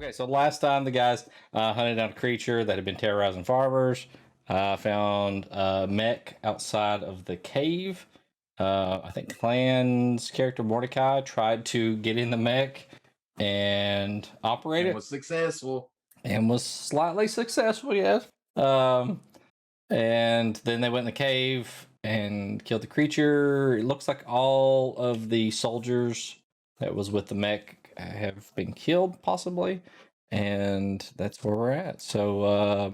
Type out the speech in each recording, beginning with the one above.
Okay, so last time the guys hunted down a creature that had been terrorizing farmers. Found a mech outside of the cave. I think Clan's character Mordecai tried to get in the mech and operate it. Was successful. And was slightly successful, yes. And then they went in the cave and killed the creature. It looks like all of the soldiers that was with the mech have been killed, possibly. And that's where we're at. So,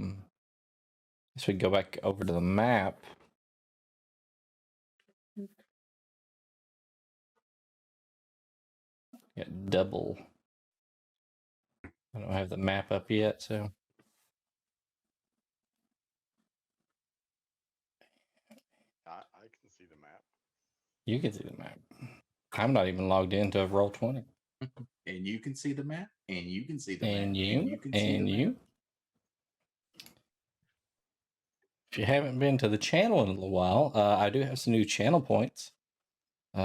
guess we go back over to the map. Got double. I don't have the map up yet, so. I can see the map. You can see the map. I'm not even logged into Roll20. And you can see the map, and you can see the And map, you, and you can see the you. map. If you haven't been to the channel in a little while, I do have some new channel points. You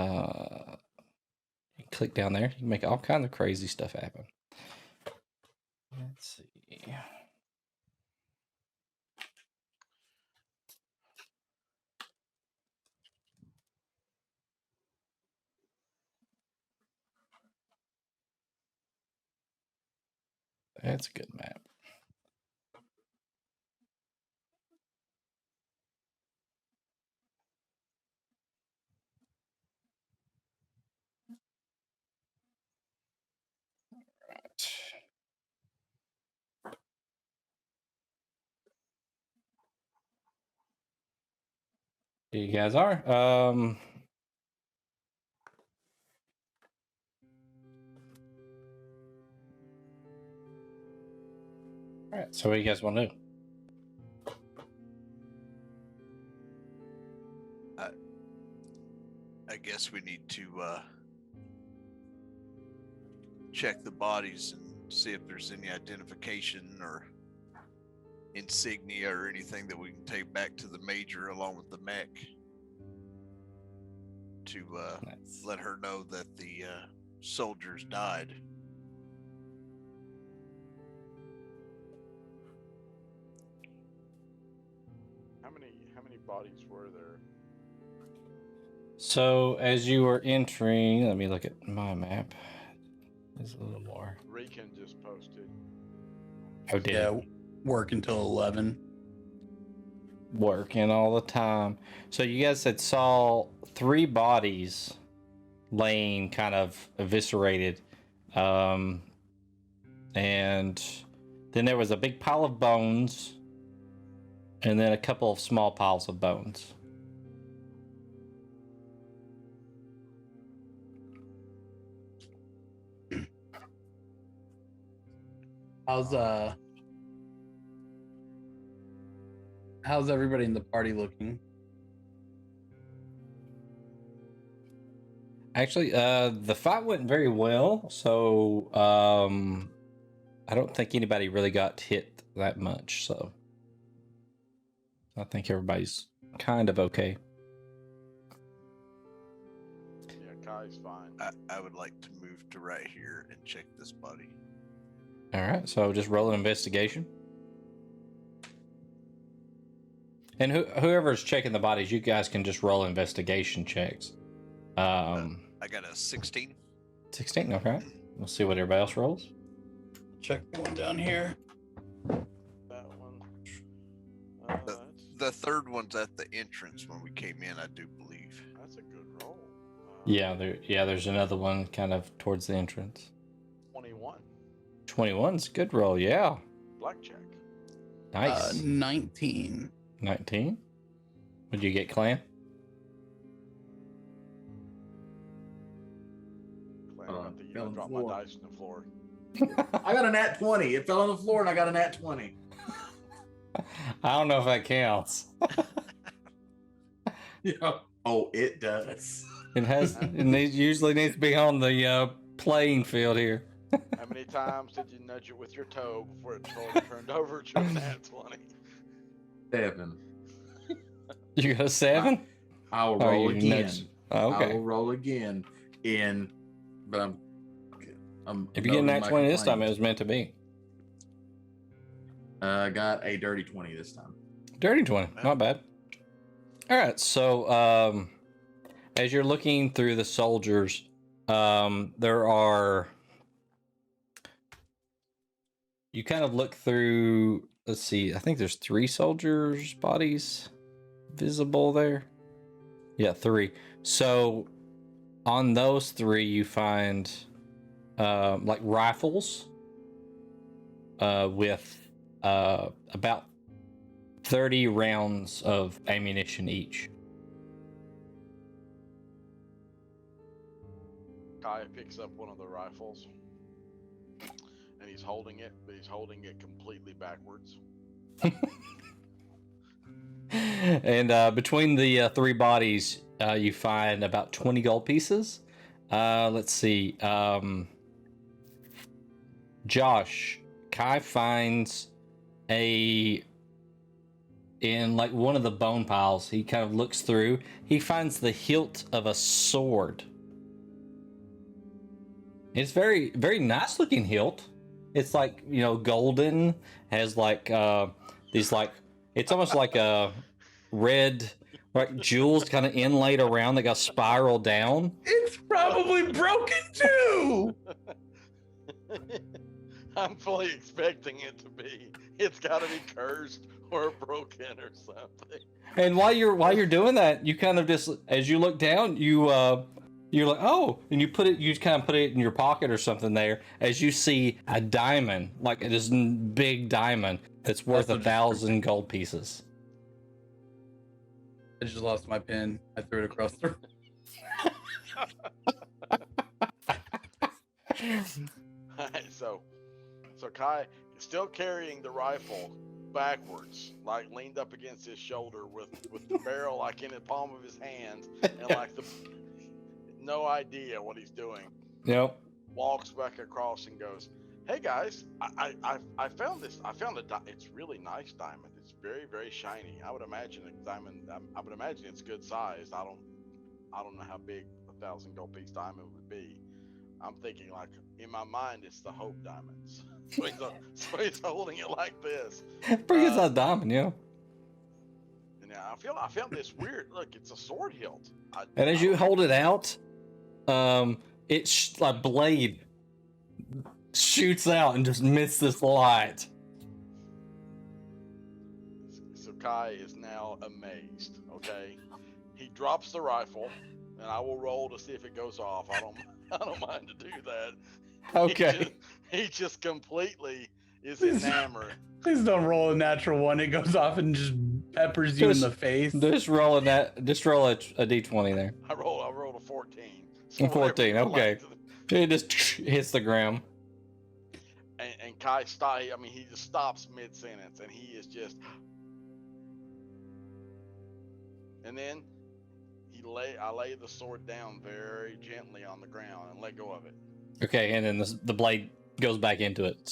click down there, you can make all kinds of crazy stuff happen. Let's see. That's a good map. Here you guys are. All right, so what do you guys want to do? I guess we need to check the bodies and see if there's any identification or insignia or anything that we can take back to the major along with the mech to Nice. let her know that the soldiers died. How many bodies were there? So as you were entering, let me look at my map. There's a little more. Recon just posted. Oh, did Yeah, it? work until 11. Working all the time. So you guys had saw 3 bodies laying kind of eviscerated. And then there was a big pile of bones and then a couple of small piles of bones. How's everybody in the party looking? Actually, the fight went very well, so I don't think anybody really got hit that much, so I think everybody's kind of okay. Yeah, Kai's fine. I would like to move to right here and check this body. All right, so just roll an investigation. And whoever's checking the bodies, you guys can just roll investigation checks. I got a 16. 16, okay. We'll see what everybody else rolls. Check one down here. That one. The third one's at the entrance when we came in, I do believe. That's a good roll. Yeah, there's another one kind of towards the entrance. 21. 21's a good roll, yeah. Blackjack. Nice. 19. 19. What'd you get, Clan? I fell on the dropped my floor. dice on the floor. I got a nat 20. It fell on the floor, and I got a nat 20. I don't know if that counts. Yeah. Oh, it does. Usually needs to be on the playing field here. How many times did you nudge it with your toe before it turned over to a nat 20? 7. You got a 7? I will Oh, roll you again. nudged- Okay. I will roll again but I'm If you get a nat noting my 20 this time, it complaint. was meant to be. Got a dirty 20 this time. Dirty 20, not bad. All right, so as you're looking through the soldiers, there are. You kind of look through. Let's see. I think there's 3 soldiers' bodies visible there. Yeah, 3. So on those 3, you find like rifles with about 30 rounds of ammunition each. Kai picks up one of the rifles, and he's holding it, but he's holding it completely backwards. And between the 3 bodies, you find about 20 gold pieces. Let's see. Josh, Kai finds in like one of the bone piles. He kind of looks through. He finds the hilt of a sword. It's very, very nice looking hilt. It's like, golden, has like these like, it's almost like a red, like jewels kind of inlaid around that got spiraled down. It's probably broken too. I'm fully expecting it to be. It's got to be cursed or broken or something. And while you're doing that, you kind of just, as you look down, you're like, oh, and you kind of put it in your pocket or something there, as you see a diamond, like this big diamond that's worth 1,000 gold pieces. I just lost my pen. I threw it across the Alright, so Kai is still carrying the rifle backwards, like leaned up against his shoulder with the barrel like in the palm of his hand, and like no idea what he's doing. Yep. Walks back across and goes, "Hey guys, I found this. It's really nice diamond. It's very, very shiny. I would imagine a diamond. I would imagine it's good size. I don't know how big 1,000 gold piece diamond would be. I'm thinking like in my mind it's the Hope diamonds. So he's holding it like this. Pretty good sized diamond, yeah. And I found this weird. Look, it's a sword hilt. And as you hold it out, a blade shoots out and just misses the light. So Kai is now amazed. Okay, he drops the rifle, and I will roll to see if it goes off. I don't mind to do that. Okay. He just completely is enamored. Please don't roll a natural one. It goes off and just peppers you in the face. Just roll a d20 there. I rolled a 14. So 14, okay. It just hits the ground. And Kai he just stops mid-sentence, and he is just. And then I lay the sword down very gently on the ground and let go of it. Okay, and then the blade goes back into it.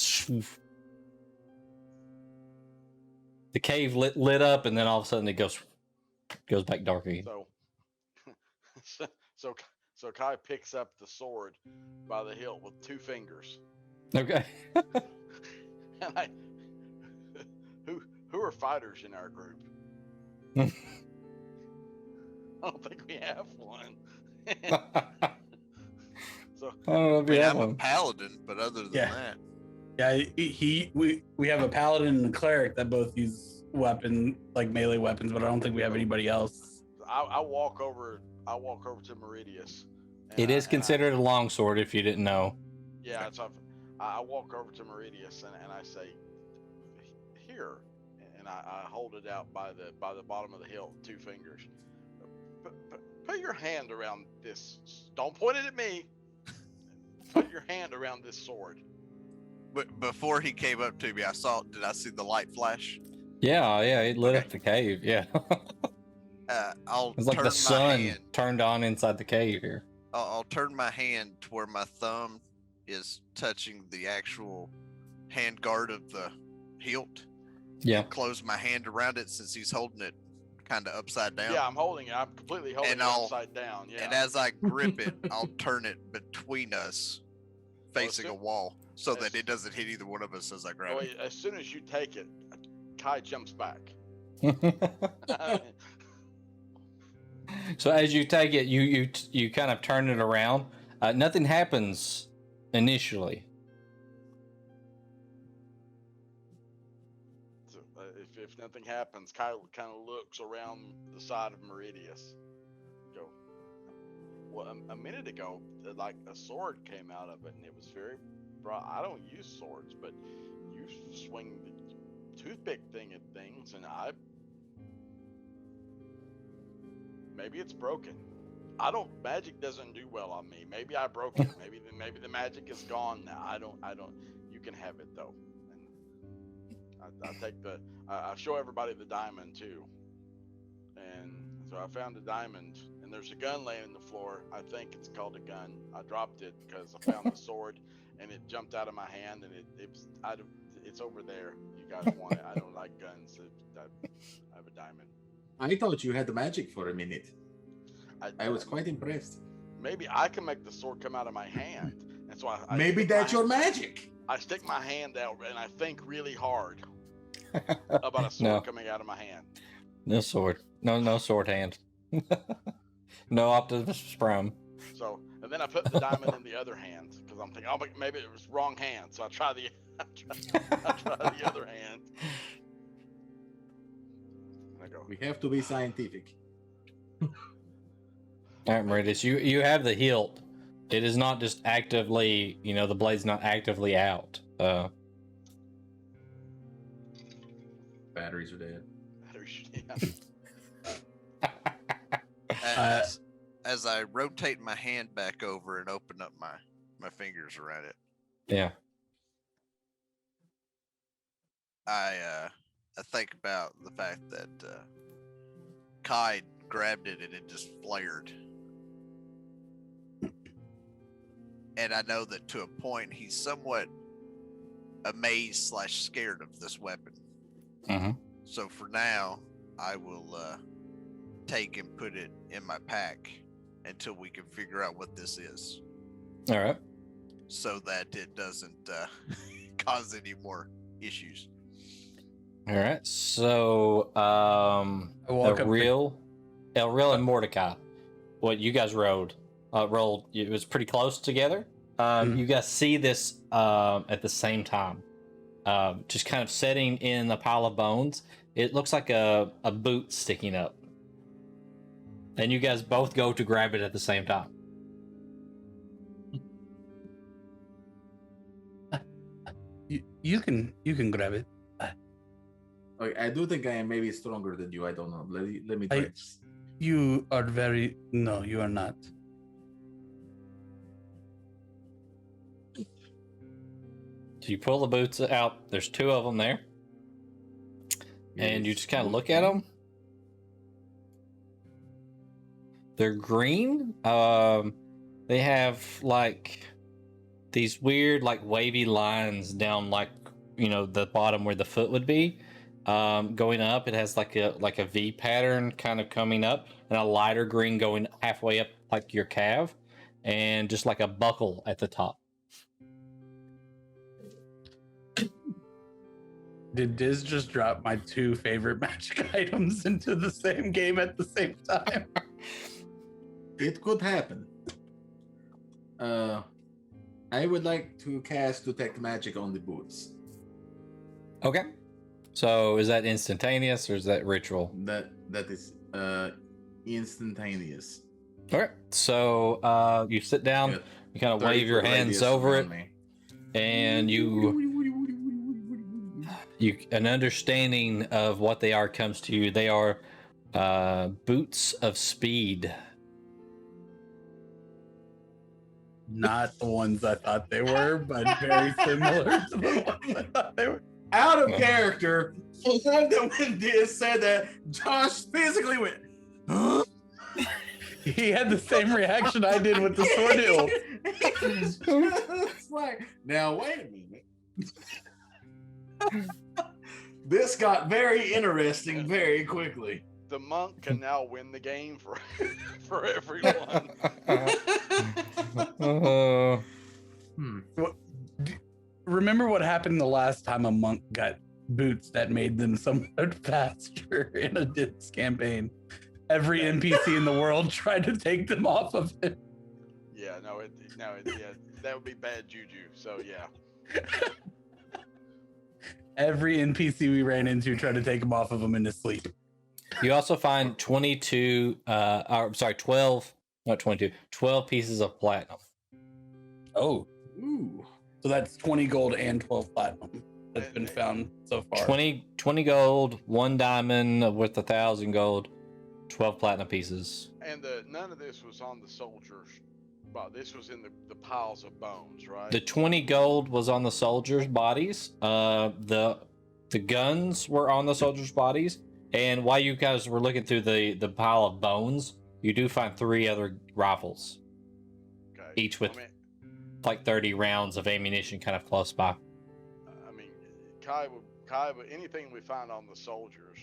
The cave lit up, and then all of a sudden it goes back dark again. So Kai picks up the sword by the hilt with 2 fingers. Okay. And who are fighters in our group? I don't think we have one. So I don't know if you have I'm a one. paladin, but other than that, Yeah, we have a paladin and a cleric that both use like melee weapons, but I don't think we have anybody else. I walk over to Meridius. It is considered a longsword, if you didn't know. Yeah, so I walk over to Meridius and I say, "Here," and I hold it out by the bottom of the hilt, 2 fingers. Put your hand around this. Don't point it at me. Put your hand around this sword. but before he came up to me, did I see the light flash? Yeah, it lit up the cave. Yeah. I'll It's like turn the my sun hand. turned on inside the cave here. I'll turn my hand to where my thumb is touching the actual hand guard of the hilt. Yeah. Close my hand around it since he's holding it kind of upside down. Yeah, I'm completely holding it upside down. Yeah. And as I grip it, I'll turn it between us, facing a wall, so that it doesn't hit either one of us as I grab it. As soon as you take it, Kai jumps back. So as you take it, you kind of turn it around. Nothing happens initially. So, if nothing happens, Kai kind of looks around the side of Meridius. Go. Well, a minute ago, like a sword came out of it, and it was very bright. I don't use swords, but you swing the toothpick thing at things, and maybe it's broken. Magic doesn't do well on me. Maybe I broke it. Maybe the magic is gone now. I don't. You can have it though. And I show everybody the diamond too. And so I found a diamond, and there's a gun laying on the floor. I think it's called a gun. I dropped it because I found the sword, and it jumped out of my hand, and it's over there. You guys want it? I don't like guns. I have a diamond. I thought you had the magic for a minute. I was quite impressed. Maybe I can make the sword come out of my hand, and so I Maybe that's your magic. I stick my hand out and I think really hard about a sword coming out of my hand. No sword. No sword hand. No Optimus Prime. So, and then I put the diamond in the other hand because I'm thinking, maybe it was wrong hand. So I try the other hand. And I go. We have to be scientific. All right, Meridius, you have the hilt. It is not just actively, the blade's not actively out. Batteries are dead. As I rotate my hand back over and open up my fingers around it. Yeah. I think about the fact that Kai grabbed it and it just flared. And I know that to a point he's somewhat amazed / scared of this weapon. Mm-hmm. So for now, I will take and put it in my pack until we can figure out what this is. All right. So that it doesn't cause any more issues. All right. So, El Real and Mordecai, what you guys rolled, it was pretty close together. You guys see this at the same time, just kind of sitting in a pile of bones. It looks like a boot sticking up. And you guys both go to grab it at the same time. You can grab it. Okay, I do think I am maybe stronger than you. I don't know. Let me try. You are no, you are not. So you pull the boots out. There's two of them there. And you just kind of look at them. They're green. They have like these weird like wavy lines down like the bottom where the foot would be. Going up, it has like a V pattern kind of coming up, and a lighter green going halfway up like your calf, and just like a buckle at the top. Did Diz just drop my two favorite magic items into the same game at the same time? It could happen. I would like to cast Detect Magic on the boots. Okay. So is that instantaneous or is that ritual? That is instantaneous. All right. So you sit down, you kind of wave your hands over it, and an understanding of what they are comes to you. They are boots of speed. Not the ones I thought they were, but very similar to the ones I thought they were. Out of character, when Diz said that, Josh physically went, huh? He had the same reaction I did with the sword hilt. It's like, now wait a minute. This got very interesting very quickly. The monk can now win the game for everyone. Remember what happened the last time a monk got boots that made them somewhat faster in a disc campaign. Every NPC in the world tried to take them off of him. Yeah, that would be bad juju. So yeah. Every NPC we ran into tried to take him off of him in his sleep. You also find 12, not 22, 12 pieces of platinum. Oh, Ooh. so that's 20 gold and 12 platinum that's been found so far. 20 gold, 1 diamond worth 1,000 gold, 12 platinum pieces. And none of this was on the soldiers, but this was in the piles of bones, right? The 20 gold was on the soldiers' bodies. The guns were on the soldiers' bodies. And while you guys were looking through the pile of bones, you do find 3 other rifles. Okay. Each with like 30 rounds of ammunition kind of close by. I mean, Kai would anything we find on the soldiers,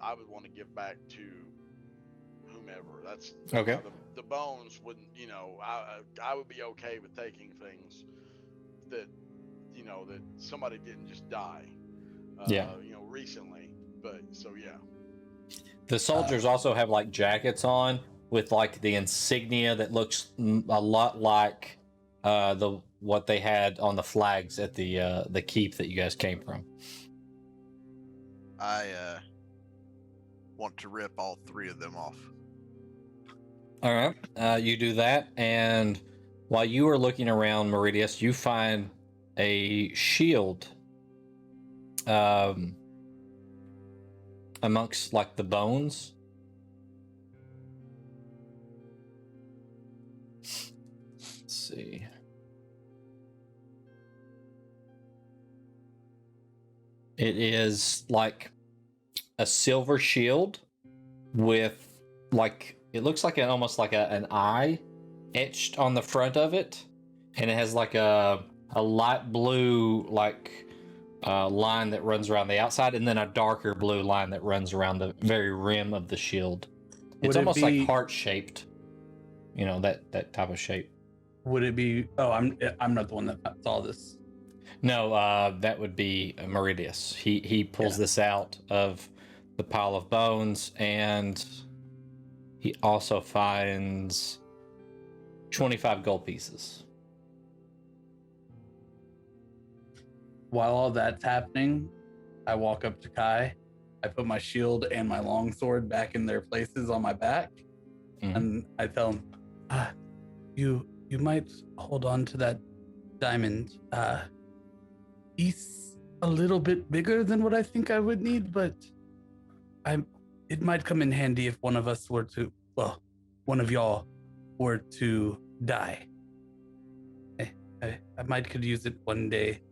I would want to give back to whomever. That's okay. The bones wouldn't, I would be okay with taking things that, that somebody didn't just die. Recently. But so yeah. The soldiers also have like jackets on with like the insignia that looks a lot like what they had on the flags at the keep that you guys came from. I want to rip all 3 of them off. All right, you do that, and while you are looking around, Meridius, you find a shield amongst like the bones. Let's see. It is like a silver shield with like, it looks like almost like an eye etched on the front of it, and it has like a light blue like line that runs around the outside, and then a darker blue line that runs around the very rim of the shield. It's almost like heart shaped, that type of shape. Would it be? Oh, I'm not the one that saw this. No, that would be Meridius. He pulls this out of the pile of bones, and he also finds 25 gold pieces. While all that's happening, I walk up to Kai. I put my shield and my longsword back in their places on my back, and I tell him, "You might hold on to that diamond. He's a little bit bigger than what I think I would need, but it might come in handy if one of us were to, one of y'all were to die. I might could use it one day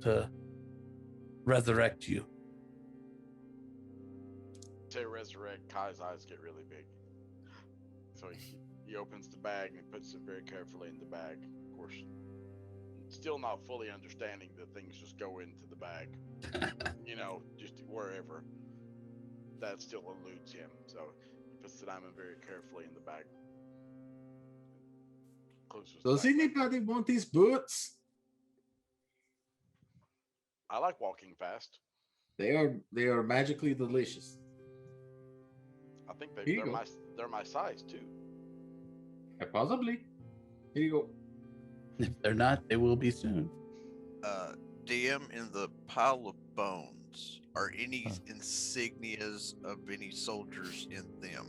to resurrect you." Say resurrect, Kai's eyes get really big. So he opens the bag and he puts it very carefully in the bag. Of course, still not fully understanding that things just go into the bag, just wherever. That still eludes him. So he puts the diamond very carefully in the bag. Does anybody want these boots? I like walking fast. They are magically delicious. I think they're my size too. Possibly. Here you go. If they're not, they will be soon. DM, in the pile of bones, are any insignias of any soldiers in them?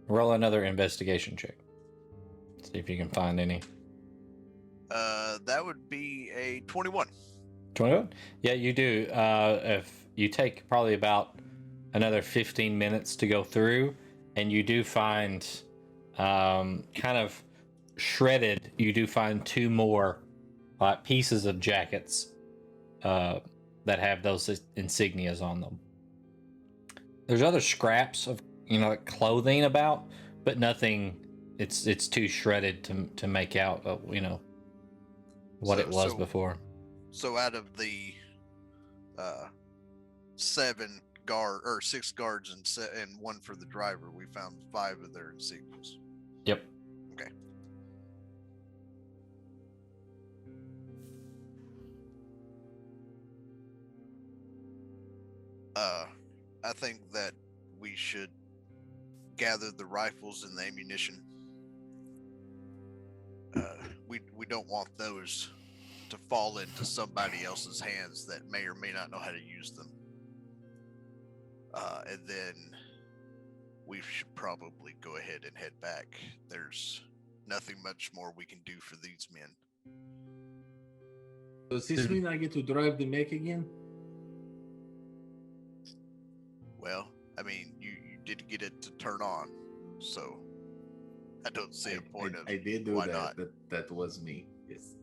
Roll another investigation check. See if you can find any. That would be a 21. 21? Yeah, you do. If you take probably about another 15 minutes to go through, and you do find kind of shredded, you do find 2 more pieces of jackets that have those insignias on them. There's other scraps of like clothing about, but nothing. It's too shredded to make out what it was before. So out of the 6 guards and 1 for the driver, we found 5 of their insignias. Yep. Okay. I think that we should gather the rifles and the ammunition. We don't want those to fall into somebody else's hands that may or may not know how to use them. And then we should probably go ahead and head back. There's nothing much more we can do for these men. Does this mean I get to drive the mech again? Well, I mean, you did get it to turn on, so I don't see a point of I did do why that. not. That was me. Yes.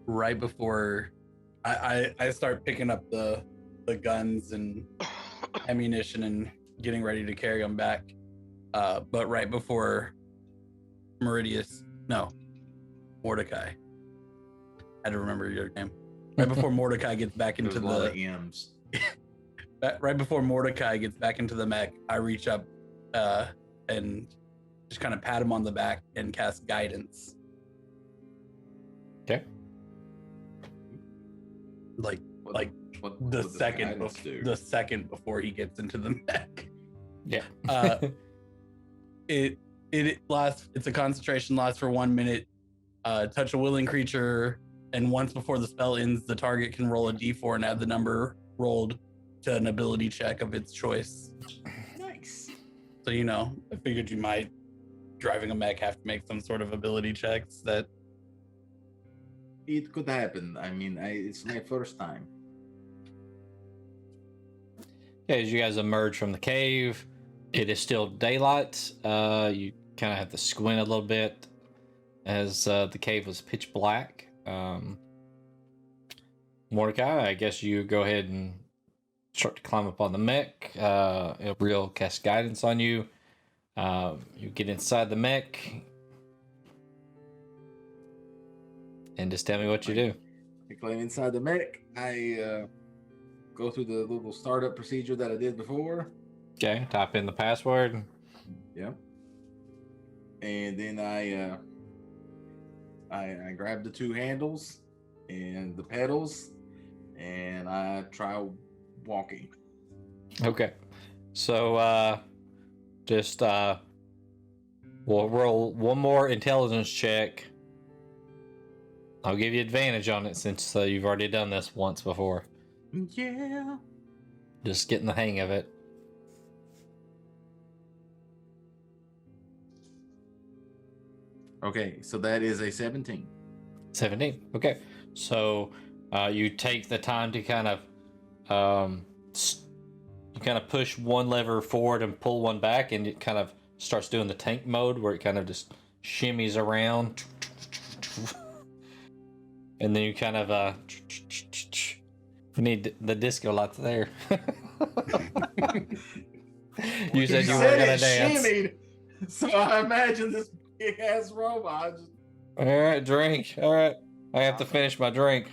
Right before I start picking up the guns and ammunition and getting ready to carry them back. But right before Mordecai. I had to remember your name. Right before Mordecai gets back into There's a lot of M's. right before Mordecai gets back into the mech, I reach up and just kind of pat him on the back and cast guidance. Okay. Like What the does second guidance do? the second before he gets into the mech. Yeah. It lasts. It's a concentration, lasts for 1 minute. Touch a willing creature, and once before the spell ends, the target can roll a d4 and add the number rolled to an ability check of its choice. Nice. So I figured you might, driving a mech, have to make some sort of ability checks that. It could happen. I mean, it's my first time. Yeah, as you guys emerge from the cave, it is still daylight. You kind of have to squint a little bit as the cave was pitch black. Mordecai, I guess you go ahead and start to climb up on the mech. It'll cast guidance on you. You get inside the mech. And just tell me what you do. I climb inside the mech. I go through the little startup procedure that I did before. Okay, type in the password. Yep. And then I grab the two handles and the pedals, and I try walking. Okay. So just we'll roll one more intelligence check. I'll give you advantage on it since you've already done this once before. Yeah. Just getting the hang of it. Okay, so that is a 17. 17. Okay. So you take the time to kind of push one lever forward and pull one back, and it kind of starts doing the tank mode where it kind of just shimmies around. And then you kind of we need the disco lights there. You said you were gonna dance. Shimmied, so I imagine this big ass robot. All right, drink. All right, I have to finish my drink.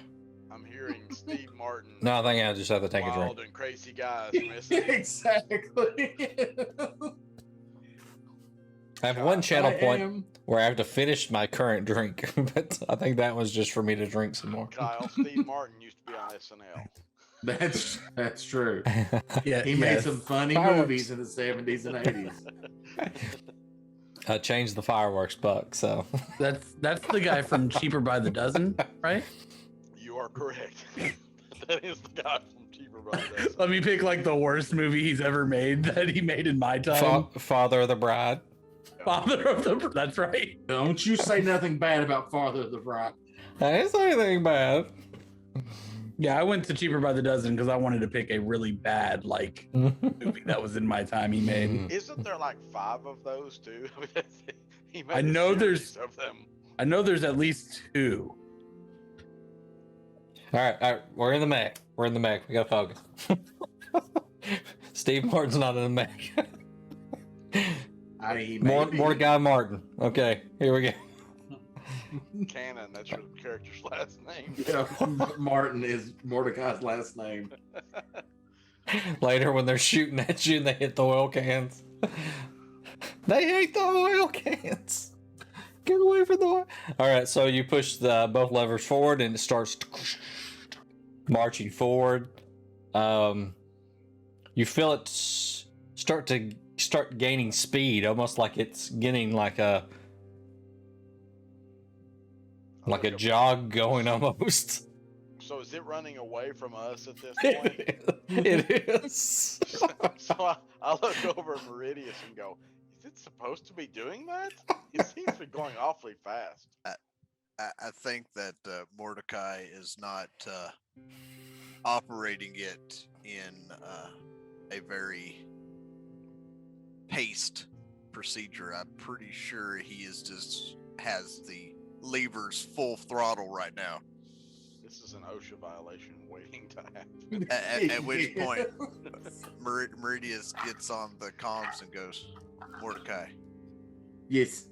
I'm hearing Steve Martin. No, I think I just have to take a drink. Wild and crazy guys from SC. Exactly. I have one channel point where I have to finish my current drink, but I think that was just for me to drink some more. Kyle, Steve Martin used to be on SNL. That's true. Yeah, He made some funny Fireworks. movies in the 70s and 80s. I changed the fireworks buck, so That's the guy from Cheaper by the Dozen, right? You are correct. That is the guy from Cheaper by the Dozen. Let me pick like the worst movie he's ever made that he made in my time. Father of the Bride. Father of the. That's right. Don't you say nothing bad about Father of the Bride. I didn't say anything bad. Yeah, I went to Cheaper by the Dozen because I wanted to pick a really bad movie that was in my time he made. Isn't there like 5 of those too? He made I a know series of them. I know there's at least 2. All right, we're in the mech. We gotta focus. Steve Martin's not in the mech. Mordecai Martin. Okay, here we go. Cannon, that's your character's last name. Yeah, Martin is Mordecai's last name. Later, when they're shooting at you and they hit the oil cans. They hate the oil cans. Get away from the oil. All right, so you push both levers forward and it starts marching forward. You feel it start gaining speed, almost like it's getting like a jog going almost. So is it running away from us at this point? It is. So I look over at Meridius and go, is it supposed to be doing that? It seems to be going awfully fast. I think that Mordecai is not operating it in a very paced procedure. I'm pretty sure he is just has the levers full throttle right now. This is an OSHA violation waiting to happen. At which point, Meridius gets on the comms and goes, Mordecai, Yes.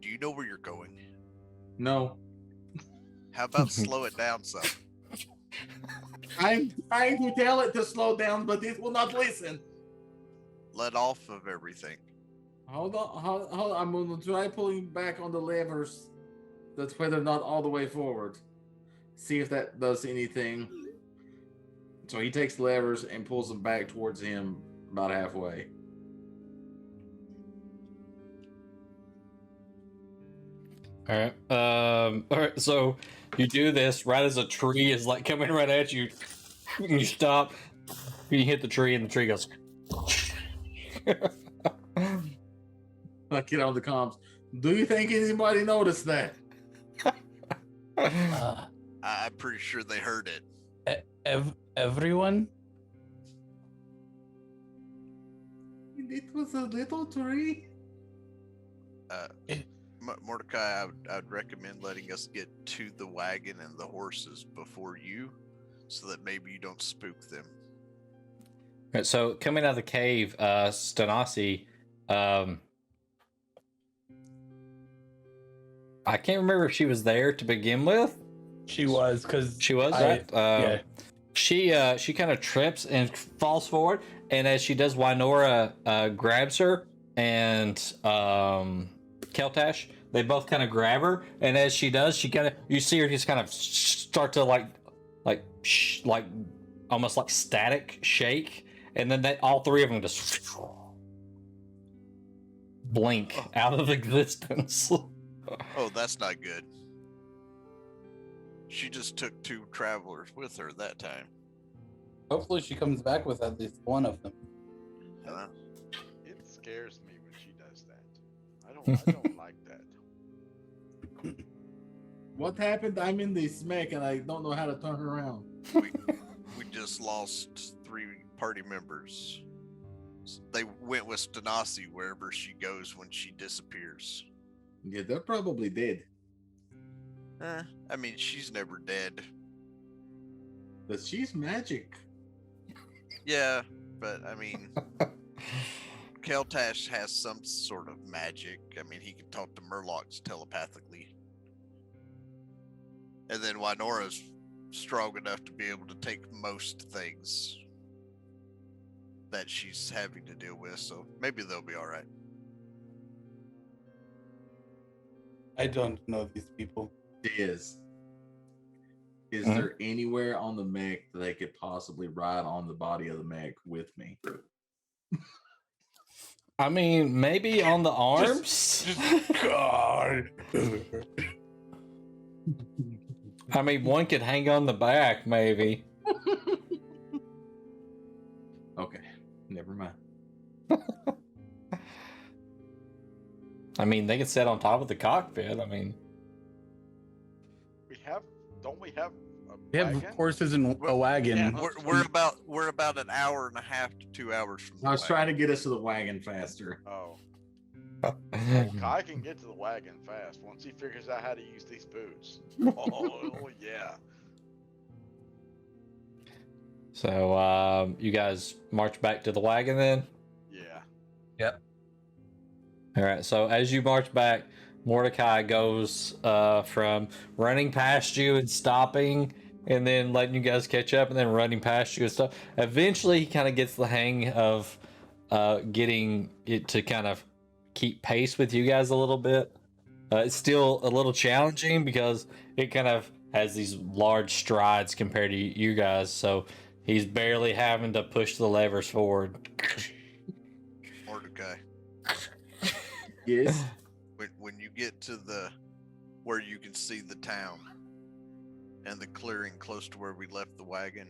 do you know where you're going? No. How about slow it down some? I'm trying to tell it to slow down, but it will not listen. Let off of everything. Hold on. Hold on. I'm going to try pulling back on the levers. That's why they're not all the way forward. See if that does anything. So he takes the levers and pulls them back towards him about halfway. All right. All right. So you do this right as a tree is like coming right at you. You stop. You hit the tree, and the tree goes. I get on the comms. Do you think anybody noticed that? I'm pretty sure they heard it. Everyone? It was a little tree. Mordecai, I'd recommend letting us get to the wagon and the horses before you, so that maybe you don't spook them. All right, so coming out of the cave, Stanasi, I can't remember if she was there to begin with. She was, because She was, right? yeah. She kind of trips and falls forward, and as she does, Wynora grabs her, and Keltash, they both kind of grab her, and as she does, she kind of, you see her just kind of start to like almost like static shake, and then all three of them just blink out of existence. Oh, that's not good. She just took 2 travelers with her that time. Hopefully she comes back with at least one of them. It scares me when she does that. I don't like that. What happened? I'm in the smack and I don't know how to turn around. We just lost 3 party members. They went with Stanasi wherever she goes when she disappears. Yeah, they're probably dead. I mean, she's never dead. But she's magic. Yeah, but I mean, Keltash has some sort of magic. I mean, he can talk to Murlocs telepathically. And then Wynora's strong enough to be able to take most things that she's having to deal with, so maybe they'll be all right. I don't know these people. Is Mhm. there anywhere on the mech that they could possibly ride on the body of the mech with me? I mean, maybe on the arms. God. I mean, one could hang on the back, maybe. Okay, never mind. I mean, they can sit on top of the cockpit. I mean, Don't we have a We have wagon? horses and a wagon. Yeah. We're about an hour and a half to 2 hours from the I was wagon. trying to get us to the wagon faster. Oh, Kai can get to the wagon fast once he figures out how to use these boots. Oh yeah. so you guys march back to the wagon then. Yeah. All right. So as you march back, Mordecai goes from running past you and stopping, and then letting you guys catch up, and then running past you and stuff. Eventually, he kind of gets the hang of getting it to kind of keep pace with you guys a little bit. It's still a little challenging because it kind of has these large strides compared to you guys, so he's barely having to push the levers forward. Mordecai, Yes. when you get to the where you can see the town and the clearing close to where we left the wagon,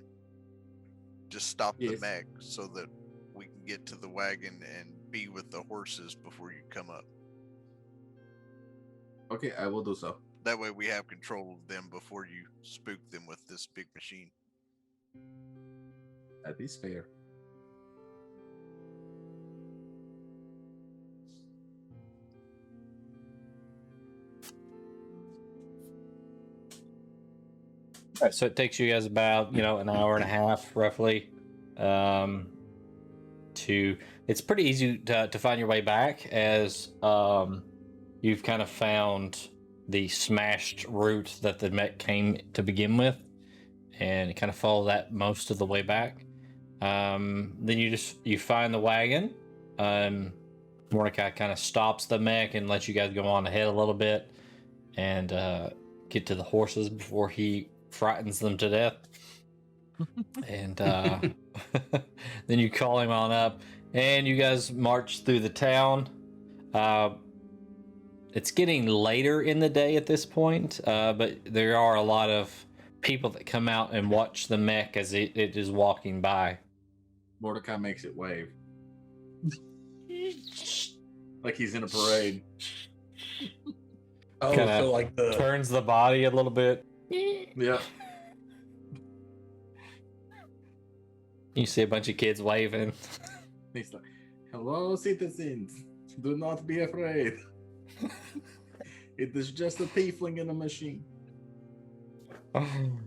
just stop the Yes. mech so that we can get to the wagon and be with the horses before you come up. Okay, I will do so. That way we have control of them before you spook them with this big machine. That is fair. All right, so it takes you guys about an hour and a half roughly to it's pretty easy to find your way back, as you've kind of found the smashed route that the mech came to begin with, and you kind of follow that most of the way back. Then you find the wagon. Mordecai kind of stops the mech and lets you guys go on ahead a little bit and get to the horses before he frightens them to death. And then you call him on up, and you guys march through the town. It's getting later in the day at this point, but there are a lot of people that come out and watch the mech as it is walking by. Mordecai makes it wave. Like he's in a parade. Oh, Kinda so like the turns the body a little bit. Yeah. You see a bunch of kids waving. He's like, hello, citizens. Do not be afraid. It is just a tiefling in a machine.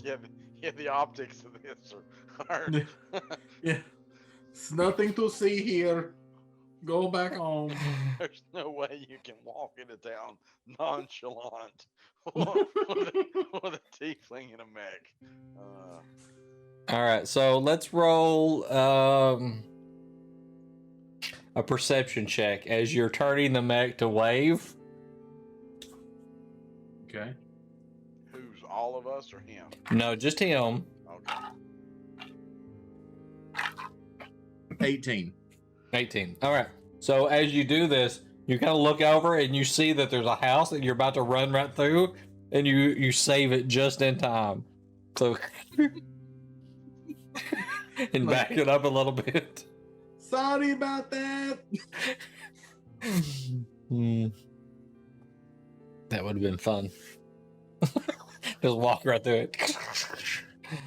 Yeah, the optics of this are Yeah. It's nothing to see here. Go back home. there's no way you can walk into town nonchalant with a tiefling in a mech. All right, so let's roll a perception check as you're turning the mech to wave. Okay. Who's all of us or him? No, just him. Okay. 18. 18. All right. So as you do this, you kind of look over and you see that there's a house that you're about to run right through, and you save it just in time. So and back it up a little bit. Sorry about that. That would have been fun. Just walk right through it.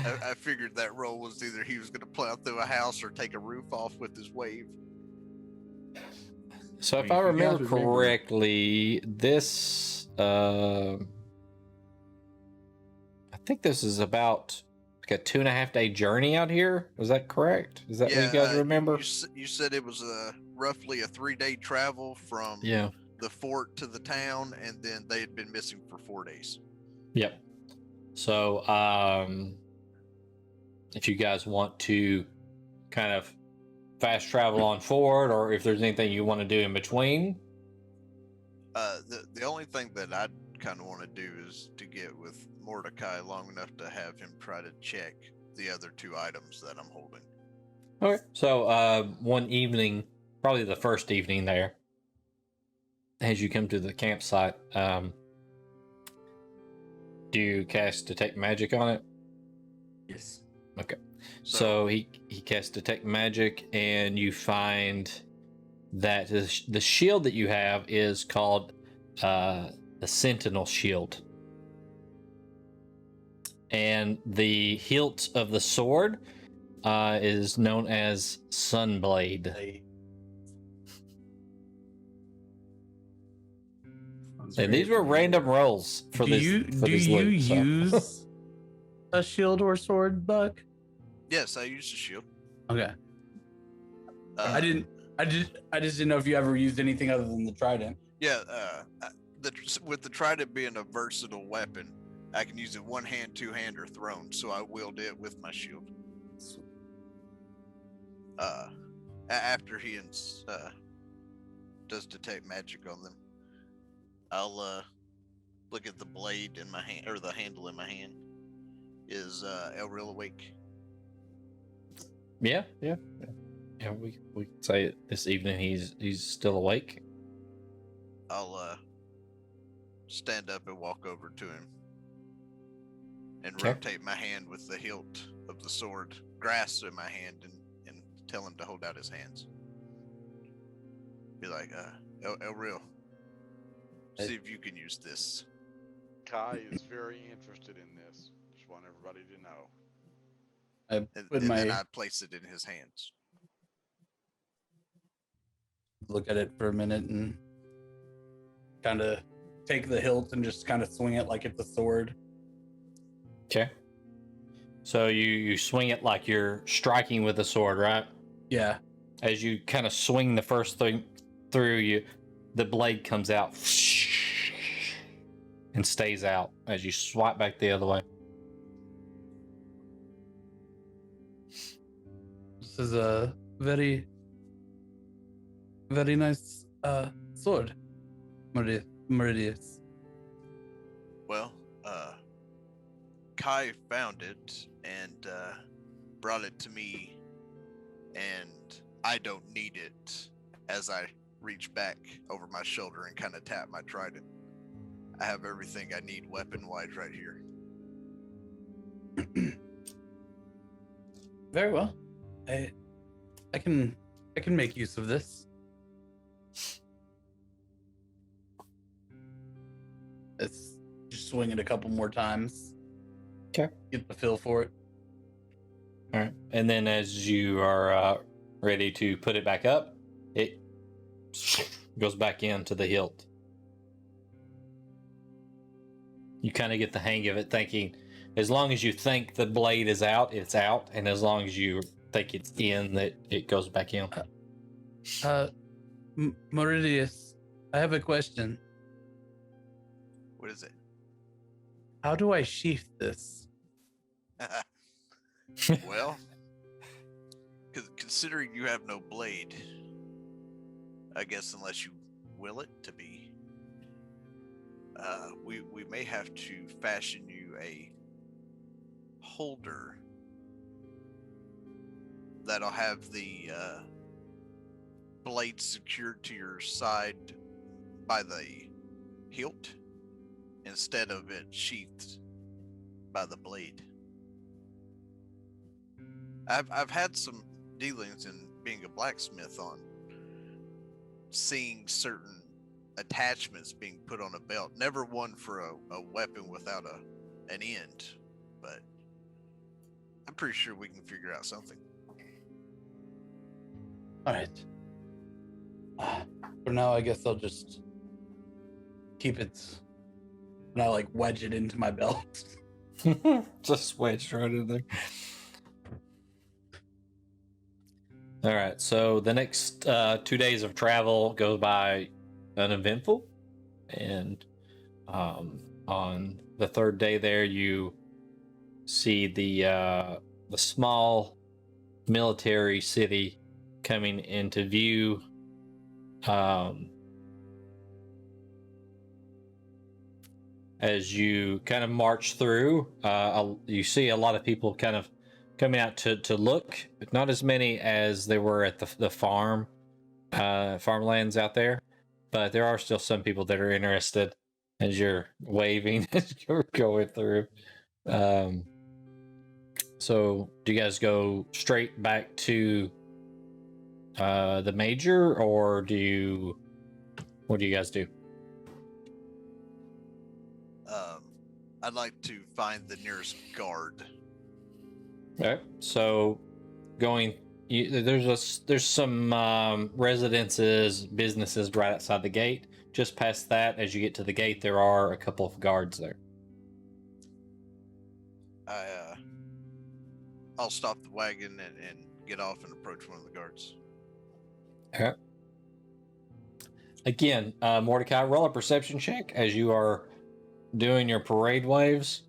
I figured that roll was either he was going to plow through a house or take a roof off with his wave. So if I I mean, if you guys remember remember- correctly, this I think this is about like a 2.5 day journey out here. Is that correct? Is that what you guys remember? You said it was roughly a 3-day travel from Yeah. the fort to the town, and then they had been missing for 4 days. Yep. So if you guys want to kind of fast travel on forward, or if there's anything you want to do in between. The only thing that I kind of want to do is to get with Mordecai long enough to have him try to check the other 2 items that I'm holding. Okay. So one evening, probably the first evening there, as you come to the campsite, do you cast Detect Magic on it? Yes. Okay. So he casts Detect Magic, and you find that the shield that you have is called the Sentinel Shield. And the hilt of the sword is known as Sunblade. And these were random rolls for do this. you for do this you loot, so. use a shield or sword, Buck? Yes, I used a shield. Okay. I just didn't know if you ever used anything other than the trident. Yeah, with the trident being a versatile weapon, I can use it one hand, 2-hand, or thrown. So I wield it with my shield. After he does Detect Magic on them, I'll look at the blade in my hand, or the handle in my hand. Is Elril awake? Yeah. We can say it this evening. He's still awake. I'll stand up and walk over to him and Okay. rotate my hand with the hilt of the sword, grasp in my hand, and tell him to hold out his hands. Be like, Elril, see if you can use this. Kai is very interested in this. Just want everybody to know. I And, put and then my I place it in his hands. look at it for a minute and kind of take the hilt and just kind of swing it like it's a sword. Okay. So you swing it like you're striking with a sword, right? Yeah. As you kind of swing the first thing through you, the blade comes out and stays out as you swipe back the other way. This is a very, very nice sword, Meridius. Well, Kai found it and brought it to me, and I don't need it. As I reach back over my shoulder and kind of tap my trident, I have everything I need weapon-wise right here. Very well. I can make use of this. Let's just swing it a couple more times. Okay. Get the feel for it. All right. And then as you are ready to put it back up, it goes back into the hilt. You kind of get the hang of it, thinking as long as you think the blade is out, it's out. And as long as you think it's in, that it goes back in. Meridius, I have a question. What is it? How do I sheath this? Well, considering you have no blade, I guess unless you will it to be, we may have to fashion you a holder that'll have the blade secured to your side by the hilt instead of it sheathed by the blade. I've had some dealings in being a blacksmith on seeing certain attachments being put on a belt. Never one for a weapon without an end, but I'm pretty sure we can figure out something. All right. For now, I guess I'll just keep it. And I like wedge it into my belt. Just wedged right in there. All right, so the next 2 days of travel goes by uneventful, and on the third day there, you see the small military city coming into view. As you kind of march through, you see a lot of people kind of coming out to look, but not as many as there were at the farmlands out there. But there are still some people that are interested as you're waving as you're going through. So do you guys go straight back to the major, or what do you guys do? I'd like to find the nearest guard. Okay, so there's some residences, businesses right outside the gate. Just past that, as you get to the gate, there are a couple of guards there. I'll stop the wagon and get off and approach one of the guards. Okay. Again, Mordecai, roll a perception check as you are doing your parade waves.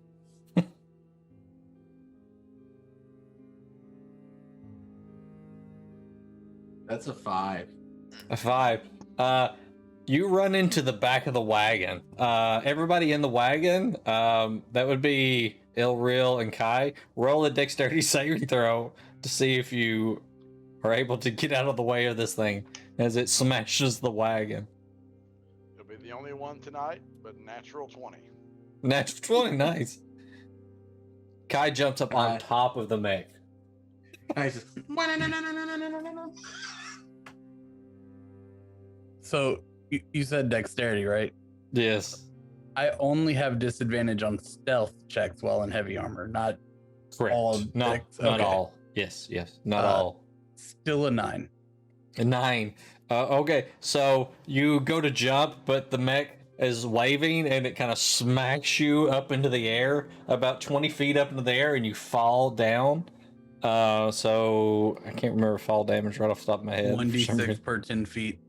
That's a 5. A 5. You run into the back of the wagon. Everybody in the wagon, that would be Ilril, and Kai, roll a dexterity saving throw to see if you are able to get out of the way of this thing as it smashes the wagon. You'll be the only one tonight, but natural 20. Natural 20, nice. Kai jumps up on top of the mech. I just. So you said dexterity, right? Yes. I only have disadvantage on stealth checks while in heavy armor, not Correct. all. Not Okay. all. Yes, not all. Still a 9. A 9. Okay, so you go to jump, but the mech is waving and it kind of smacks you up into the air, about 20 feet up into the air, and you fall down. So I can't remember fall damage right off the top of my head. 1d6 per 10 feet.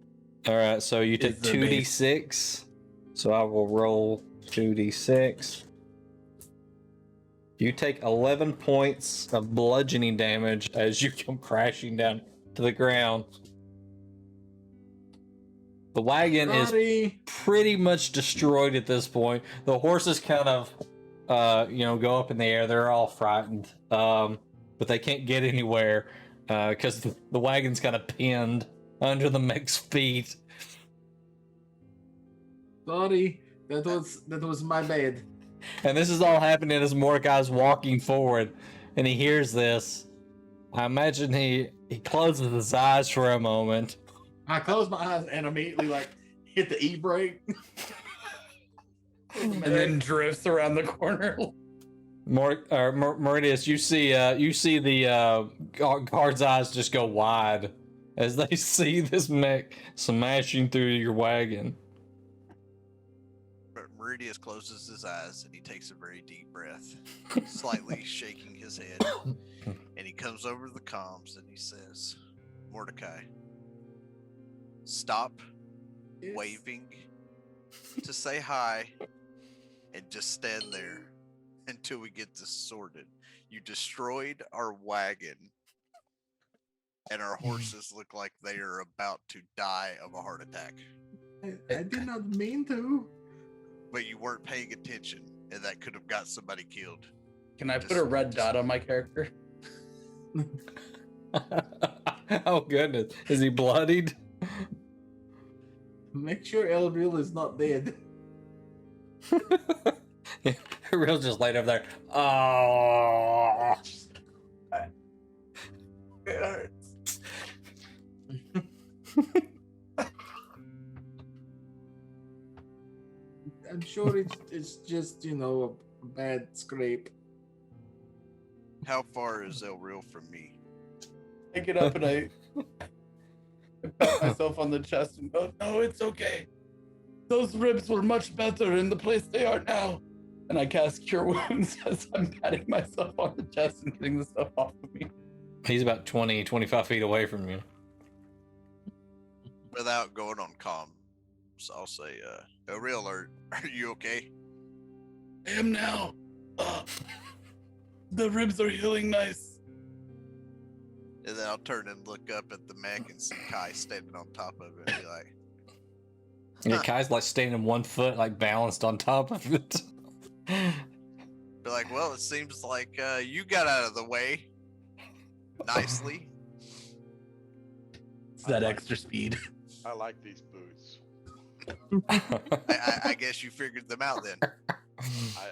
All right, so you take Is the 2d6. So I will roll 2d6. You take 11 points of bludgeoning damage as you come crashing down to the ground. The wagon is pretty much destroyed at this point. The horses kind of, go up in the air. They're all frightened, but they can't get anywhere because the wagon's kind of pinned under the mech's feet. Sorry, that was my bad. And this is all happening as Mordecai's walking forward, and he hears this. I imagine he closes his eyes for a moment. I close my eyes and immediately hit the E brake. And then drifts around the corner. Meridius, you see the guard's eyes just go wide as they see this mech smashing through your wagon. But Meridius closes his eyes and he takes a very deep breath, slightly shaking his head, and he comes over to the comms and he says, "Mordecai, stop waving to say hi and just stand there until we get this sorted. You destroyed our wagon and our horses look like they are about to die of a heart attack. I did not mean to. But you weren't paying attention and that could have got somebody killed. Can I put a red dot on my character? Oh goodness, is he bloodied? Make sure Elreal is not dead. Real's just laid over there. Oh, It hurts. I'm sure it's just a bad scrape. How far is El Real from me? I get up and I pat myself on the chest and go, "No, it's okay. Those ribs were much better in the place they are now." And I cast Cure Wounds as I'm patting myself on the chest and getting the stuff off of me. he's about 25 feet away from you. Without going on comms, I'll say, El Real, are you okay? I am now. The ribs are healing nice. And then I'll turn and look up at the mech and see Kai standing on top of it and be like, Yeah, Kai's like standing 1 foot, like balanced on top of it. well, it seems like you got out of the way nicely. It's that extra speed. I like these boots. I guess you figured them out then.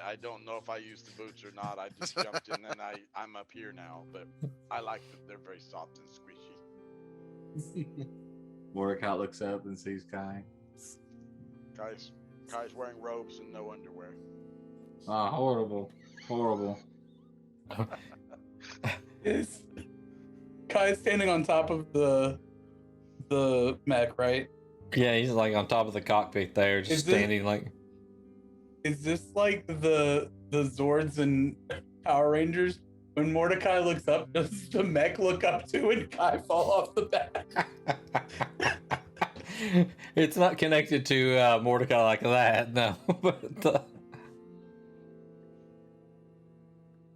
I don't know if I used the boots or not. I just jumped in and I'm up here now, but I like them. They're very soft and squishy. Mordecai looks up and sees Kai. Kai's wearing robes and no underwear. Ah, horrible. Horrible. Is Kai standing on top of the mech, right? Yeah, he's like on top of the cockpit there, just standing like. Is this like the Zords and Power Rangers? When Mordecai looks up, does the mech look up too and Kai fall off the back? It's not connected to Mordecai like that, no. But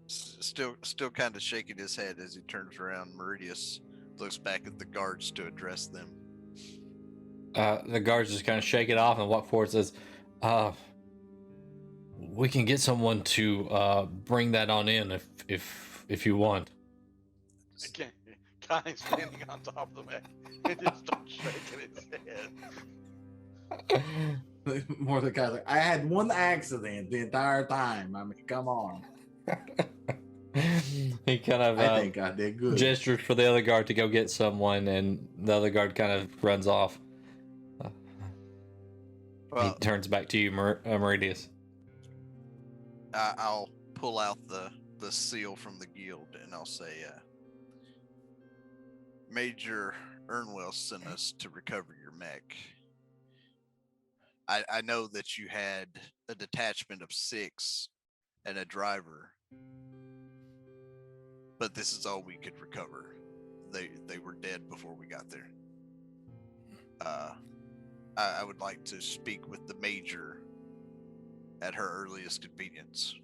Still kind of shaking his head as he turns around. Meridius looks back at the guards to address them. the guards just kind of shake it off and walk forward and says, We can get someone to bring that on in if you want. Again, Kai's standing on top of the mech and just starts shaking his head. Mordecai's like, I had one accident the entire time. I mean, come on. He kind of I think I did good. gestures for the other guard to go get someone, and the other guard kind of runs off. He Well, turns back to you, Meridius. I'll pull out the seal from the guild and I'll say, Major Ernwell sent us to recover your mech. I know that you had a detachment of 6 and a driver, but this is all we could recover. They were dead before we got there. I would like to speak with the major at her earliest convenience.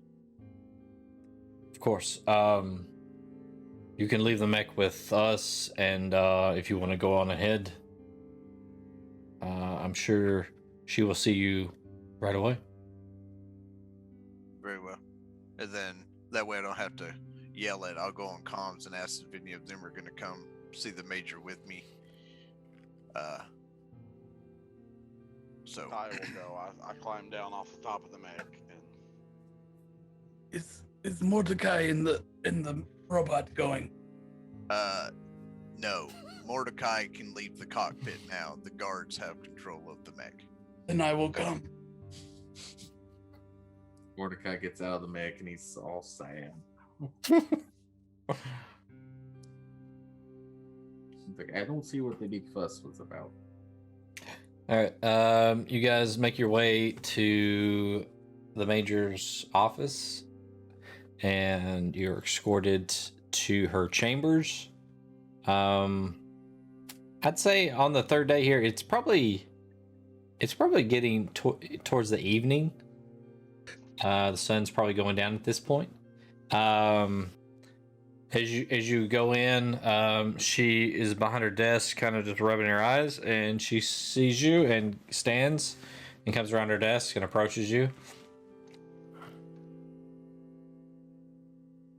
Of course. You can leave the mech with us, and if you want to go on ahead, I'm sure she will see you right away. Very well. And then that way I don't have to yell it. I'll go on comms and ask if any of them are going to come see the major with me. So I will go. I climb down off the top of the mech and Is Mordecai in the robot going? No. Mordecai can leave the cockpit now. The guards have control of the mech. Then I will come. Mordecai gets out of the mech and he's all sad. He's like, I don't see what the big fuss was about. All right. You guys make your way to the major's office, and you're escorted to her chambers. I'd say on the third day here, it's probably getting towards the evening. The sun's probably going down at this point. As you go in, she is behind her desk, kind of just rubbing her eyes, and she sees you and stands and comes around her desk and approaches you.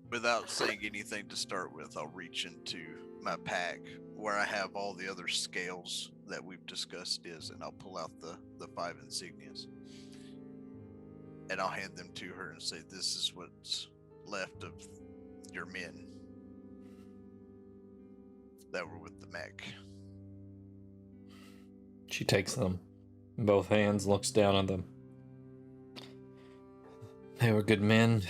Without saying anything to start with, I'll reach into my pack where I have all the other scales that we've discussed and I'll pull out the 5 insignias. And I'll hand them to her and say, this is what's left of your men that were with the mech. She takes them in both hands, looks down on them. They were good men.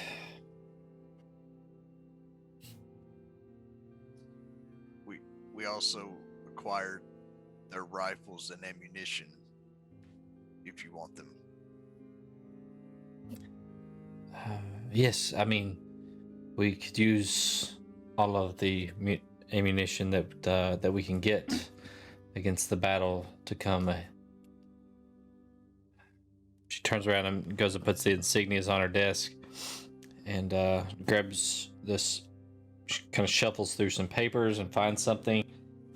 We also acquired their rifles and ammunition, if you want them. Yes, I mean, we could use all of the ammunition that we can get against the battle to come. She turns around and goes and puts the insignias on her desk and grabs this. She kind of shuffles through some papers and finds something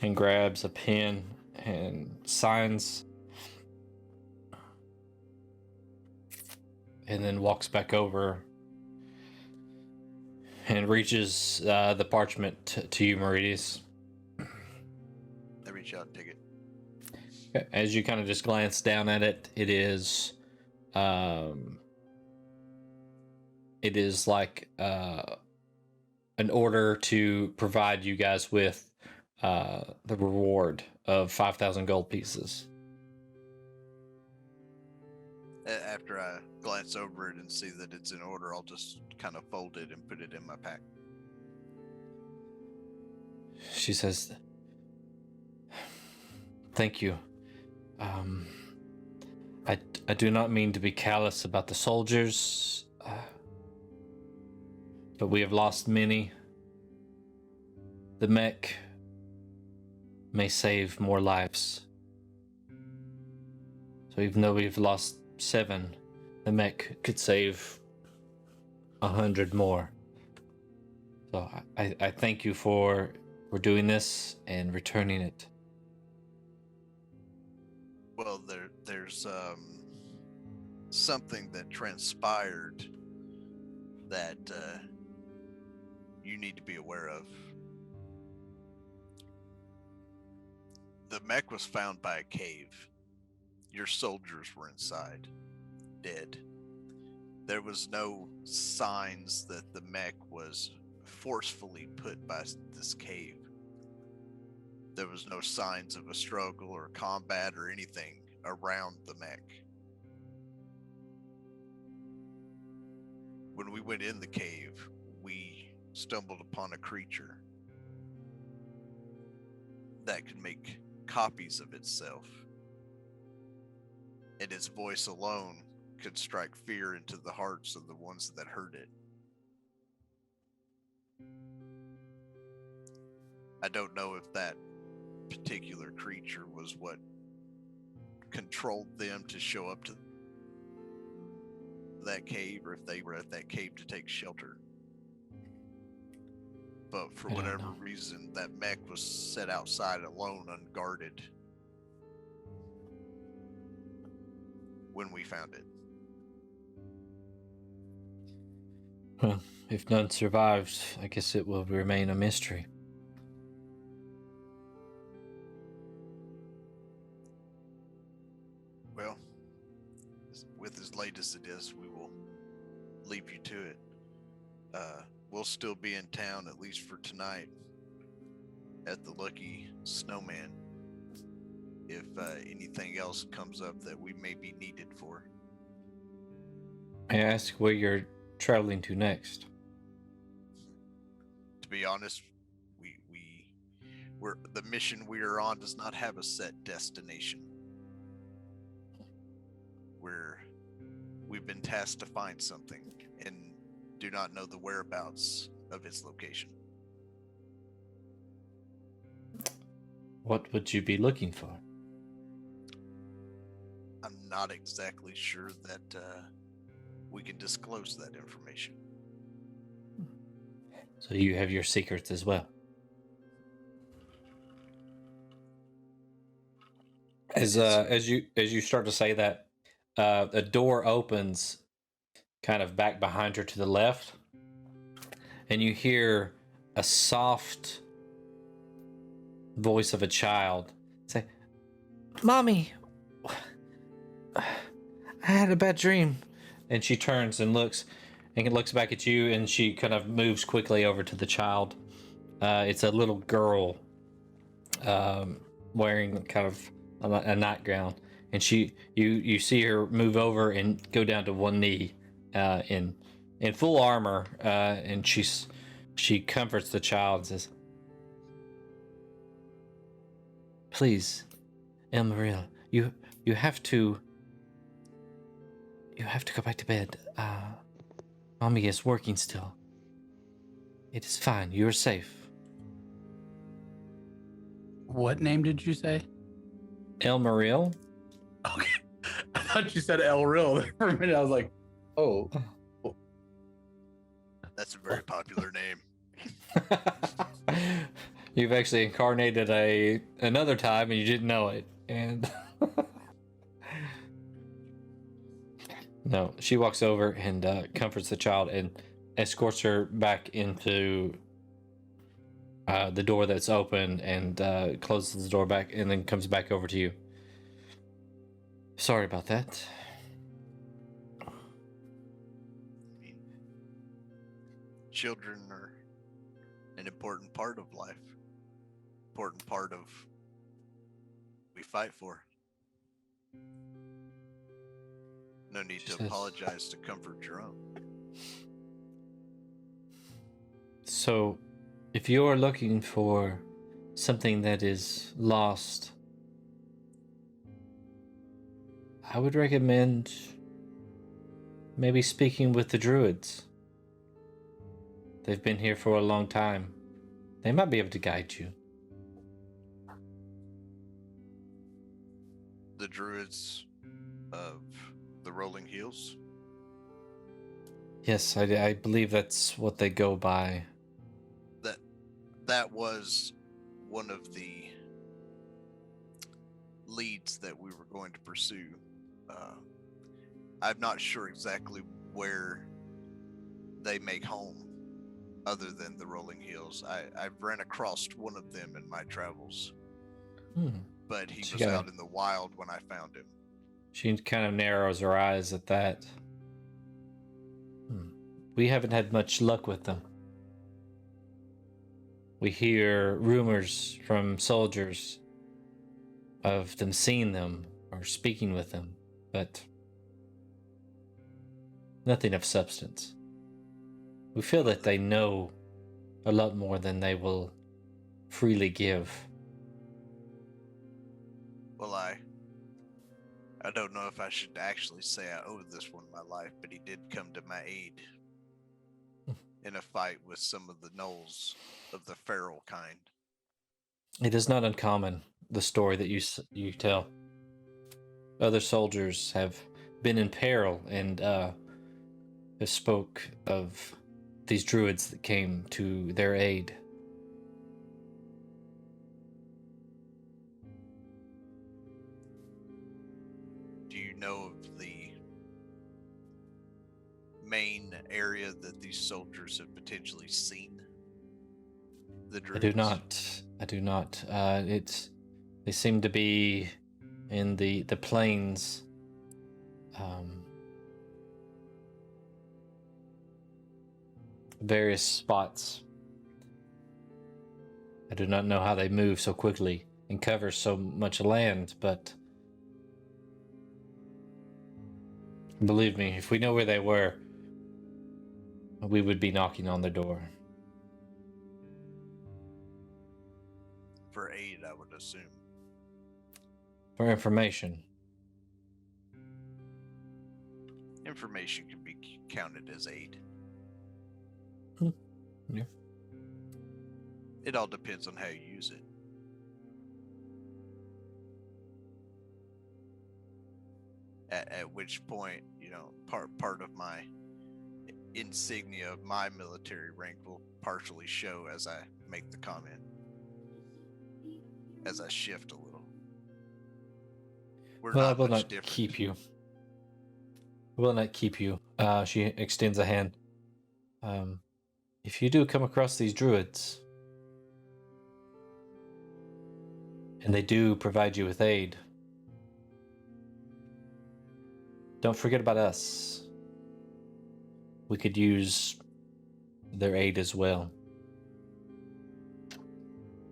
and grabs a pen and signs and then walks back over and reaches the parchment to you, Meridius. I reach out and take it. As you kind of just glance down at it, it is like an order to provide you guys with the reward of 5,000 gold pieces. After I glance over it and see that it's in order, I'll just kind of fold it and put it in my pack. She says, "Thank you. I do not mean to be callous about the soldiers, but we have lost many. The mech may save more lives. So even though we've lost 7, the mech could save 100 more. So I thank you for doing this and returning it." Well, there's something that transpired that you need to be aware of. The mech was found by a cave. Your soldiers were inside, dead. There was no signs that the mech was forcefully put by this cave. There was no signs of a struggle or combat or anything around the mech. When we went in the cave, we stumbled upon a creature that could make copies of itself. And its voice alone could strike fear into the hearts of the ones that heard it. I don't know if that particular creature was what controlled them to show up to that cave, or if they were at that cave to take shelter. But for whatever reason, that mech was set outside alone, unguarded, when we found it. Well, if none survived, I guess it will remain a mystery. Well, with as late as it is, we will leave you to it. We'll still be in town, at least for tonight, at the Lucky Snowman, if anything else comes up that we may be needed for. May I ask where you're traveling to next? To be honest, we're the mission we are on does not have a set destination. We've been tasked to find something and do not know the whereabouts of its location. What would you be looking for? I'm not exactly sure that we can disclose that information. So you have your secrets as well. As you start to say that, a door opens kind of back behind her to the left, and you hear a soft voice of a child say, "Mommy, I had a bad dream." And she turns and looks back at you, and she kind of moves quickly over to the child. It's a little girl wearing kind of a nightgown, and you see her move over and go down to one knee in full armor, and she comforts the child and says, "Please, Elmaril, you have to go back to bed. Mommy is working still. It is fine. You are safe." What name did you say? Elmaril? Okay. I thought you said El Real. For a minute, I was like, oh. That's a very popular name. You've actually incarnated another time and you didn't know it. And no, she walks over and comforts the child and escorts her back into the door that's open, and closes the door back, and then comes back over to you. "Sorry about that." I mean, children are an important part of life. Important part of we fight for. No need She to says, apologize to comfort your own. "So, if you're looking for something that is lost, I would recommend maybe speaking with the druids. They've been here for a long time. They might be able to guide you." The druids of the Rolling Hills. Yes, I believe that's what they go by. That was one of the leads that we were going to pursue. I'm not sure exactly where they make home other than the rolling hills. I've ran across one of them in my travels, but he was out in the wild when I found him. She kind of narrows her eyes at that. We haven't had much luck with them. We hear rumors from soldiers of them seeing them or speaking with them, but nothing of substance. We feel that they know a lot more than they will freely give. Well, I don't know if I should actually say I owe this one my life, but he did come to my aid in a fight with some of the gnolls of the feral kind. It is not uncommon, the story that you tell. Other soldiers have been in peril and have spoke of these druids that came to their aid. Do you know of the main area that these soldiers have potentially seen the druids? I do not. They seem to be in the plains. Various spots. I do not know how they move so quickly and cover so much land, but believe me, if we know where they were, we would be knocking on their door. For aid, I would assume. For information. Information can be counted as aid. Yeah. It all depends on how you use it. At which point, you know, part of my insignia of my military rank will partially show as I make the comment. As I shift a little. Well, I will not keep you. I will not keep you. She extends a hand. If you do come across these druids, and they do provide you with aid, don't forget about us. We could use their aid as well.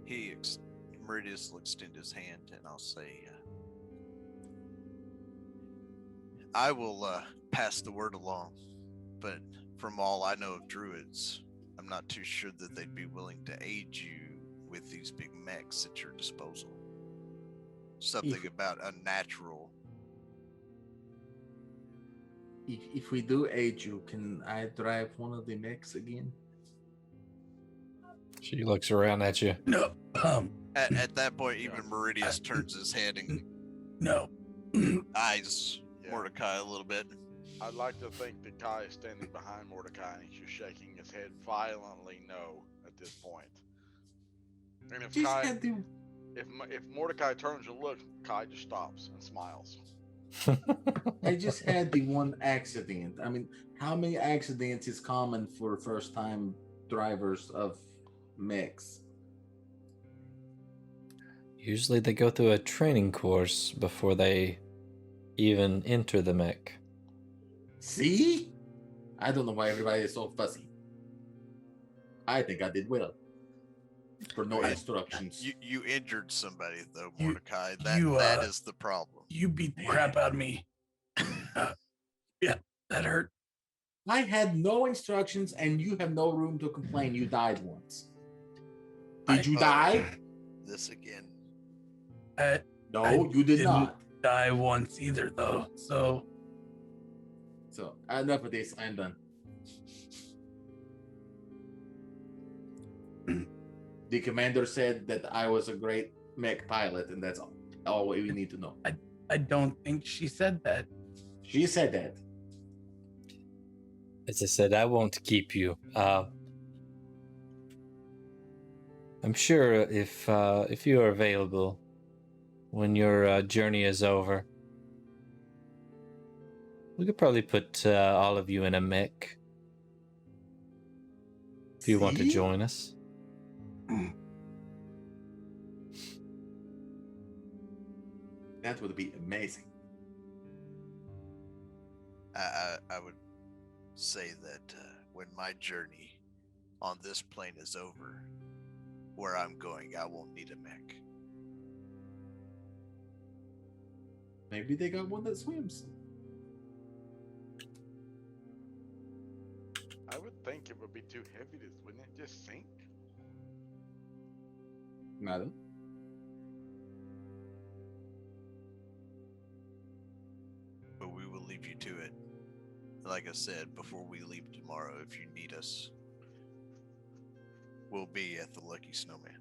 Meridius will extend his hand, and I'll say, I will pass the word along, but from all I know of druids, I'm not too sure that they'd be willing to aid you with these big mechs at your disposal. Something about unnatural. If we do aid you, can I drive one of the mechs again? She looks around at you. No. At that point, even Meridius turns his head and No. eyes Mordecai a little bit. I'd like to think that Kai is standing behind Mordecai and he's just shaking his head violently no at this point. And if Mordecai turns to look, Kai just stops and smiles. I just had the one accident. I mean, how many accidents is common for first-time drivers of mechs? Usually they go through a training course before they even enter the mech. See? I don't know why everybody is so fussy. I think I did well. For no instructions. You injured somebody though, Mordecai. That is the problem. You beat the crap out of me. Yeah, that hurt. I had no instructions and you have no room to complain. You died once. Did you die? This again. No, you did not. Die once either, though. So enough of this. I'm done. The commander said that I was a great mech pilot, and that's all we need to know. I don't think she said that. She said that. As I said, I won't keep you. I'm sure if you are available when your journey is over, We could probably put all of you in a mech if you want to See? join us. That would be amazing. I would say that when my journey on this plane is over, where I'm going, I won't need a mech. Maybe they got one that swims. I would think it would be too heavy to, wouldn't it just sink? Madam? But we will leave you to it. Like I said, before we leave tomorrow, if you need us, we'll be at the Lucky Snowman.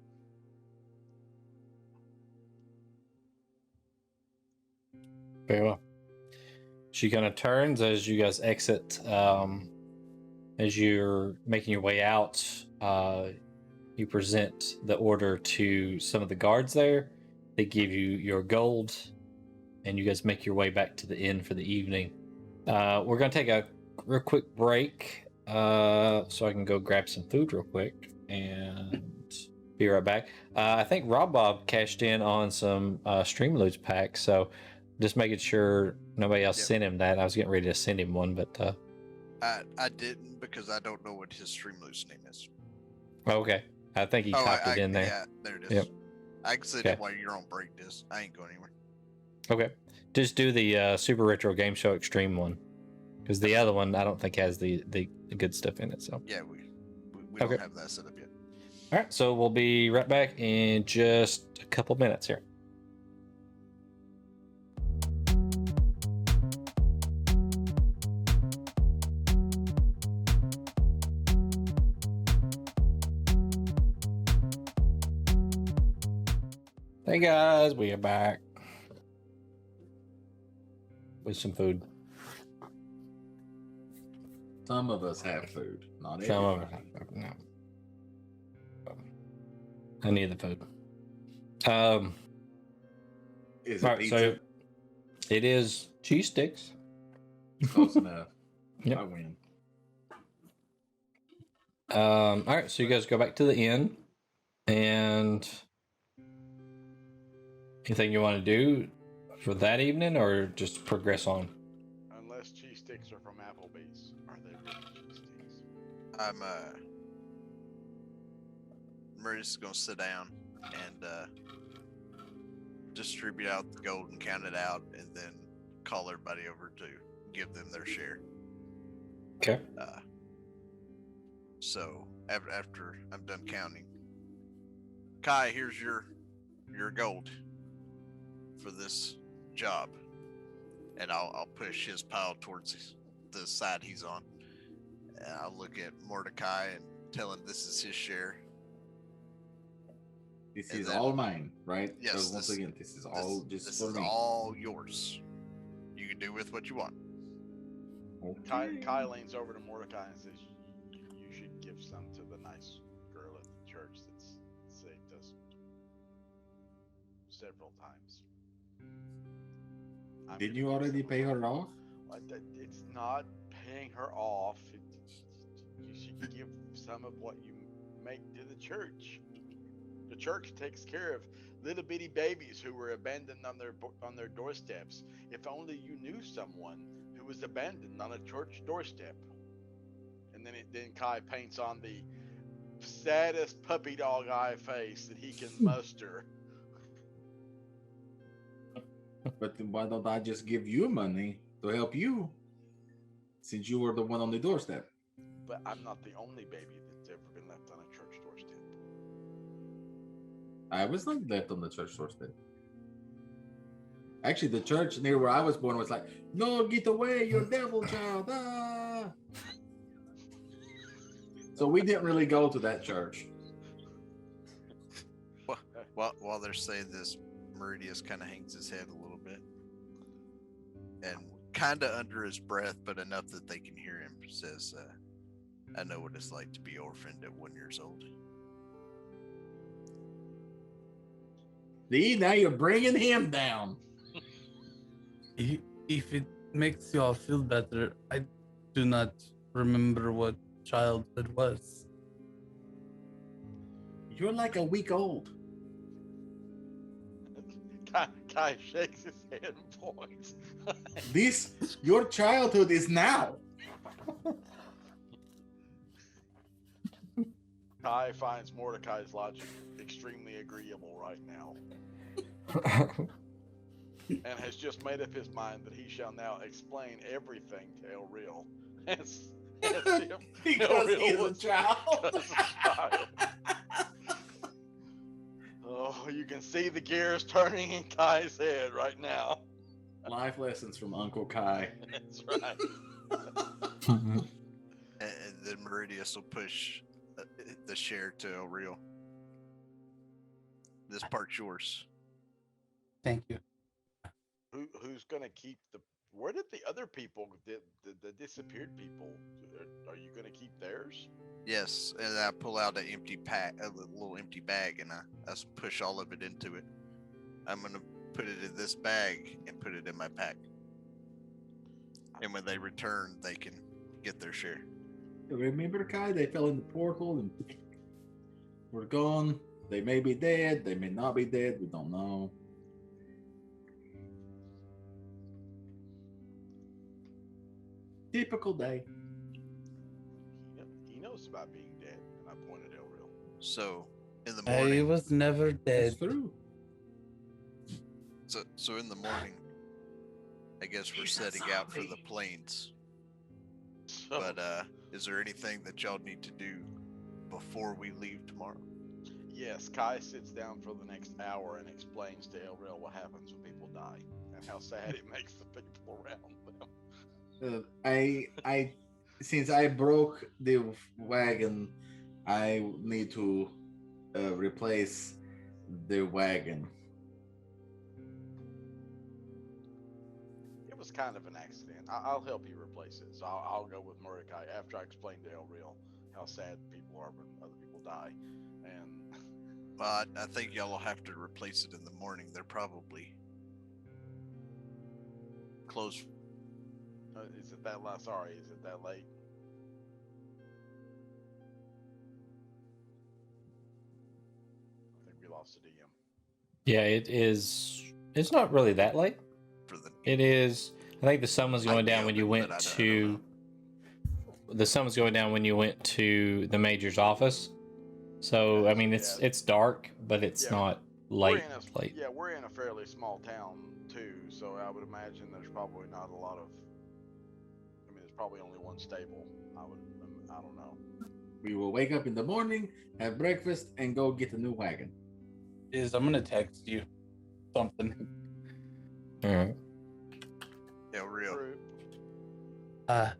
Very well. She kind of turns as you guys exit. As you're making your way out, you present the order to some of the guards there. They give you your gold, and you guys make your way back to the inn for the evening. We're going to take a real quick break so I can go grab some food real quick and be right back. I think Rob Bob cashed in on some Streamloots packs, so just making sure nobody else sent him that. I was getting ready to send him one, but I didn't because I don't know what his Streamloots name is. okay. I think he typed it in there. Yeah, there it is. Yep. I can say that while you're on break. This I ain't going anywhere. Okay. Just do the Super Retro Game Show Extreme one, because the other one I don't think has the good stuff in it. So yeah, we don't have that set up yet. all right, so we'll be right back in just a couple minutes here. Hey guys, we are back with some food. Some of us have food, not Some of everybody. us, no. I need the food. Is All it right, pizza? so it is cheese sticks. Close enough. Yep. I win. All right, so you guys go back to the inn, and anything you want to do for that evening, or just progress on? Unless cheese sticks are from Applebee's. Are they really cheese sticks? I'm just gonna sit down and distribute out the gold and count it out, and then call everybody over to give them their share. Okay. So after I'm done counting, Kai, here's your gold for this job, and I'll push his pile towards the side he's on. And I'll look at Mordecai and tell him this is his share. This And is then- all mine, right? Yes, So once this- again, this is all just This for is me. all yours. You can do with what you want. Kai leans over to Mordecai and says, "You should give some to the nice girl at the church that's saved us several times." I'm Didn't gonna you give already some pay of her mine. off? It's not paying her off. You should give some of what you make to the church. The church takes care of little bitty babies who were abandoned on their doorsteps. If only you knew someone who was abandoned on a church doorstep. And then Kai paints on the saddest puppy dog eye face that he can muster. But then why don't I just give you money to help you? Since you were the one on the doorstep. But I'm not the only baby that's ever been left on a church doorstep. I was not left on the church doorstep. Actually, the church near where I was born was like, "No, get away, you're devil child!" Ah. So we didn't really go to that church. While they're saying this, Meridius kind of hangs his head a little bit, and kind of under his breath, but enough that they can hear him, says, "I know what it's like to be orphaned at 1 year old." See, now you're bringing him down. If makes you all feel better, I do not remember what childhood was. You're like a week old. Kai shakes his head and points. Your childhood is now. Kai finds Mordecai's logic extremely agreeable right now, and has just made up his mind that he shall now explain everything to El Real. As if Because El he Real is a child. was a child. Oh, you can see the gears turning in Kai's head right now. Life lessons from Uncle Kai. That's right. And then Meridius will push the share to El Real. This part's yours. Thank you. Who's gonna keep the? Where did the other people, the disappeared people? Are you gonna keep theirs? Yes, and I pull out an empty pack, a little empty bag, and I push all of it into it. I'm gonna put it in this bag and put it in my pack. And when they return, they can get their share. Remember, Kai? They fell in the portal and we're gone. They may be dead. They may not be dead. We don't know. Typical day. He knows about being dead, and I pointed at El Real. So in the I morning, was never It's dead. true. so in the morning, I guess we're He's a setting out for the zombie. plains. So, But is there anything that y'all need to do before we leave tomorrow? yes, Kai sits down for the next hour and explains to El Real what happens when people die and how sad it makes the people around them. I since I broke the wagon, I need to replace the wagon. It was kind of an accident. I'll help you replace it. So I'll go with Mordecai after I explain to El Real how sad people are when other people die. And But I think y'all will have to replace it in the morning. They're probably closed. is it that late? Sorry, is it that late? I think we lost the DM. Yeah, it is. It's not really that late. For the It is. I think the sun was going Might be down when you open, went but I don't to. know. The sun was going down when you went to the major's office. So I mean, it's Yeah. it's dark, but it's Yeah, not We're late. in a, Late. Yeah, we're in a fairly small town too, so I would imagine there's probably not a lot of. I mean, there's probably only one stable. I don't know. We will wake up in the morning, have breakfast, and go get a new wagon. I'm gonna text you something. All right. Yeah, real. True.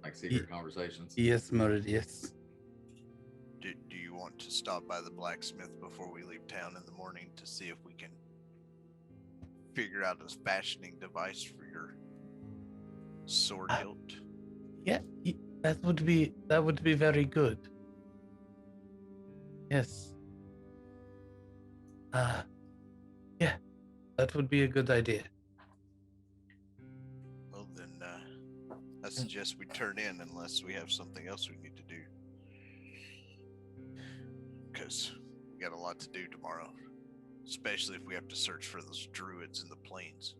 Like secret conversations. Yes, Meridius. Do you want to stop by the blacksmith before we leave town in the morning to see if we can figure out a fashioning device for your sword hilt? Yeah, that would be very good. Yes. Yeah, that would be a good idea. Well, then I suggest we turn in unless we have something else we need to do. Because we got a lot to do tomorrow, especially if we have to search for those druids in the plains.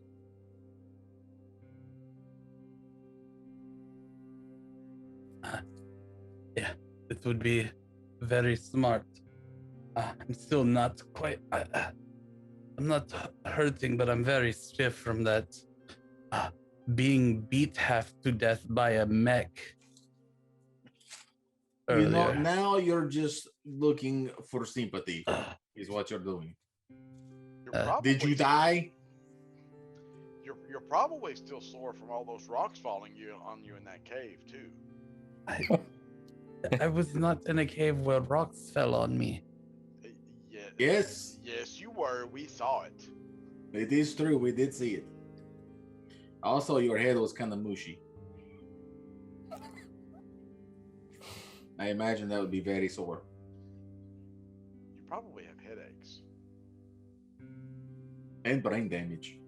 Yeah, it would be very smart. I'm still not quite. I'm not hurting, but I'm very stiff from that being beat half to death by a mech. You know, Earlier. now you're just looking for sympathy, is what you're doing. You're Did you probably- die? You're probably still sore from all those rocks falling on you in that cave too. I was not in a cave where rocks fell on me. Yeah. Yes, Yes, you were. We saw it. it is true. We did see it. Also, your head was kind of mushy. I imagine that would be very sore. You probably have headaches. And brain damage.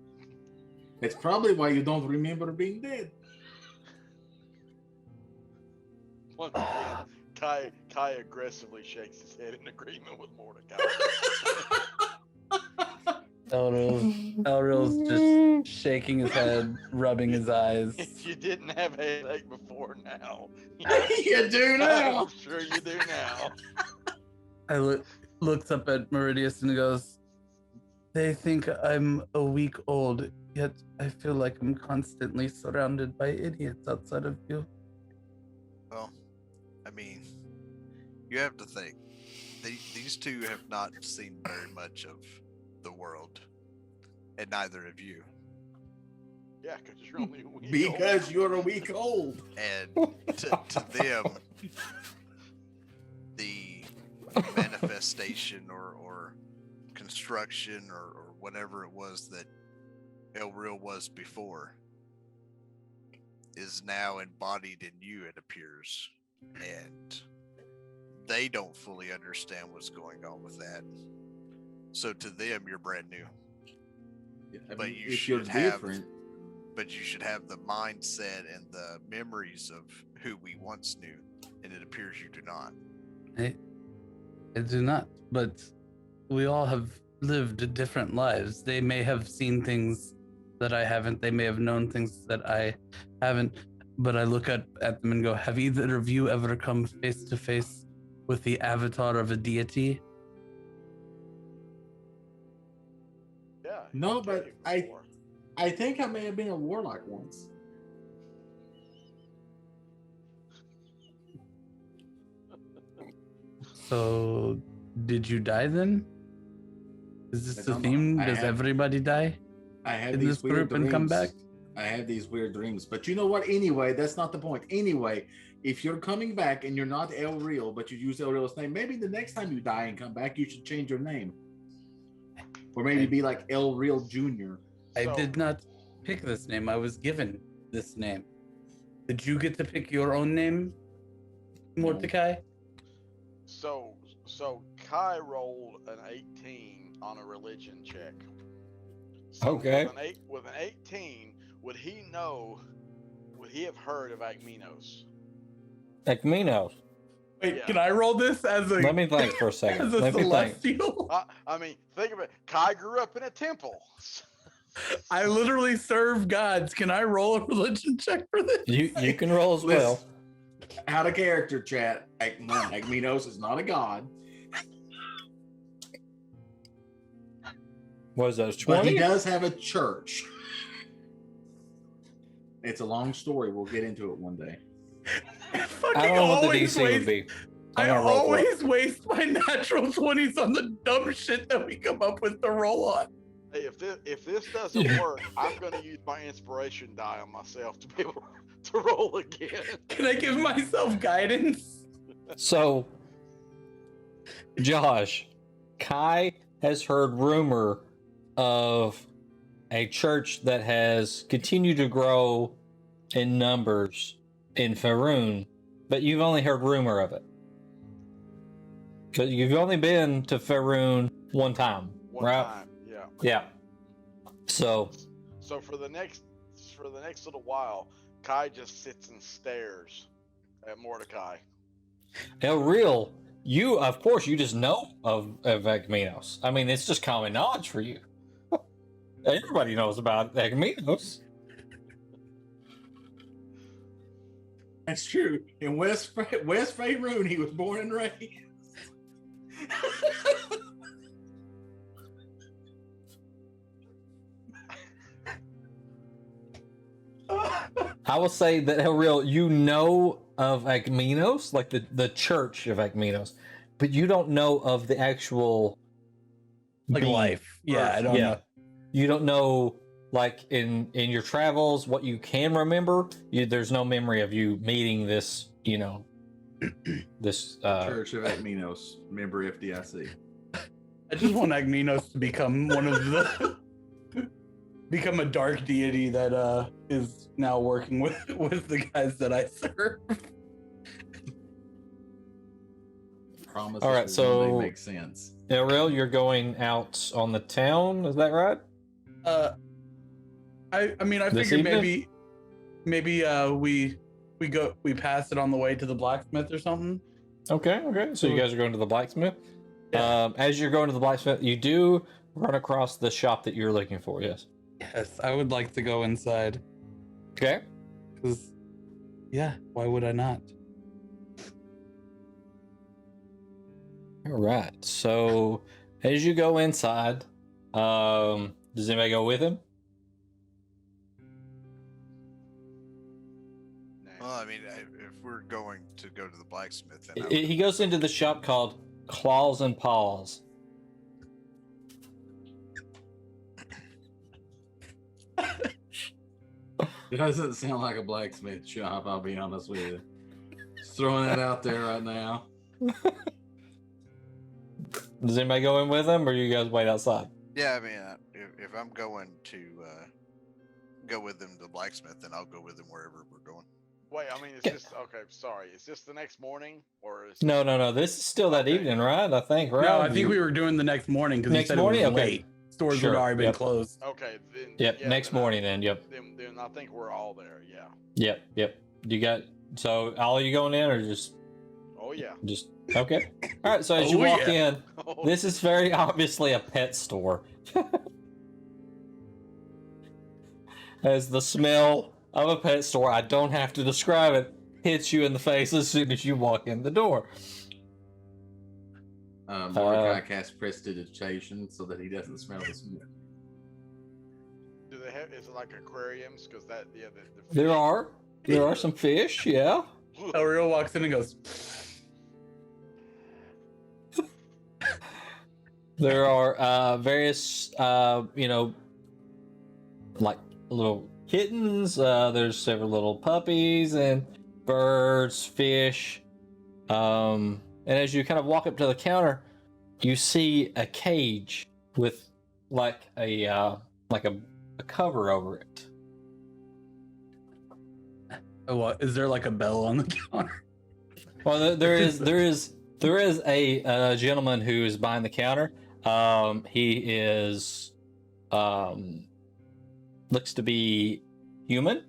It's probably why you don't remember being dead. Once again, Kai aggressively shakes his head in agreement with Mordecai. Elril's just shaking his head, rubbing his eyes. If you didn't have a headache before now, You do now. I'm sure you do now. I looks up at Meridius and goes, "They think I'm a week old, yet I feel like I'm constantly surrounded by idiots outside of you." Well, I mean, you have to think. These two have not seen very much of the world, and neither have you. Yeah, because you're only a week Because old. you're a week old. And to them, the manifestation or construction or whatever it was that El Real was before is now embodied in you, it appears. And they don't fully understand what's going on with that. So to them, you're brand new. But you if you're should have- different, But you should have the mindset and the memories of who we once knew. And it appears you do not. I do not, but we all have lived different lives. They may have seen things that I haven't. They may have known things that I haven't. But I look at them and go, "Have either of you ever come face to face with the avatar of a deity?" Yeah. No, you but gave I- before. I think I may have been a warlock once. So, did you die then? Is I this the don't know. theme? I Does have- everybody die I have in these this weird group and come dreams. back? I have these weird dreams. But you know what? Anyway, that's not the point. Anyway, if you're coming back and you're not El Real, but you use El Real's name, maybe the next time you die and come back, you should change your name. Or maybe be like El Real Jr. I So- did not pick this name. I was given this name. Did you get to pick your own name, Mordecai? So Kai rolled an 18 on a religion check. So Okay. With an 18, would he have heard of Agminos? Ekminos. Wait, Yeah. can I roll this as a Let me think for a second. as a Let me think. celestial? I mean, think of it. Kai grew up in a temple. I literally serve gods. Can I roll a religion check for this? You can roll as well. Listen, out of character, chat. Agminos is not a god, What is that? but he 20? does have a church. It's a long story. We'll get into it one day. Fucking I don't know what the always DC would waste- be. I I'm gonna roll for it. always waste my natural 20s on the dumb shit that we come up with to roll on. Hey, if this doesn't Yeah. work, I'm gonna use my inspiration die on myself to be able to roll again. Can I give myself guidance? So, Josh, Kai has heard rumor of a church that has continued to grow in numbers in Faerun, but you've only heard rumor of it. Because you've only been to Faerun one time, One right? time, yeah. Yeah. So, So for the next little while, Kai just sits and stares at Mordecai. El Real, you, of course, you just know of Ekminos. I mean, it's just common knowledge for you. Everybody knows about Ekminos. That's true. In West Faerun, he was born and raised. I will say that El Real, you know of Ekminos, like the church of Ekminos, but you don't know of the actual Like being. life. Yeah, I don't Yeah. know. You don't know, like in your travels, what you can remember. There's no memory of you meeting this, this. Church of Agminos, member FDIC. I just want Agminos to become one of the become a dark deity that is now working with the guys that I serve. Promises All right, will so- one day make sense. El Real, you're going out on the town. Is that right? I mean I This figured evening? maybe we we pass it on the way to the blacksmith or something. Okay. So you guys are going to the blacksmith. Yeah. As you're going to the blacksmith, you do run across the shop that you're looking for. Yes. Yes, I would like to go inside. Okay. Because, yeah, why would I not? All right. So as you go inside, does anybody go with him? Well, I mean, if we're going to go to the blacksmith, then I would, He goes into the shop called Claws and Paws. It doesn't sound like a blacksmith shop, I'll be honest with you. Just throwing that out there right now. Does anybody go in with him, or you guys wait outside? yeah, I mean, if I'm going to go with them to the blacksmith, then I'll go with them wherever we're going. Wait, I mean, is this okay? Sorry, is this the next morning or is No. This is still that Okay. evening, right? I think, right? No, I think we were doing the next morning because you Next said morning? it was Okay. late. Stores Sure, would already been yep. closed. okay? Then Yep. yeah, Next then morning, then. Yep. Then I think we're all there. Yeah. Yep. You got. So all of you going in, or just Oh yeah. okay? All right. So as Oh, you walk yeah. in, this is very obviously a pet store. As the smell of a pet store, I don't have to describe it, hits you in the face as soon as you walk in the door. Mordecai casts prestidigitation so that he doesn't smell the smoke. Do they have? Is it like aquariums? Because that the There are some fish, yeah. Toril walks in and goes, There are various, like little kittens. There's several little puppies and birds, fish. And as you kind of walk up to the counter, you see a cage with like a cover over it. oh, what? Is there like a bell on the counter? Well, there is a gentleman who is behind the counter. He is looks to be human.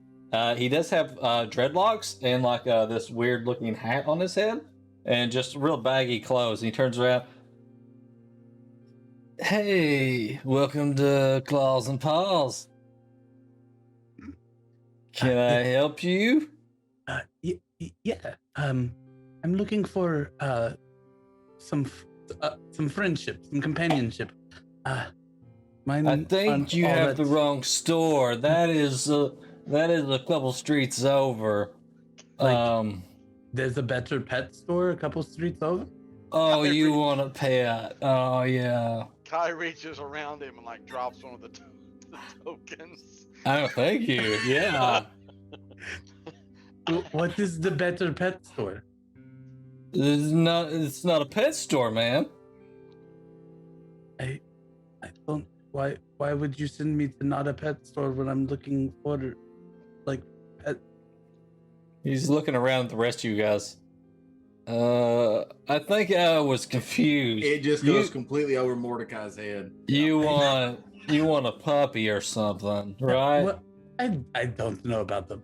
He does have dreadlocks and like this weird looking hat on his head and just real baggy clothes. And he turns around. Hey, welcome to Claws and Paws. Can I help you? Yeah. I'm looking for some friendship, some companionship. I think you have the wrong store. That is a couple streets over. Like- There's a better pet store a couple streets over. Oh, you want a pet? Oh yeah. Kai reaches around him and like drops one of the tokens. Oh, thank you. Yeah. What is the better pet store? It's not a pet store, man. I don't. Why would you send me to not a pet store when I'm looking for like pet? He's looking around at the rest of you guys. I think I was confused. It just goes completely over Mordecai's head. You want a puppy or something, right? What? I don't know about the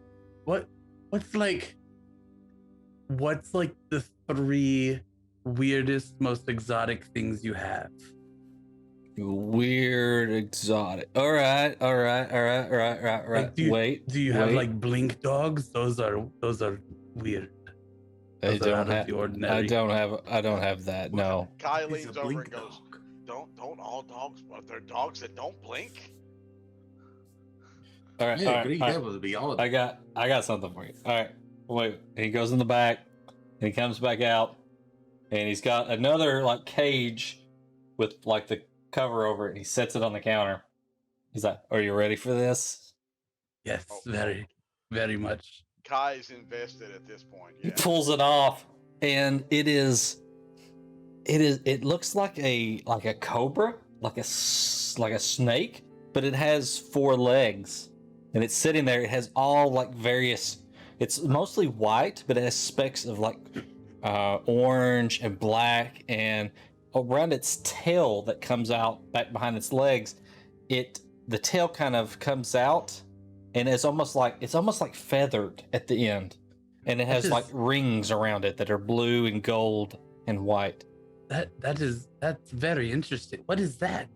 what's like the 3 weirdest, most exotic things you have? Weird, exotic. All right. Like, do you have wait. like blink dogs? Those are weird. I Those are out don't of have. the ordinary. I don't have that. No. Kai He's a leans over blink and goes, dog. "Don't all dogs? Are there dogs that don't blink?" All right. Yeah, all right, Greek all right. devil would be all of I them. got something for you. All right. Wait. He goes in the back, and he comes back out, and he's got another like cage with like the cover over it. And he sets it on the counter. He's like, "Are you ready for this?" Yes, Oh. very, very much. Kai's invested at this point. He Yeah. pulls it off, and it looks like a cobra, like a snake, but it has 4 legs, and it's sitting there. It has all like various. It's mostly white, but it has specks of like orange and black, and around its tail that comes out back behind its legs, the tail kind of comes out, and it's almost like feathered at the end. and it has like rings around it that are blue and gold and white. That's very interesting. What is that?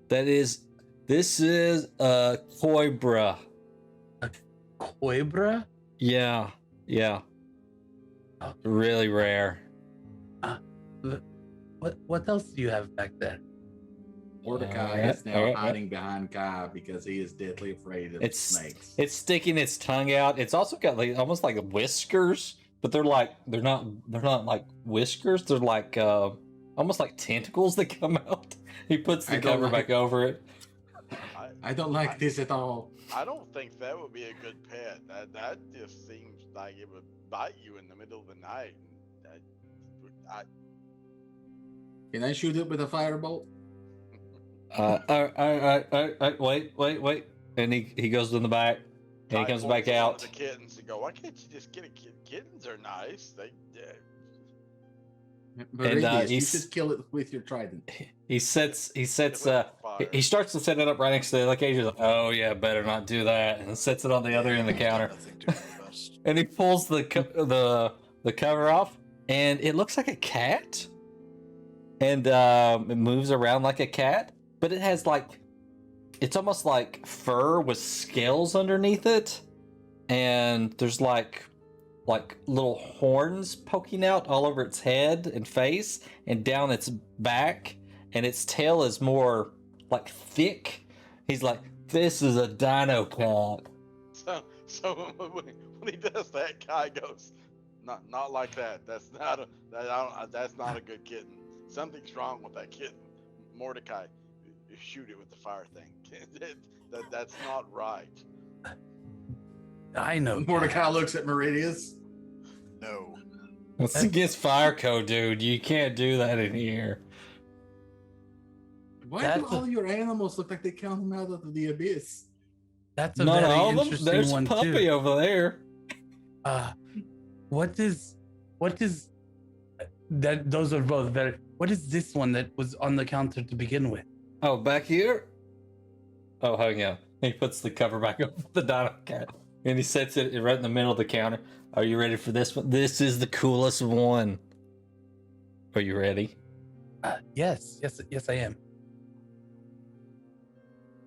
This is a cobra. A cobra? Yeah. Oh. Really rare. What else do you have back there? Mordecai is now hiding behind Kai because he is deadly afraid of snakes. It's sticking its tongue out. It's also got like almost like whiskers, but they're not like whiskers. They're like almost like tentacles that come out. He puts the cover back over it. I don't like this at all. I don't think that would be a good pet. That just seems like it would bite you in the middle of the night. Can I shoot it with a firebolt? Wait. And he goes in the back and he comes back out. The kittens and go, why can't you just get a kitten? Kittens are nice. But you should kill it with your trident. He starts to set it up right next to the cage. He's like, oh yeah, better not do that, and sets it on the other end of the counter. And he pulls the cover off, and it looks like a cat, and it moves around like a cat, but it has it's almost like fur with scales underneath it, and there's like little horns poking out all over its head and face and down its back, and its tail is more like thick. He's like, this is a dino cat. So when he does that, Kai goes, not like that. That's not a good kitten. Something's wrong with that kitten. Mordecai, shoot it with the fire thing. That's not right. I know. Mordecai looks at Meridius. No. That's against fire code, dude. You can't do that in here. Why do all your animals look like they come out of the abyss? That's a Not very all of them. interesting There's one a puppy too. over there. What is that? Those are both very. What is this one that was on the counter to begin with? Oh, back here? Oh, hang on. He puts the cover back over the dino cat, and he sets it right in the middle of the counter. Are you ready for this one? This is the coolest one. Are you ready? Yes, I am.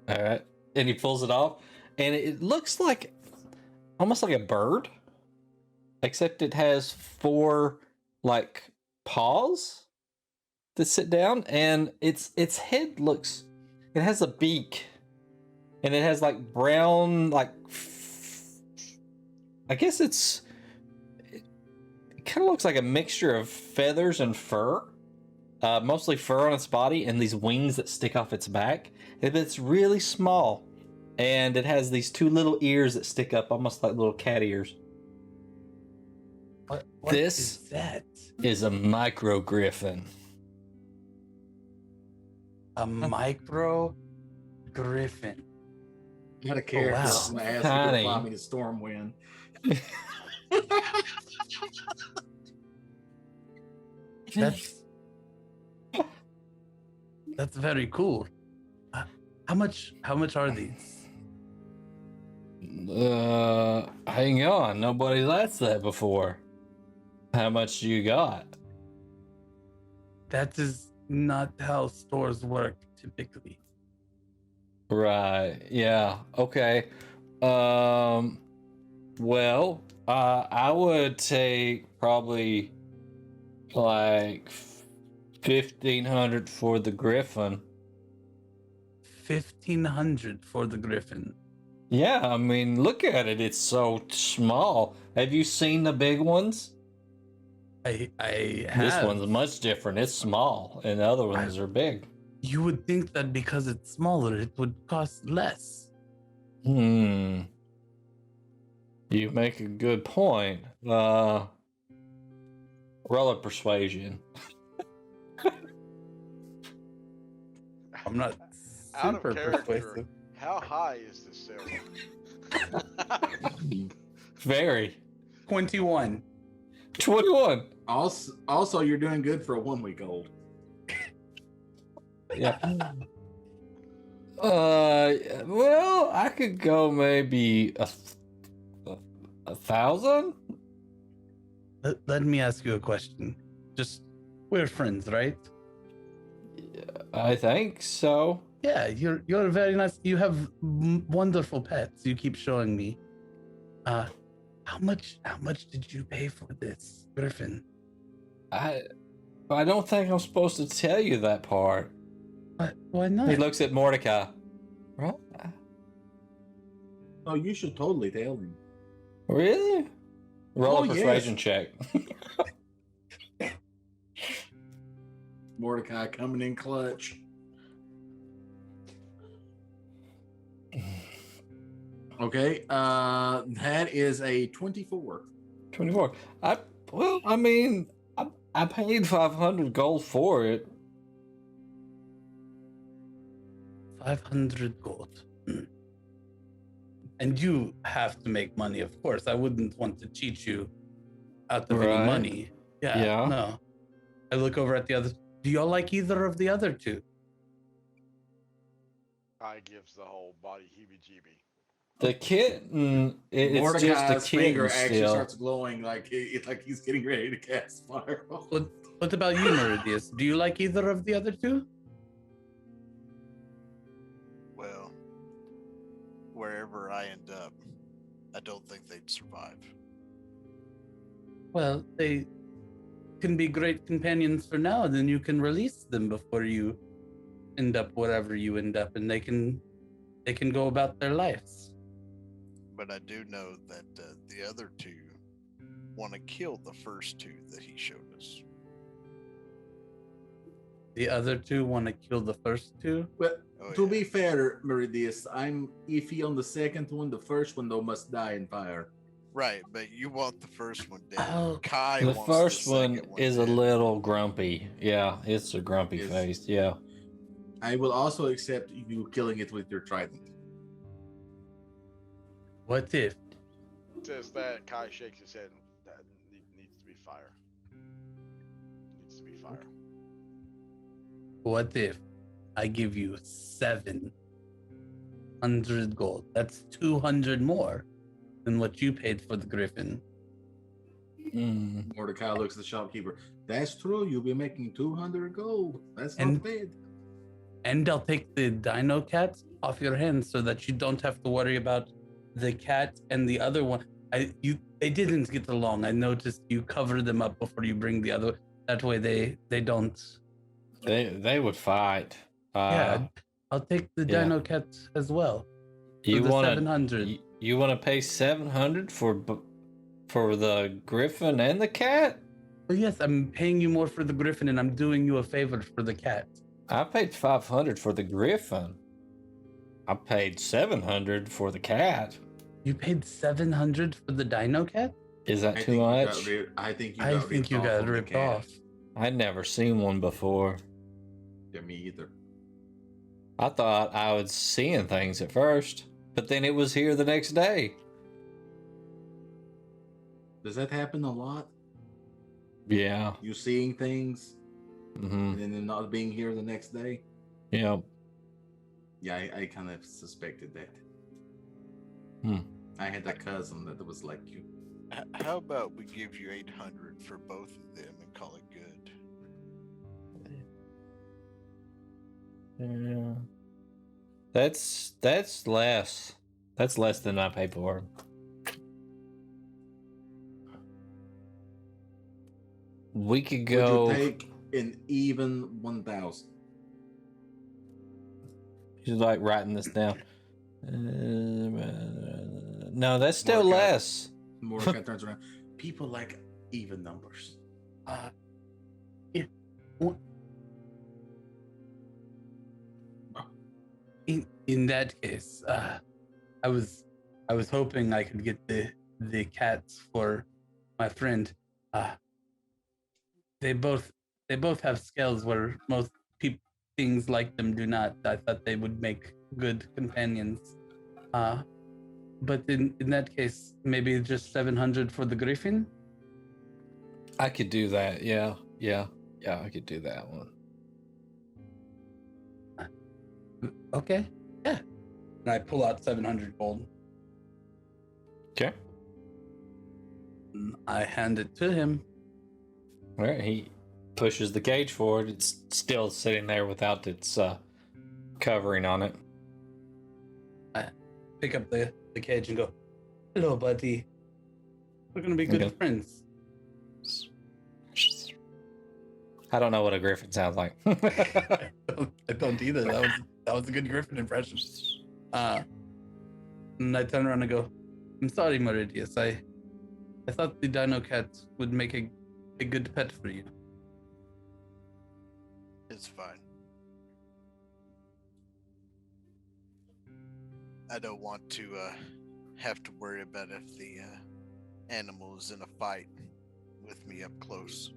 All right. And he pulls it off, and it looks like almost like a bird, except it has 4 paws that sit down, and its head looks. It has a beak, and it has brown I guess it kind of looks like a mixture of feathers and fur, mostly fur on its body, and these wings that stick off its back. And it's really small, and it has these 2 little ears that stick up, almost like little cat ears. What this is that? Is a micro griffin. A micro griffin. Not a character. wow. I'm gonna ask you to fly me to Stormwind. That's very cool. How much are these? Hang on. Nobody's asked that before. How much do you got? That is not how stores work typically. Right. Yeah. Okay. Well, I would take probably 1,500 for the griffin. 1,500 for the griffin. Yeah, I mean, look at it. It's so small. Have you seen the big ones? I have. This one's much different. It's small, and the other ones are big. You would think that because it's smaller, it would cost less. You make a good point. Roll a persuasion. I'm not Out of super character, persuasive. how high is this ceiling? Very. 21. 21. Also, you're doing good for a 1-week-old. Yeah. Well, I could go maybe 1,000. let me ask you a question. Just, we're friends, right? I think so. Yeah, you're very nice. You have wonderful pets. You keep showing me. How much did you pay for this griffin? I don't think I'm supposed to tell you that part. Why not? He looks at Mordecai. Right? Oh, you should totally tell him. Really? Roll Oh, a persuasion check. Mordecai coming in clutch. Okay, that is a 24. 24. I mean, I paid 500 gold for it. 500 gold. And you have to make money, of course. I wouldn't want to cheat you out of any Right. money. Yeah. No. I look over at the others. Do y'all like either of the other two? Kai gives the whole body heebie-jeebie. The kitten, it's Mordecai's just a finger kitten actually still. starts glowing like he's getting ready to cast fireball. What about you, Meridius? Do you like either of the other two? Well, wherever I end up, I don't think they'd survive. Well, they can be great companions for now, then you can release them before you end up wherever you end up, and they can go about their lives. But I do know that the other two want to kill the first two that he showed us. The other two want to kill the first two? But Oh, to yeah. be fair, Meridius, I'm iffy on the second one. The first one, though, must die in fire. Right, but you want the first one dead. Oh, Kai The wants first the one second is a dead. little grumpy. Yeah, it's a grumpy Yes. face. Yeah. I will also accept you killing it with your trident. What if? Says that Kai shakes his head. That needs to be fire. Needs to be fire. What if I give you 700 gold? That's 200 more than what you paid for the griffin. Mordecai looks at the shopkeeper. That's true. You'll be making 200 gold. That's And- not bad. And I'll take the dino cat off your hands so that you don't have to worry about the cat and the other one. They didn't get along. I noticed you cover them up before you bring the other. That way they don't. They would fight. Yeah, I'll take the yeah. dino cat as well. You the want 700. You want to pay 700 for the griffin and the cat? Well, yes, I'm paying you more for the griffin, and I'm doing you a favor for the cat. I paid 500 for the griffin. I paid 700 for the cat. You paid 700 for the dino cat? Is that I too think much? I think you I got think ripped you off got on the ripped cat. off. I'd never seen one before. Yeah, me either. I thought I was seeing things at first, but then it was here the next day. Does that happen a lot? Yeah. You seeing things Mm-hmm. and then them not being here the next day? Yeah. Yeah, I kind of suspected that. Hmm. I had a cousin that was like you. How about we give you 800 for both of them and call it good? Yeah. That's less. That's less than I paid for him. We could go. Would you take an even 1,000? She's like writing this down. No, that's still Mordecai. less. Mordecai turns around. People like even numbers. Yeah. In that case, I was hoping I could get the cats for my friend. They both have scales where most things like them do not. I thought they would make good companions. But in that case, maybe just 700 for the griffin. I could do that. Yeah. I could do that one. Okay. Yeah. And I pull out 700 gold. Okay. I hand it to him. All right, he pushes the cage forward. It's still sitting there without its covering on it. I pick up the cage and go, "Hello, buddy. We're gonna be good Okay. friends." I don't know what a griffin sounds like. I don't either. That was a good Griffin impression. And I turn around and go, "I'm sorry, Meridius. I thought the Dino Cat would make a good pet for you." It's fine. I don't want to have to worry about if the animal is in a fight with me up close.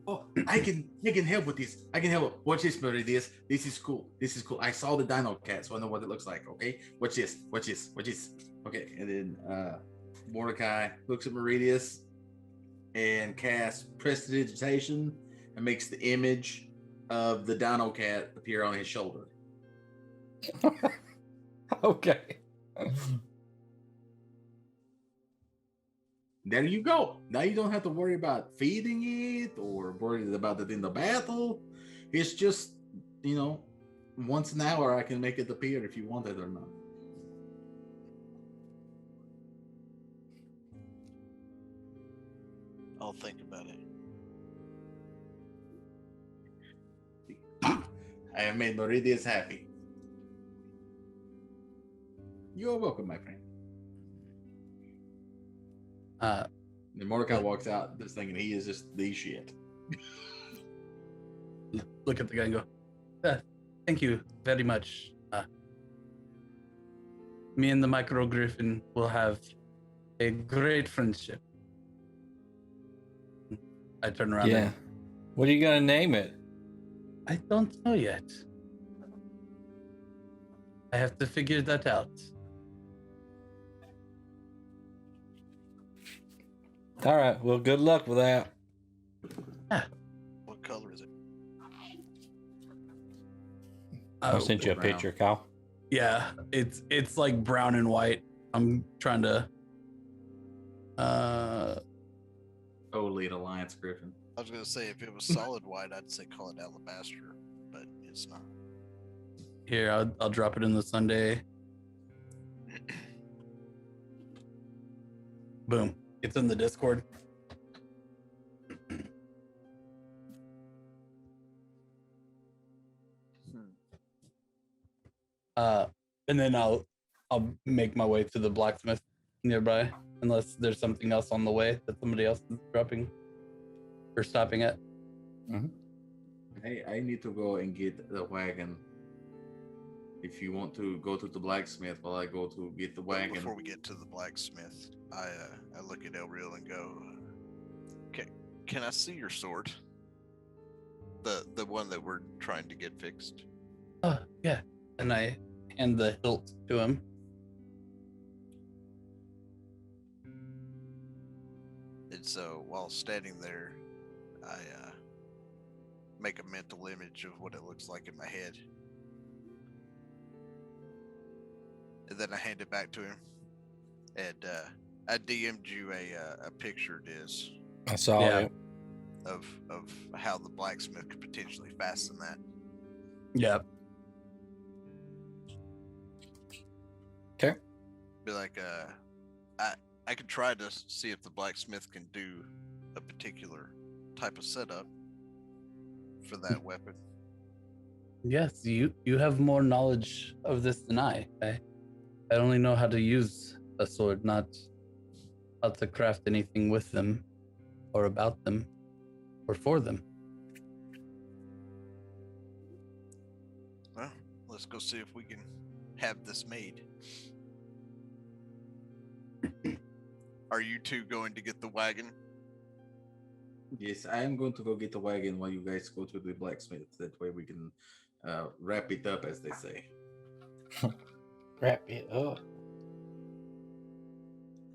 Oh, I can help with this. I can help. Watch this, Meridius. This is cool. This is cool. I saw the Dino Cat, so I know what it looks like. Okay, watch this. Watch this. Watch this. Okay, and then Mordecai looks at Meridius and casts prestidigitation and makes the image of the Dino Cat appear on his shoulder. Okay. There you go. Now you don't have to worry about feeding it or worried about it in the battle. It's just, once an hour I can make it appear if you want it or not. I'll think about it. I have made Meridius happy. You're welcome, my friend. And Mordecai walks out just thinking he is just the shit. Look at the guy and go, "Thank you very much. Me and the Micro Griffin will have a great friendship." I turn around. Yeah. What are you gonna name it? I don't know yet. I have to figure that out. All right. Well, good luck with that. What color is it? I'll send you a brown. picture, Kyle. Yeah, it's like brown and white. I'm trying to. Totally an Alliance Griffin. I was gonna say if it was solid white, I'd say call it alabaster, but it's not. Here, I'll drop it in the Sunday. Boom! It's in the Discord. And then I'll make my way to the blacksmith nearby, unless there's something else on the way that somebody else is dropping or stopping at. Hey, I need to go and get the wagon. If you want to go to the blacksmith while I go to get the wagon. Before we get to the blacksmith, I look at Elreal and go, can I see your sword? The one that we're trying to get fixed. Oh, yeah. And I hand the hilt to him. And so while standing there, I make a mental image of what it looks like in my head. And then I hand it back to him. And I DM'd you a picture, Diz, I saw Yeah. it. of how the blacksmith could potentially fasten that. Yeah. Okay. Be like, I could try to see if the blacksmith can do a particular type of setup for that weapon. Yes, you have more knowledge of this than I. I only know how to use a sword, not how to craft anything with them, or about them, or for them. Well, let's go see if we can have this made. Are you two going to get the wagon? Yes, I am going to go get the wagon while you guys go to the blacksmith. That way we can wrap it up, as they say. Wrap it up.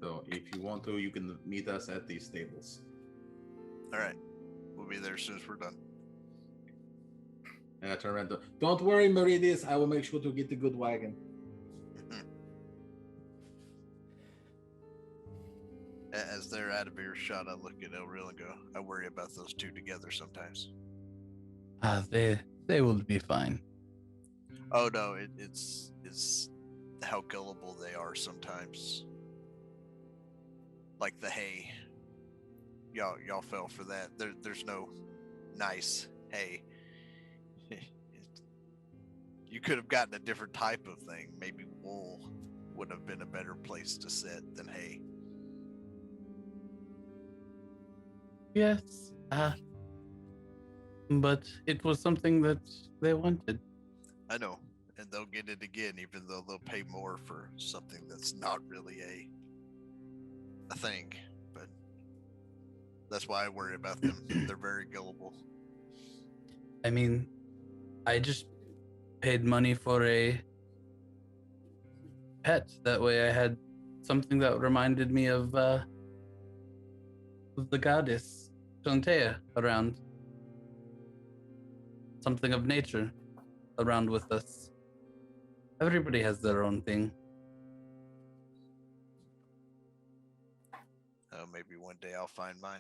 So if you want to, you can meet us at these stables. All right, we'll be there as soon as we're done. And I turn around to, don't worry, Meridius, I will make sure to get the good wagon. they're out of earshot, I look at Elreal and go, I worry about those two together sometimes. They will be fine. Oh no, it's how gullible they are sometimes. Like the hay. Y'all fell for that. There's no nice hay. You could have gotten a different type of thing. Maybe wool would have been a better place to sit than hay. Yes. But it was something that they wanted. I know, and they'll get it again, even though they'll pay more for something that's not really a thing. But that's why I worry about them. They're very gullible. I mean, I just paid money for a pet. That way I had something that reminded me of the goddess Shantea around. Something of nature around with us. Everybody has their own thing. Oh, maybe one day I'll find mine.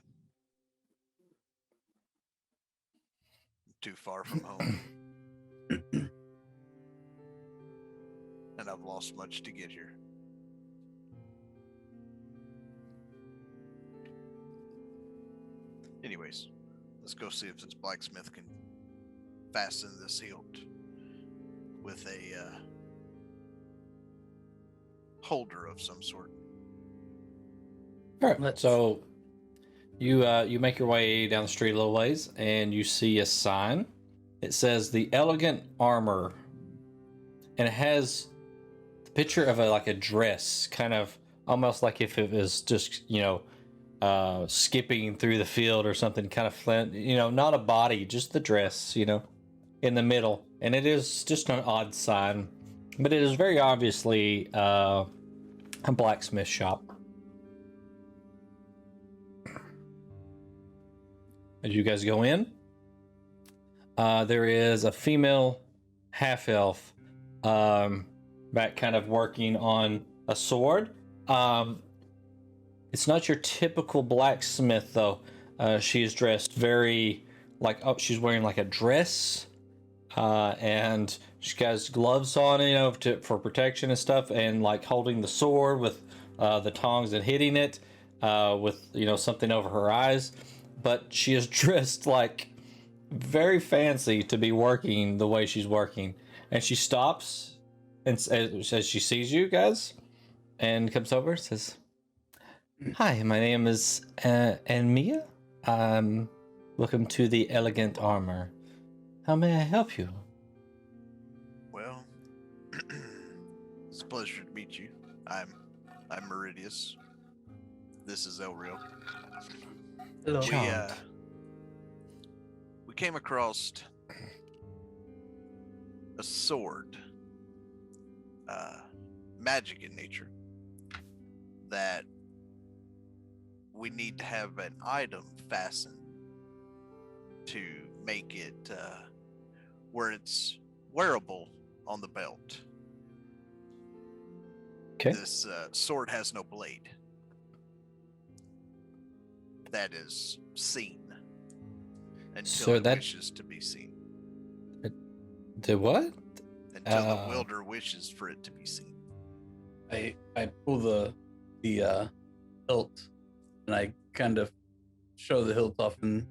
Too far from home. And I've lost much to get here. Anyways, let's go see if this blacksmith can fasten this hilt with a holder of some sort. All right. So you make your way down the street a little ways, and you see a sign. It says the Elegant Armor, and it has the picture of a dress, kind of almost like if it was just skipping through the field or something, kind of flint. Not a body, just the dress. In the middle, and it is just an odd sign, but it is very obviously a blacksmith shop. As you guys go in, there is a female half-elf back kind of working on a sword. It's not your typical blacksmith though. She is dressed very she's wearing like a dress. And she has gloves on, for protection and stuff, and like holding the sword with the tongs and hitting it with something over her eyes. But she is dressed like very fancy to be working the way she's working, and she stops and says she sees you guys and comes over and says, "Hi, my name is Anmia. Welcome to the Elegant Armor. How may I help you?" Well, it's a pleasure to meet you. I'm Meridius. This is Elreal. Hello. We came across a sword, magic in nature, that we need to have an item fastened to make it where it's wearable on the belt. Okay. This sword has no blade. That is seen until So it that- wishes to be seen. The what? Until the wielder wishes for it to be seen. I pull the hilt, and I kind of show the hilt off, and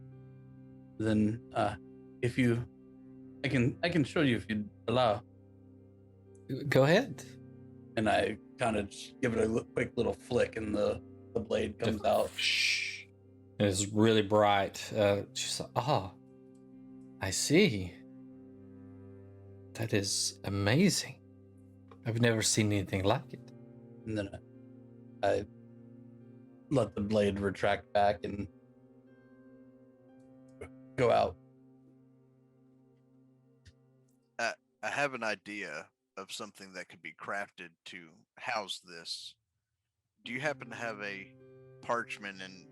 then I can show you if you allow. Go ahead. And I kind of give it a quick little flick, and the blade comes out. It's really bright. She's like, I see. That is amazing. I've never seen anything like it. And then I let the blade retract back and go out. I have an idea of something that could be crafted to house this. Do you happen to have a parchment and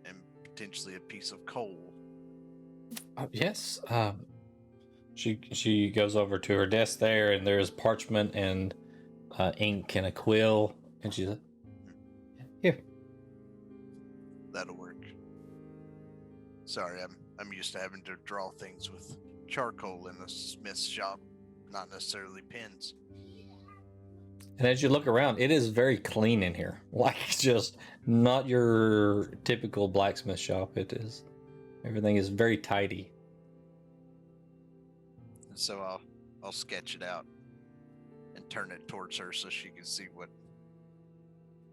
potentially a piece of coal? Yes. She goes over to her desk there, and there's parchment and ink and a quill, and she's like, "Here." That'll work. Sorry, I'm used to having to draw things with charcoal in a smith's shop, not necessarily pens. And as you look around, it is very clean in here. Like, it's just not your typical blacksmith shop. It is. Everything is very tidy. And so I'll sketch it out and turn it towards her so she can see what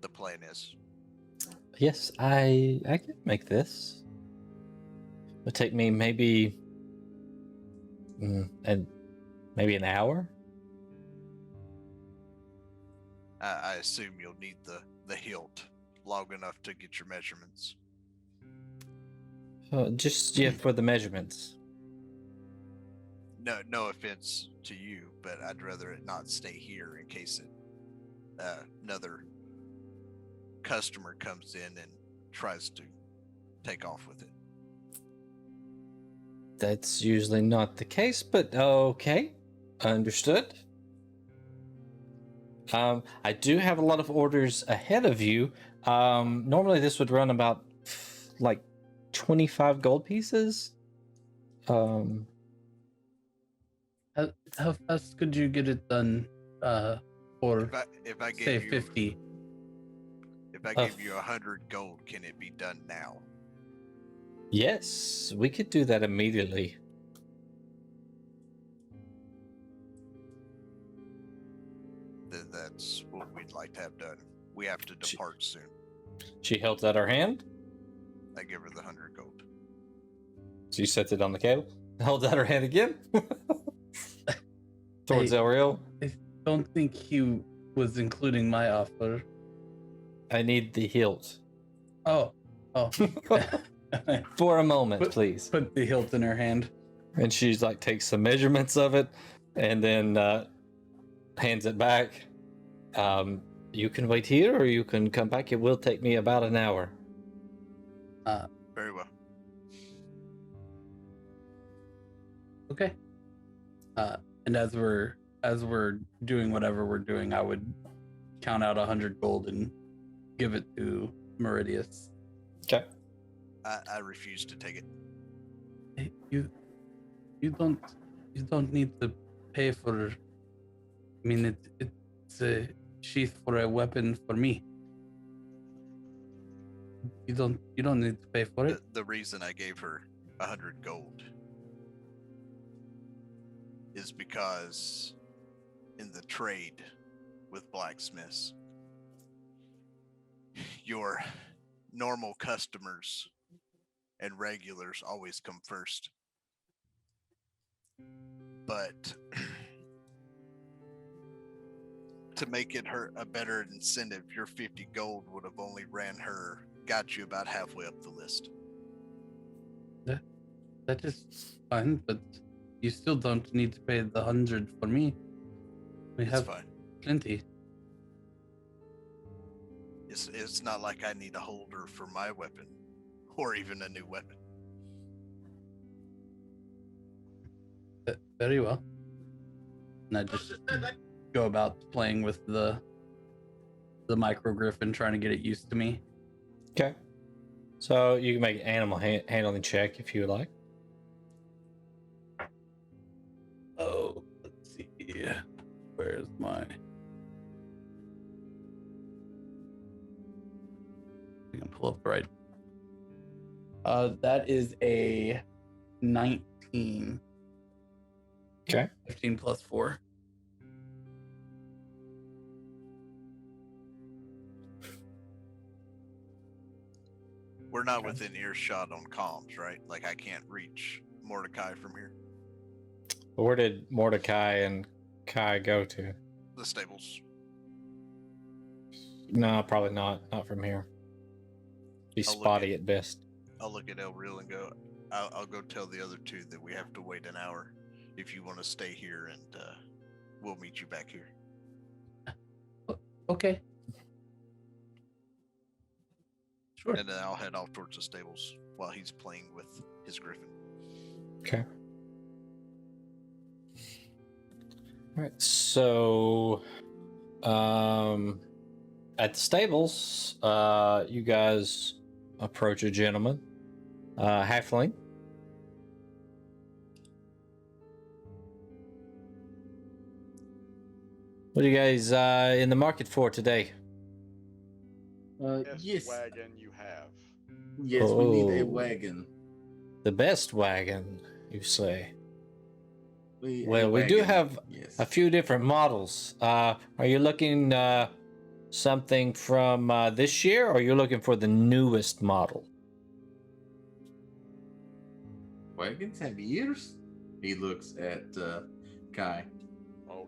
the plan is. Yes, I can make this. It'll take me maybe maybe an hour. I assume you'll need the hilt long enough to get your measurements. Just for the measurements. No offense to you, but I'd rather it not stay here in case another customer comes in and tries to take off with it. That's usually not the case, but okay, understood. I do have a lot of orders ahead of you. Normally this would run about like 25 gold pieces. How fast could you get it done? For If I say gave you 50. If I gave you 100 gold, can it be done now? Yes, we could do that immediately. Then that's what we'd like to have done. We have to depart soon. She holds out her hand. I give her the 100 gold. She sets it on the table. Holds out her hand again. Towards Hey. Elriel. I don't think he was including my offer. I need the hilt. Oh. For a moment, Put- please. Put the hilt in her hand. And she's like takes some measurements of it and then hands it back. You can wait here or you can come back. It will take me about an hour. Very well. Okay. And as we're doing whatever we're doing, I would count out 100 gold and give it to Meridius. Okay. I refuse to take it. Hey, you don't need to pay for. I mean, it's a sheath for a weapon for me. You don't need to pay for it. The reason I gave her 100 gold is because in the trade with blacksmiths, your normal customers and regulars always come first. But to make it her a better incentive, your 50 gold would have only got you about halfway up the list. That is fine, but you still don't need to pay the 100 for me. We It's have fine. plenty. It's not like I need a holder for my weapon, or even a new weapon. Very well. And I just go about playing with the micro griffin, trying to get it used to me. Okay. So you can make an animal handling check if you would like. Oh, let's see. Where's my? I can pull up the right. That is a 19. Okay. 15 plus 4. We're not within earshot on comms, right? Like I can't reach Mordecai from here. Where did Mordecai and Kai go to? The stables. No, probably not. Not from here. Be I'll look spotty at best. I'll look at El Real and go. I'll go tell the other two that we have to wait an hour if you want to stay here, and we'll meet you back here. Okay. Sure. And then I'll head off towards the stables while he's playing with his griffin. Okay. All right. So, at the stables, you guys approach a gentleman. Halfling. What are you guys in the market for today? Best Yes, wagon you have. yes, we need a Oh. wagon. The best wagon, you say? A Well, we do wagon, have yes. a few different models. Are you looking something from this year, or are you looking for the newest model? Wagons have ears? He looks at Kai. Oh,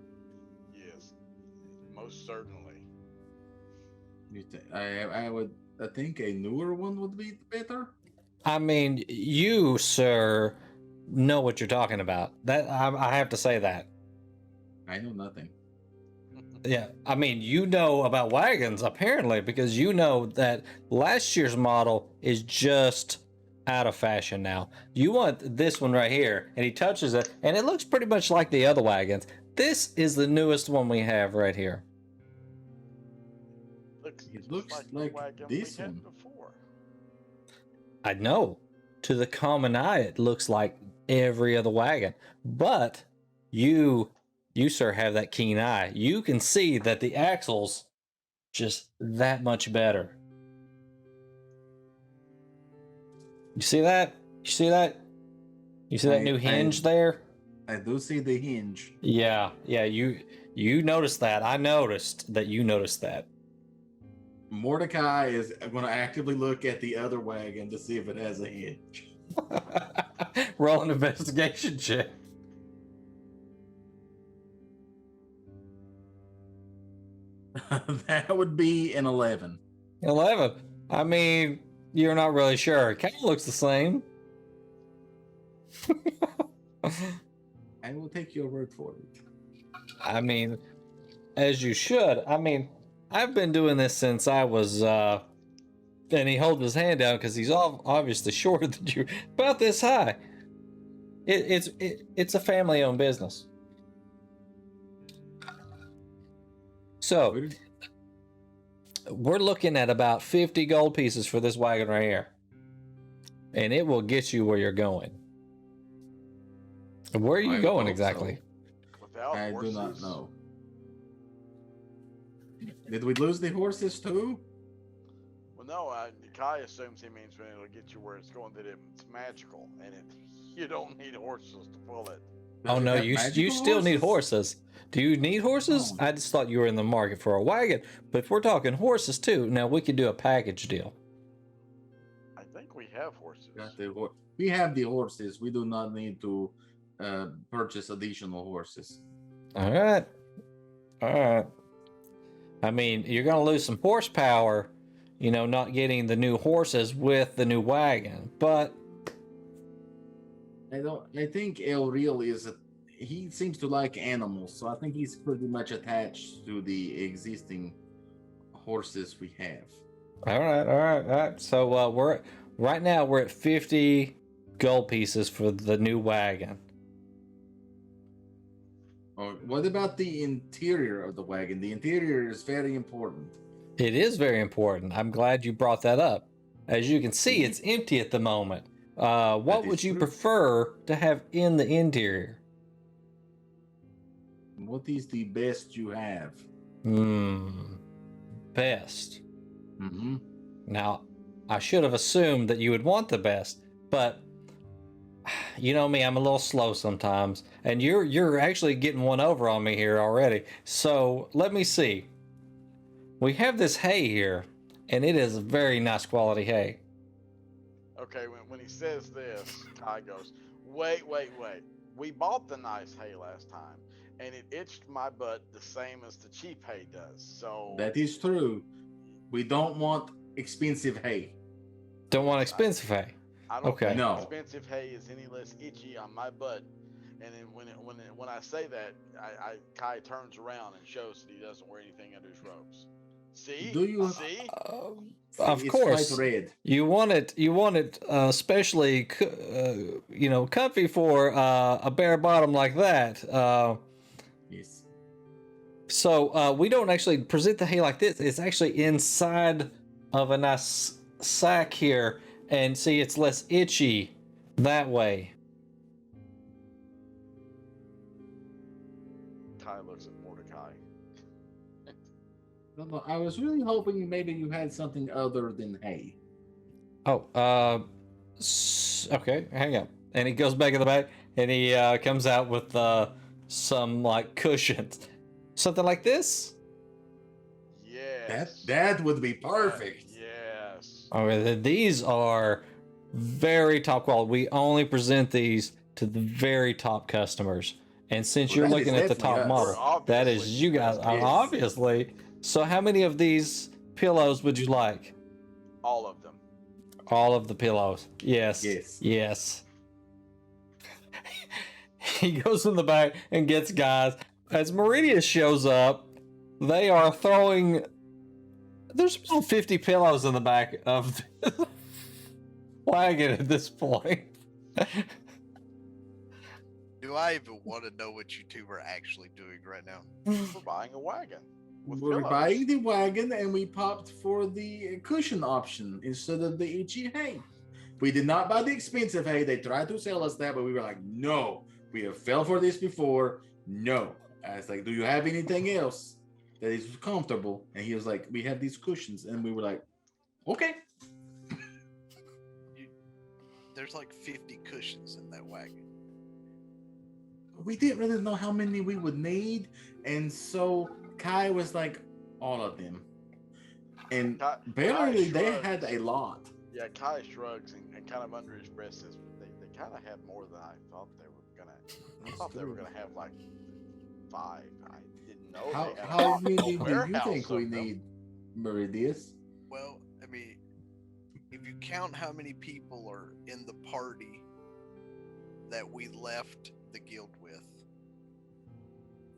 yes, most certainly. I think a newer one would be better. I mean, you, sir, know what you're talking about. That I have to say that. I know nothing. Yeah, I mean, you know about wagons apparently, because you know that last year's model is just out of fashion now. You want this one right here, and he touches it, and it looks pretty much like the other wagons. This is the newest one we have right here. Looks It just looks like, like the wagon this we had one. before. I know. To the common eye, it looks like every other wagon, but you, sir, have that keen eye. You can see that the axles just that much better. You see that? You see that? You see that new hinge there? I do see the hinge. Yeah, you noticed that. I noticed that you noticed that. Mordecai is going to actively look at the other wagon to see if it has a hinge. Roll an investigation check. That would be an 11. 11. I mean, you're not really sure. It kind of looks the same. I will take your word for it. I mean, as you should. I mean, I've been doing this since I was, and he holds his hand down because he's obviously shorter than you, about this high. It's a family-owned business. So, we're looking at about 50 gold pieces for this wagon right here. And it will get you where you're going. Where are you I going hope exactly? so. Without I horses, do not know. Did we lose the horses too? Well, no. Kai assumes he means when it'll get you where it's going, that it's magical, and you don't need horses to pull it. Does Oh it no, have you magical still need horses. Do you need horses? Oh. I just thought you were in the market for a wagon. But if we're talking horses too, now we could do a package deal. I think we have horses. We have the horses. We do not need to purchase additional horses. All right. I mean, you're going to lose some horsepower, not getting the new horses with the new wagon. But I think El Real he seems to like animals, so I think he's pretty much attached to the existing horses we have. all right. So we're right now we're at 50 gold pieces for the new wagon. What about the interior of the wagon? The interior is very important. It is very important. I'm glad you brought that up. As you can see, it's empty at the moment. What would you prefer to have in the interior? What is the best you have? Best. Mm-hmm. Now, I should have assumed that you would want the best, but you know me, I'm a little slow sometimes, and you're actually getting one over on me here already. So let me see. We have this hay here, and it is very nice quality hay. Okay, when he says this, Kai goes, wait. We bought the nice hay last time, and it itched my butt the same as the cheap hay does. So That is true. We don't want expensive hay. Don't want expensive hay. I don't think No. expensive hay is any less itchy on my butt. And then when I say that, Kai turns around and shows that he doesn't wear anything under his robes. See? Do you- See? Of It's course. quite red. You want it especially comfy for a bare bottom like that. Yes. So we don't actually present the hay like this. It's actually inside of a nice sack here and see it's less itchy that way. Kai looks at Mordecai. No, I was really hoping maybe you had something other than hay. Oh, okay, hang on. And he goes back in the back and he comes out with some like cushions. Something like this? Yes. That would be perfect. Yes. Okay, these are very top quality. We only present these to the very top customers. And since Well, you're that looking is at the definitely top us. model, We're that is obviously you guys, best Yes. obviously. So how many of these pillows would you like? All of them. All of the pillows. Yes. Yes. Yes. He goes in the back and gets guys. As Meridius shows up, they are throwing. There's about 50 pillows in the back of the wagon at this point. Do I even want to know what you two are actually doing right now? We're buying a wagon. With We're pillows. buying the wagon and we popped for the cushion option instead of the itchy hay. We did not buy the expensive hay. They tried to sell us that, but we were like, no, we have fell for this before. No. I was like, do you have anything else that is comfortable? And he was like, we have these cushions. And we were like, okay. There's like 50 cushions in that wagon. We didn't really know how many we would need. And so Kai was like, all of them. And Kai apparently they shrugs. had a lot. Yeah, Kai shrugs and kind of under his breath says, they kind of have more than I thought they were gonna. I thought they were gonna have like 5. I didn't know. How, they had how a many do you warehouse think we of them. need, Meridius? Well, I mean, if you count how many people are in the party that we left the guild with,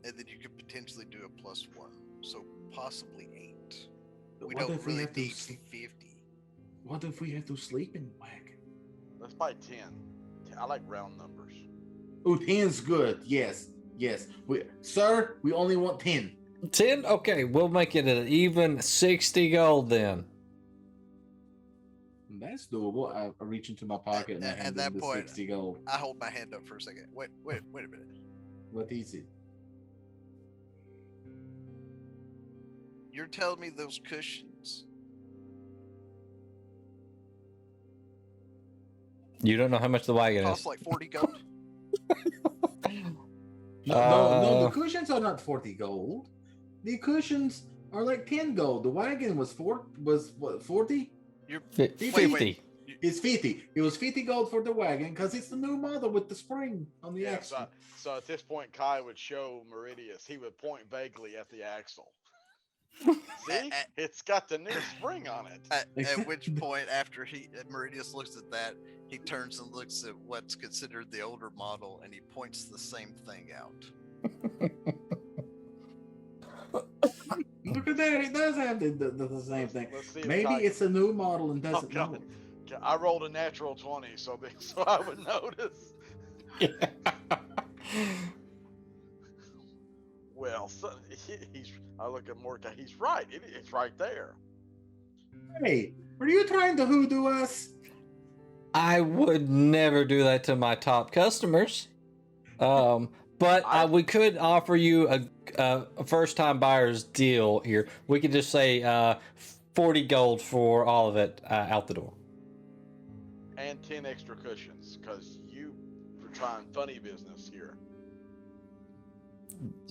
and then you could potentially do a +1, so possibly 8. We What don't if we really have to need sleep? 50. What if we have to sleep in the wagon? Let's buy 10. I like round numbers. Oh, 10's good. Yes, yes. Sir, we only want 10. 10? Okay, we'll make it an even 60 gold then. That's doable. I reach into my pocket and I At hand that him the point, 60 gold. I hold my hand up for a second. Wait a minute. What is it? You're telling me those cushions? You don't know how much the wagon Cost is. like 40 gold? No, the cushions are not 40 gold. The cushions are like 10 gold. The wagon was what, 40? You're 50. It's 50. It was 50 gold for the wagon because it's the new model with the spring on the Yeah, axle. so at this point, Kai would show Meridius. He would point vaguely at the axle. See, it's got the new spring on it. At which point, after Meridius looks at that, he turns and looks at what's considered the older model, and he points the same thing out. Look at that. It does have the same thing. Let's see if Maybe Kai- it's a new model and Oh, doesn't know God. it. I rolled a natural 20, so I would notice. Well, so I look at Mordecai. He's right. It's right there. Hey, are you trying to hoodoo us? I would never do that to my top customers. But we could offer you a first-time buyer's deal here. We could just say 40 gold for all of it out the door. And 10 extra cushions, because you were trying funny business here.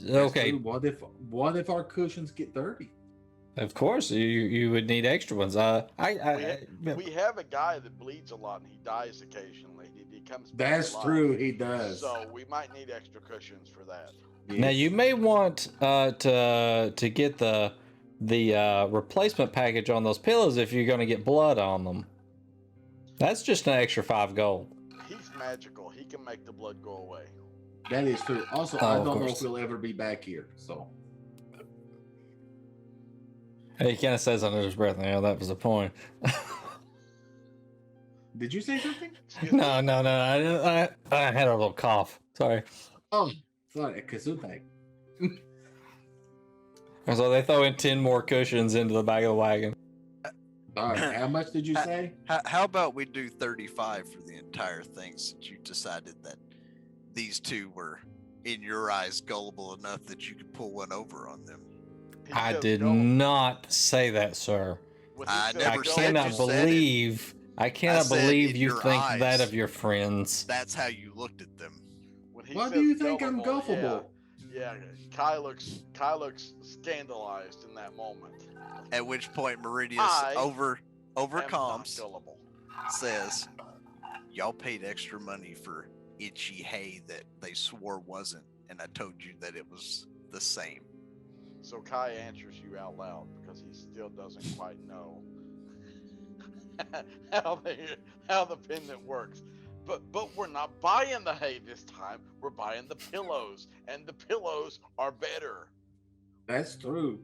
Okay, What if our cushions get dirty? of course you would need extra ones. We have a guy that bleeds a lot and he dies occasionally. He comes back That's to life. true. He does. So we might need extra cushions for that. Now Yes. you may want to get the replacement package on those pillows if you're going to get blood on them. That's just an extra 5 gold. He's magical. He can make the blood go away. That is true. Also, Oh, I of don't know if course. we'll ever be back here. So He kind of says under his breath, "Yeah, that was the point." did you say something? Excuse me? No. I had a little cough. Sorry. Oh, sorry, Kazutag. And so they throw in 10 more cushions into the back of the wagon. All right, how much did you say? How about we do 35 for the entire thing, since you decided that these two were, in your eyes, gullible enough that you could pull one over on them? He I says did gullible. not say that, sir. When he I says never I said cannot you gullible, said it. believe. I cannot said believe in you your think that eyes. of your friends. That's how you looked at them. when he Why says do you think I'm gullible, gullible? Yeah, Kai looks scandalized in that moment. At which point Meridius I over am not comms gullible. says, "Y'all paid extra money for itchy hay that they swore wasn't, and I told you that it was the same." So Kai answers you out loud because he still doesn't quite know how the pendant works. But we're not buying the hay this time. We're buying the pillows, and the pillows are better. That's true.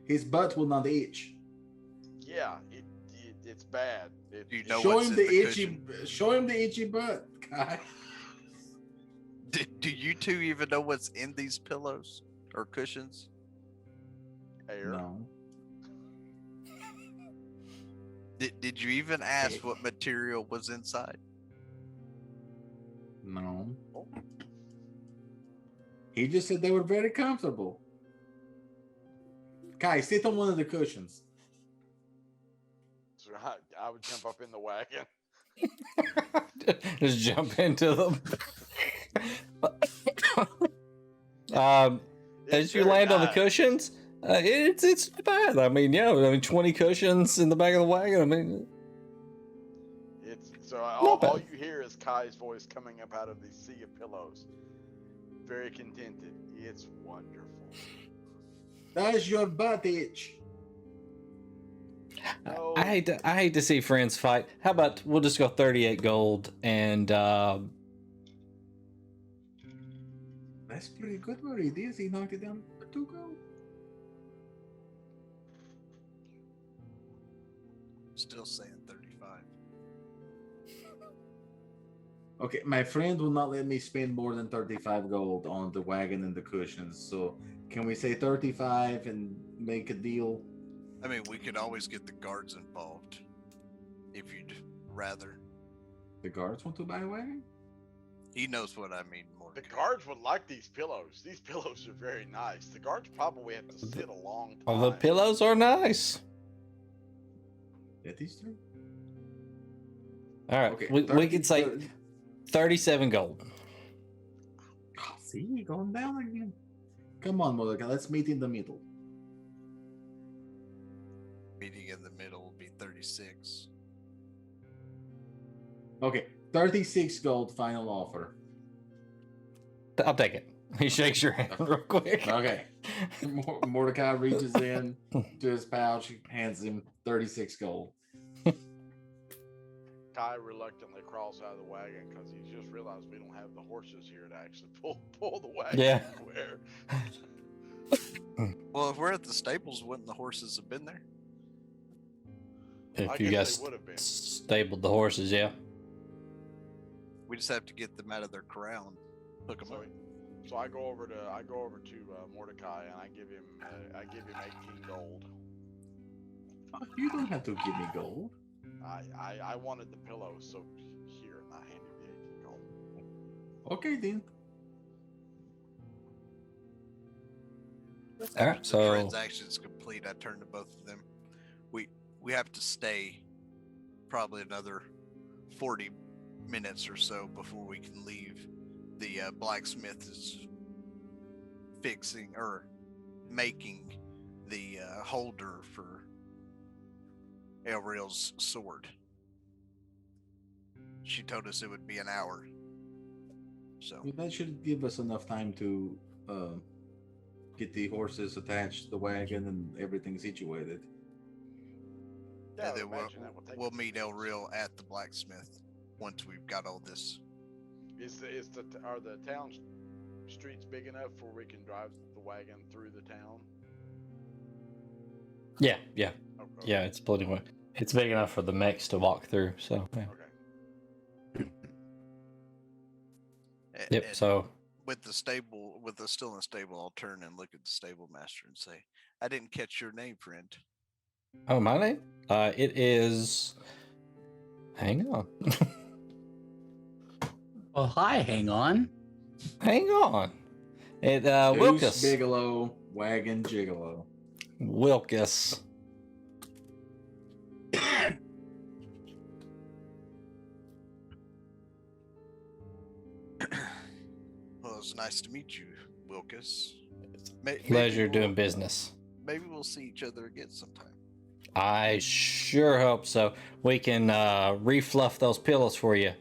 His butt will not itch. Yeah, it's bad. Do you know Show what's him in the the itchy. cushion? Show him the itchy butt, guy. Do you two even know what's in these pillows or cushions? Air. No. Did you even ask what material was inside? No. Oh. He just said they were very comfortable. Kai, sit on one of the cushions. So I would jump up in the wagon. Just jump into them. As It's you very land on the nice. cushions, it's not bad. I mean, yeah, 20 cushions in the back of the wagon. I mean, It's so all bad. you hear is Kai's voice coming up out of the sea of pillows. Very contented. It's wonderful. Does your butt itch? No, I hate to see friends fight. How about we'll just go 38 gold and That's pretty good where he is. He knocked it down for 2 gold. Still saying 35. Okay, my friend will not let me spend more than 35 gold on the wagon and the cushions. So can we say 35 and make a deal? I mean, we could always get the guards involved if you'd rather. The guards want to buy a wagon? He knows what I mean more. the guards would like these pillows. These pillows are very nice. The guards probably have to sit a long time. the pillows are nice. That is true. All right, Okay, we could say 37 gold. Oh, see, going down again. Come on, Mordecai, let's meet in the middle. Meeting in the middle will be 36. Okay, 36 gold final offer. I'll take it. He shakes your hand real quick. Okay. Mordecai reaches in to his pouch, hands him 36 gold. Kai reluctantly crawls out of the wagon because he's just realized we don't have the horses here to actually pull the wagon Yeah. anywhere. Well, if we're at the stables, wouldn't the horses have been there? I If you guess guys they would have been. stabled the horses, yeah. We just have to get them out of their corral and hook them up. So I go over to Mordecai and I give him 18 gold. Oh, you don't have to give me gold. I wanted the pillows, so here, and I hand him the 18 gold. Okay, then. All right, The so transaction's complete. I turn to both of them. We have to stay probably another 40 minutes or so before we can leave. The blacksmith is fixing or making the holder for Elreal's sword. She told us it would be an hour. So Well, that should give us enough time to get the horses attached to the wagon and everything situated. Yeah, I and would then imagine that would take we'll a few meet minutes. Elreal at the blacksmith once we've got all this. Are the town streets big enough where we can drive the wagon through the town? yeah, Okay. yeah, it's plenty of. It's big enough for the mechs to walk through. So yeah. Okay. Yep. And So with the still in the stable, I'll turn and look at the stable master and say, "I didn't catch your name, friend." Oh, my name? It is. Hang on. Oh, hi, hang on. Hang on. It Goose Wilkus. Bigelow, Wagon Gigolo. Wilkus. Well, it's nice to meet you, Wilkus. Pleasure doing business. Maybe we'll see each other again sometime. I sure hope so. We can refluff those pillows for you.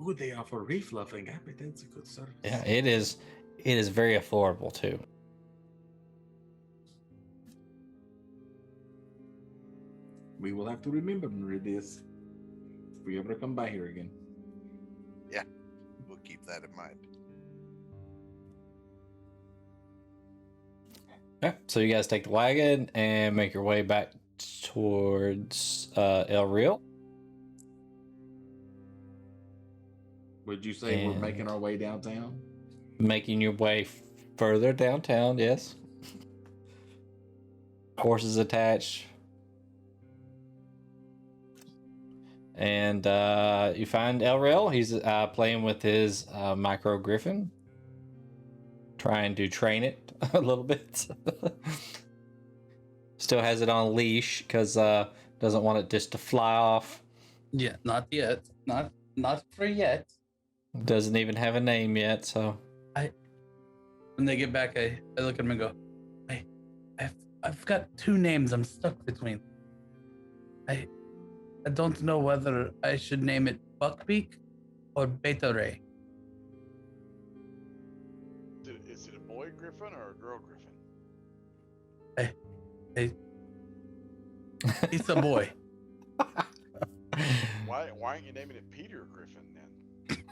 Ooh, they offer refluffing. I bet that's a good service. Yeah, it is. It is very affordable too. We will have to remember this if we ever come by here again. Yeah, we'll keep that in mind. Okay, so you guys take the wagon and make your way back towards El Real. Would you say we're making our way downtown? Making your way further downtown, yes. Horses attached. And you find El Real. He's playing with his micro griffin, trying to train it a little bit. Still has it on a leash because doesn't want it just to fly off. Yeah, not yet. Not for yet. Doesn't even have a name yet, so. When they get back, I look at him and go, I've got two names I'm stuck between. I don't know whether I should name it Buckbeak or Beta Ray. Is it a boy griffin or a girl griffin? It's a boy. Why aren't you naming it Peter Griffin then?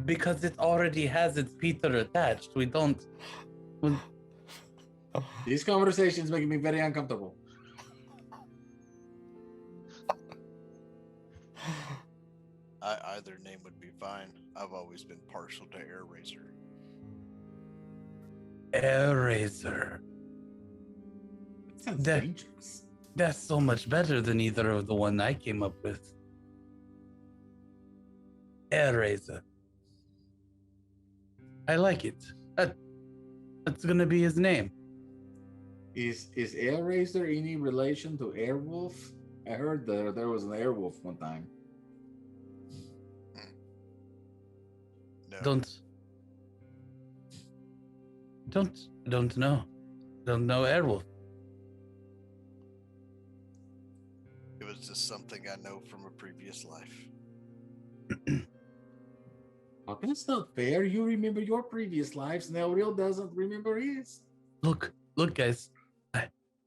Because it already has its Peter attached. We don't. These conversations making me very uncomfortable. Either name would be fine. I've always been partial to Air Razor. Air Razor. Sounds That- dangerous. That's so much better than either of the one I came up with. Air Razor. I like it. That's gonna be his name. Is Air Razor any relation to Airwolf? I heard there was an Airwolf one time. No. Don't know. Don't know Airwolf. It was just something I know from a previous life. Oh, that's not fair. You remember your previous lives, and Elreal doesn't remember his. Look, guys.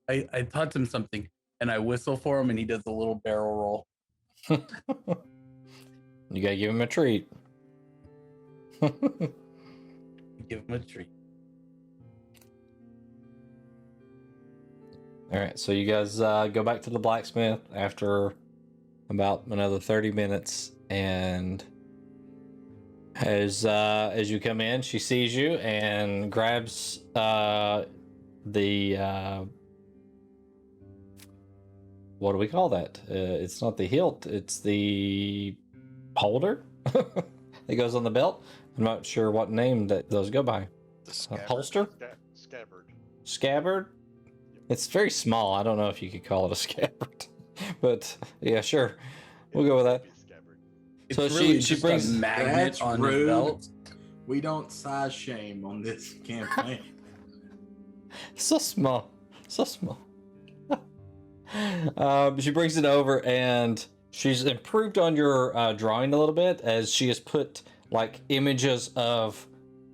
I taught him something, and I whistle for him, and he does a little barrel roll. You gotta give him a treat. Give him a treat. All right, so you guys go back to the blacksmith after about another 30 minutes, and as you come in, she sees you and grabs the what do we call that? It's not the hilt; it's the holder that goes on the belt. I'm not sure what name that those go by. The scabbard. Holster? Scabbard. Scabbard? It's very small. I don't know if you could call it a scabbard, but yeah, sure, we'll go with that. Scabbard. It's So really she just brings- a magnet That's on rude. his belt. We don't size shame on this campaign. So small, so small. She brings it over, and she's improved on your drawing a little bit, as she has put like images of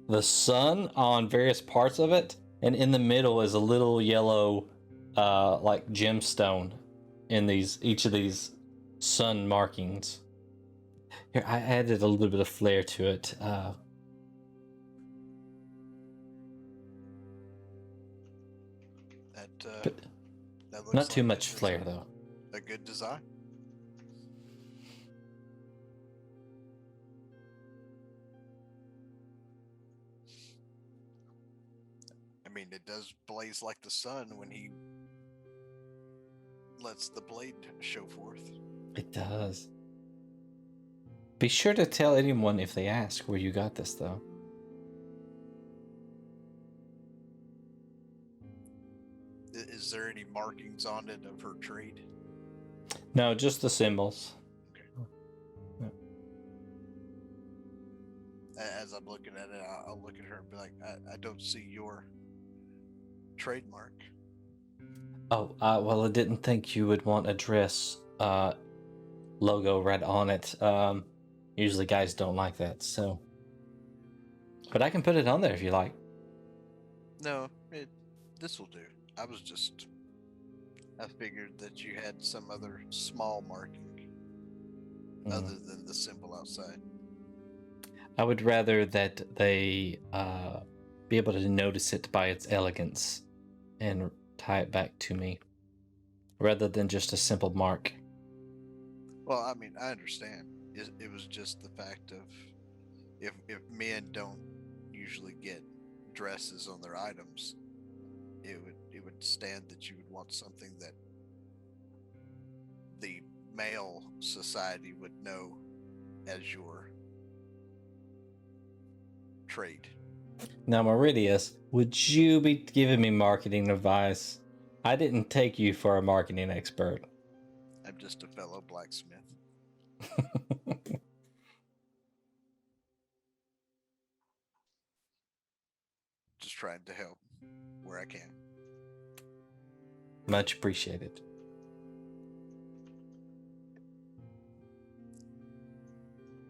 the sun on various parts of it, and in the middle is a little yellow like gemstone in each of these sun markings. Here, I added a little bit of flair to it. But That looks not too like much it's flair though. A good design. I mean, it does blaze like the sun when he lets the blade show forth. It does. Be sure to tell anyone if they ask where you got this, though. Is there any markings on it of her trade? No, just the symbols. As I'm looking at it, I'll look at her and be like, I don't see your trademark. Oh, well, I didn't think you would want a dress logo right on it. Usually guys don't like that, so. But I can put it on there if you like. No, this will do. I figured that you had some other small marking other than the symbol outside. I would rather that they be able to notice it by its elegance and tie it back to me, rather than just a simple mark. Well, I mean, I understand. It was just the fact of if men don't usually get dresses on their items, it would stand that you would want something that the male society would know as your trade. Now, Meridius, would you be giving me marketing advice? I didn't take you for a marketing expert. I'm just a fellow blacksmith. Just trying to help where I can. Much appreciated.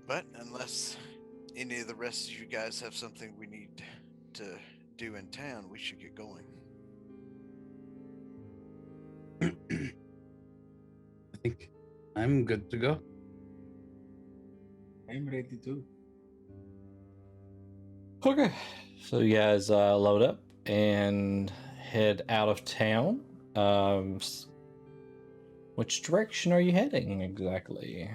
But unless any of the rest of you guys have something we need to do in town, we should get going. I think I'm good to go. I'm ready too. Okay, so you guys load up and head out of town. Which direction are you heading exactly?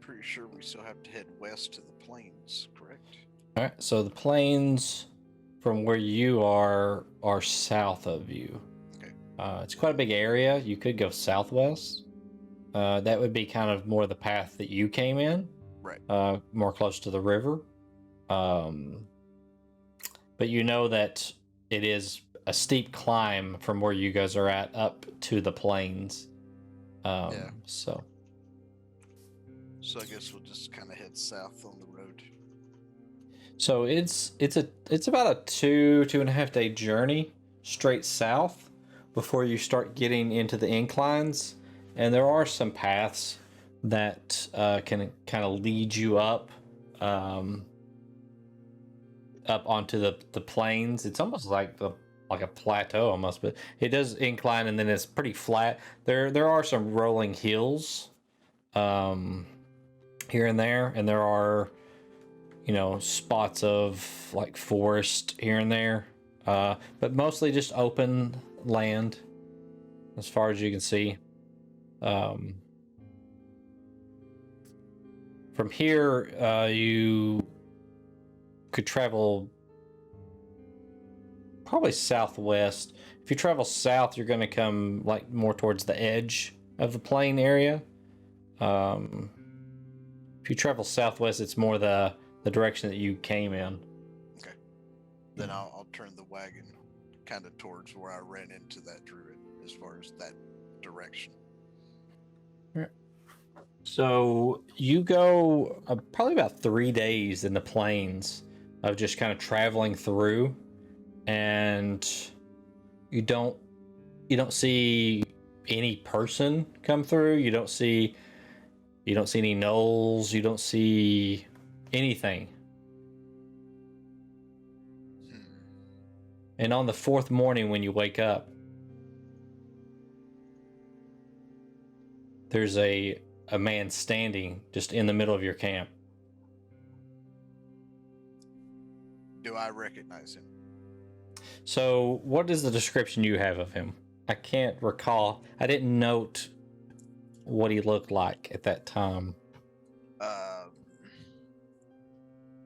Pretty sure we still have to head west to the plains, correct? All right, so the plains from where you are south of you. Okay. It's quite a big area. You could go southwest. That would be kind of more the path that you came in. Right. More close to the river. But you know that it is a steep climb from where you guys are at up to the plains. Yeah. So I guess we'll just kind of head south on the road. So it's about a 2.5 day journey straight south before you start getting into the inclines, and there are some paths that can kind of lead you up onto the plains. It's almost like a plateau almost, but it does incline and then it's pretty flat. There are some rolling hills here and there are spots of like forest here and there, but mostly just open land as far as you can see. From here, you could travel probably southwest. If you travel south, you're going to come like more towards the edge of the plain area. If you travel southwest, it's more the direction that you came in. Okay. Then I'll turn the wagon kind of towards where I ran into that druid as far as that direction. So you go probably about 3 days in the plains of just kind of traveling through, and you don't see any person come through. You don't see any gnolls. You don't see anything. And on the 4th morning when you wake up, there's a man standing just in the middle of your camp. Do I recognize him? So what is the description you have of him? I can't recall. I didn't note what he looked like at that time.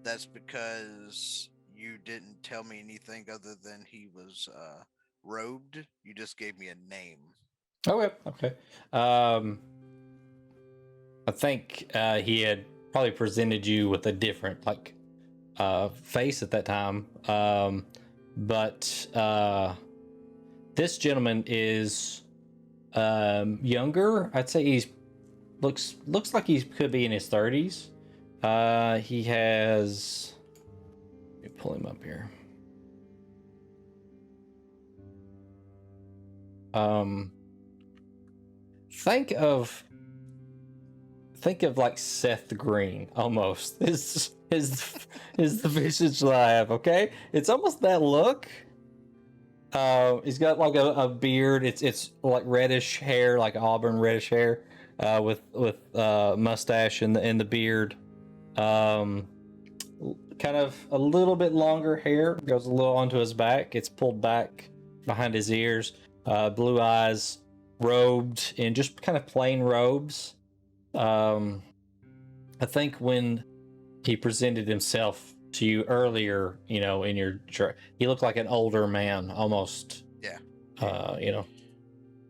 That's because You didn't tell me anything other than he was robed. You just gave me a name. Okay. I think he had probably presented you with a different face at that time. But this gentleman is younger. I'd say he's looks like he could be in his 30s. He has. Let me pull him up here. Think of like Seth Green almost. Is the visage that I have, okay? It's almost that look. He's got like a beard. It's like reddish hair, like auburn reddish hair, with mustache and the beard. Kind of a little bit longer hair, goes a little onto his back. It's pulled back behind his ears. Blue eyes, robed in just kind of plain robes. I think when he presented himself to you earlier, in your he looked like an older man almost. Yeah.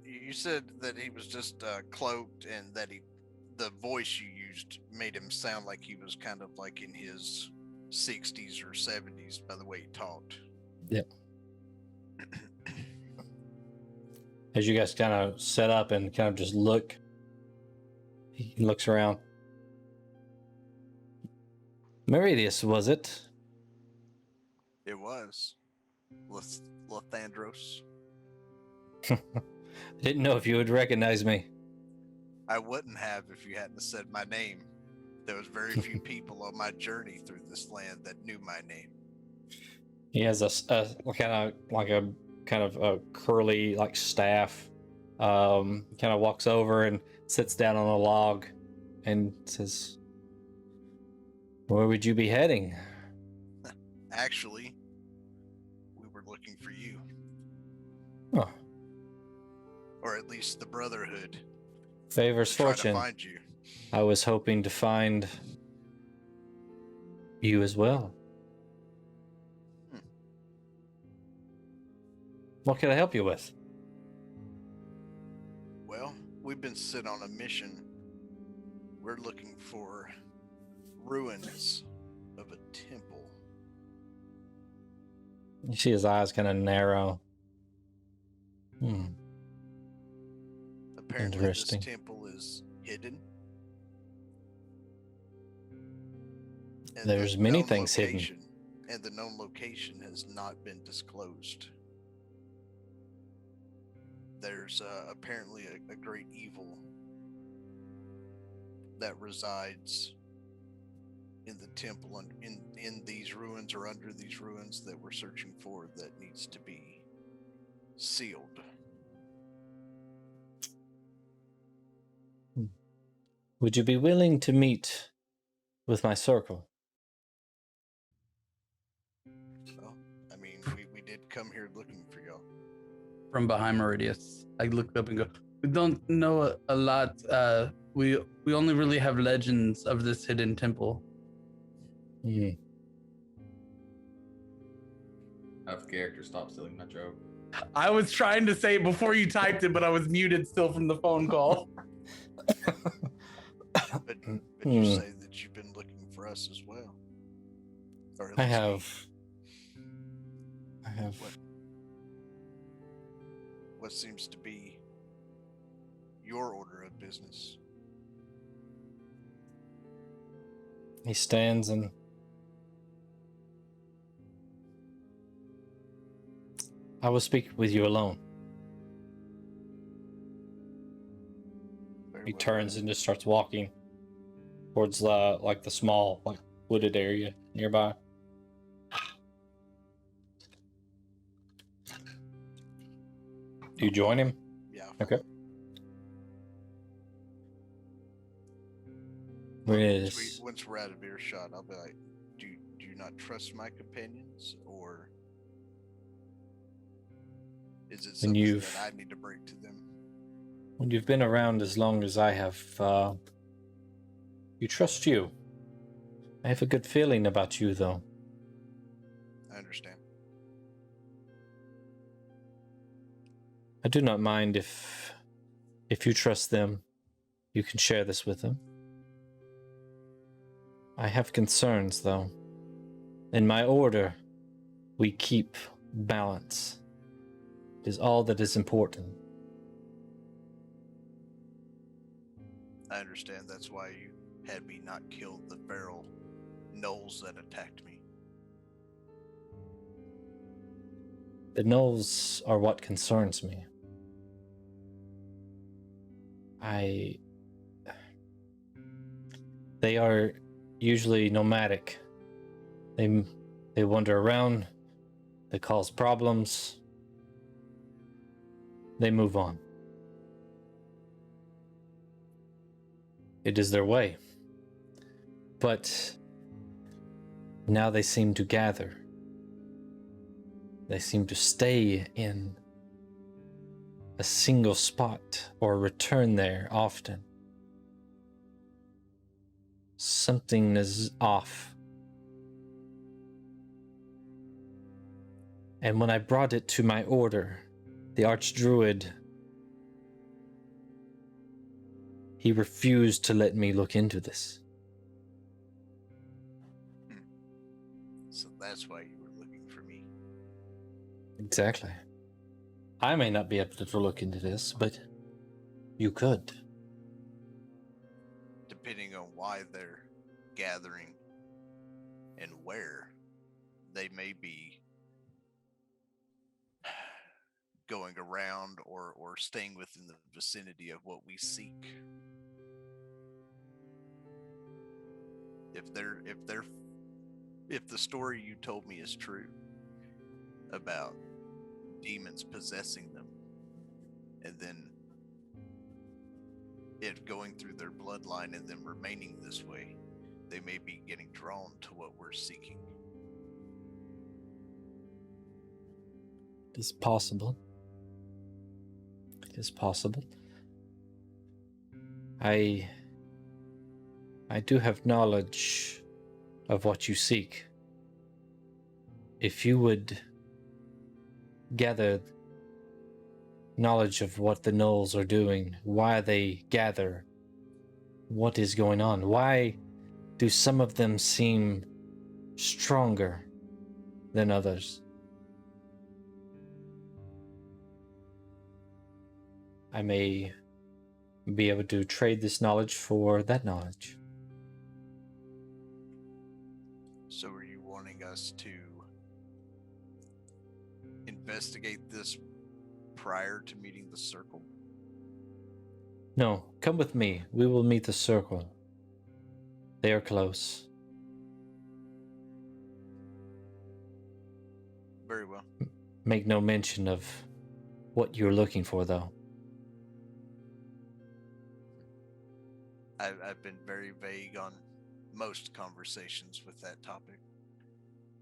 You said that he was just cloaked, and that the voice you used made him sound like he was kind of like in his 60s or 70s by the way he talked. Yep. As you guys kind of set up and kind of just look, he looks around. Meridius, was it? It was. Lathandros. I didn't know if you would recognize me. I wouldn't have if you hadn't said my name. There was very few people on my journey through this land that knew my name. He has a kind of a curly like staff. Kind of walks over and sits down on a log and says, "Where would you be heading?" Actually, we were looking for you. Oh. Or at least the Brotherhood. Favors fortune. To find you. I was hoping to find you as well. What can I help you with? Well, we've been sent on a mission. We're looking for ruins of a temple. You see his eyes kind of narrow. Apparently Interesting. this temple is hidden. And There's many things hidden. And the known location has not been disclosed. There's apparently a great evil that resides in the temple and in these ruins or under these ruins that we're searching for that needs to be sealed. Would you be willing to meet with my circle? Well, I mean, we did come here looking for y'all. From behind Meridius, I look up and go, "We don't know a lot. We only really have legends of this hidden temple." Out of character, stop stealing my joke. I was trying to say it before you typed it, but I was muted still from the phone call. But you say that you've been looking for us as well. Or at I least have. What seems to be your order of business? He stands and I will speak with you alone. Very He well. turns and just starts walking towards the small wooded area nearby. Do you join him? Yeah. Okay. Once we're out of earshot, I'll be like, do you not trust my companions, or is it something that I need to break to them? When you've been around as long as I have, you trust you. I have a good feeling about you, though. I understand. I do not mind if you trust them, you can share this with them. I have concerns, though. In my order, we keep balance. It is all that is important. I understand that's why you had me not kill the feral gnolls that attacked me. The gnolls are what concerns me. They are usually nomadic. They wander around, they cause problems, they move on. It is their way. But now they seem to gather. They seem to stay in a single spot or return there often. Something is off. And when I brought it to my order, the Archdruid, he refused to let me look into this. So that's why you were looking for me. Exactly. I may not be able to look into this, but you could. Depending on why they're gathering and where, they may be going around or staying within the vicinity of what we seek. If the story you told me is true about demons possessing them and then it going through their bloodline and them remaining this way, they may be getting drawn to what we're seeking. It is possible. It is possible. I do have knowledge of what you seek. If you would gather knowledge of what the gnolls are doing, why they gather, what is going on, why do some of them seem stronger than others? I may be able to trade this knowledge for that knowledge. So are you wanting us to investigate this prior to meeting the circle? No, come with me. We will meet the circle. They are close. Very well. Make no mention of what you're looking for, though. I've been very vague on most conversations with that topic.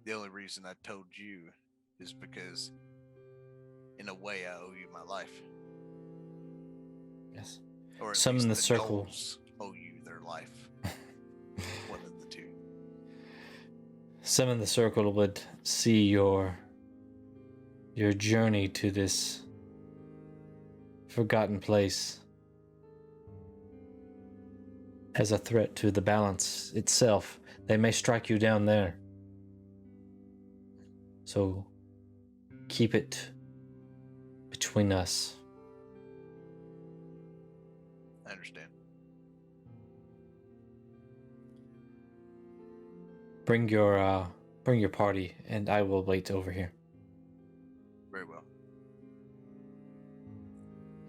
The only reason I told you is because, in a way, I owe you my life. Yes. Or at Some least in the the circle gnolls owe you their life. One of the two. Some in the circle would see your journey to this forgotten place as a threat to the balance itself. They may strike you down there. So keep it between us. I understand. Bring your party, and I will wait over here. Very well.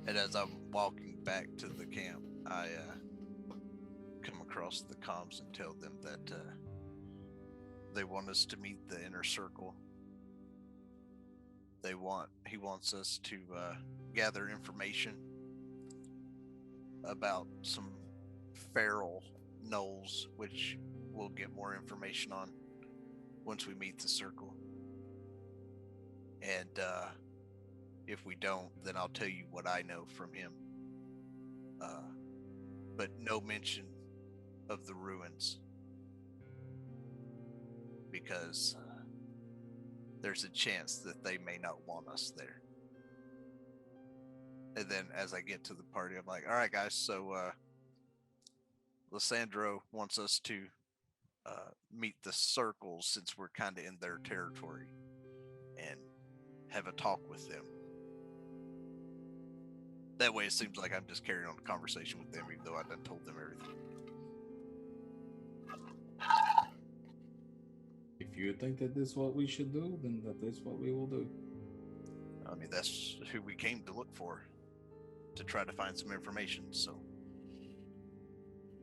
And as I'm walking back to the camp, I come across the comms and tell them that they want us to meet the inner circle. He wants us to gather information about some feral gnolls, which we'll get more information on once we meet the circle. And if we don't, then I'll tell you what I know from him. But no mention of the ruins, because there's a chance that they may not want us there. And then as I get to the party, I'm like, all right, guys, so Lysandro wants us to meet the circles since we're kind of in their territory and have a talk with them. That way it seems like I'm just carrying on a conversation with them, even though I done told them everything. If you think that this is what we should do, then that is what we will do. I mean, that's who we came to look for, to try to find some information. So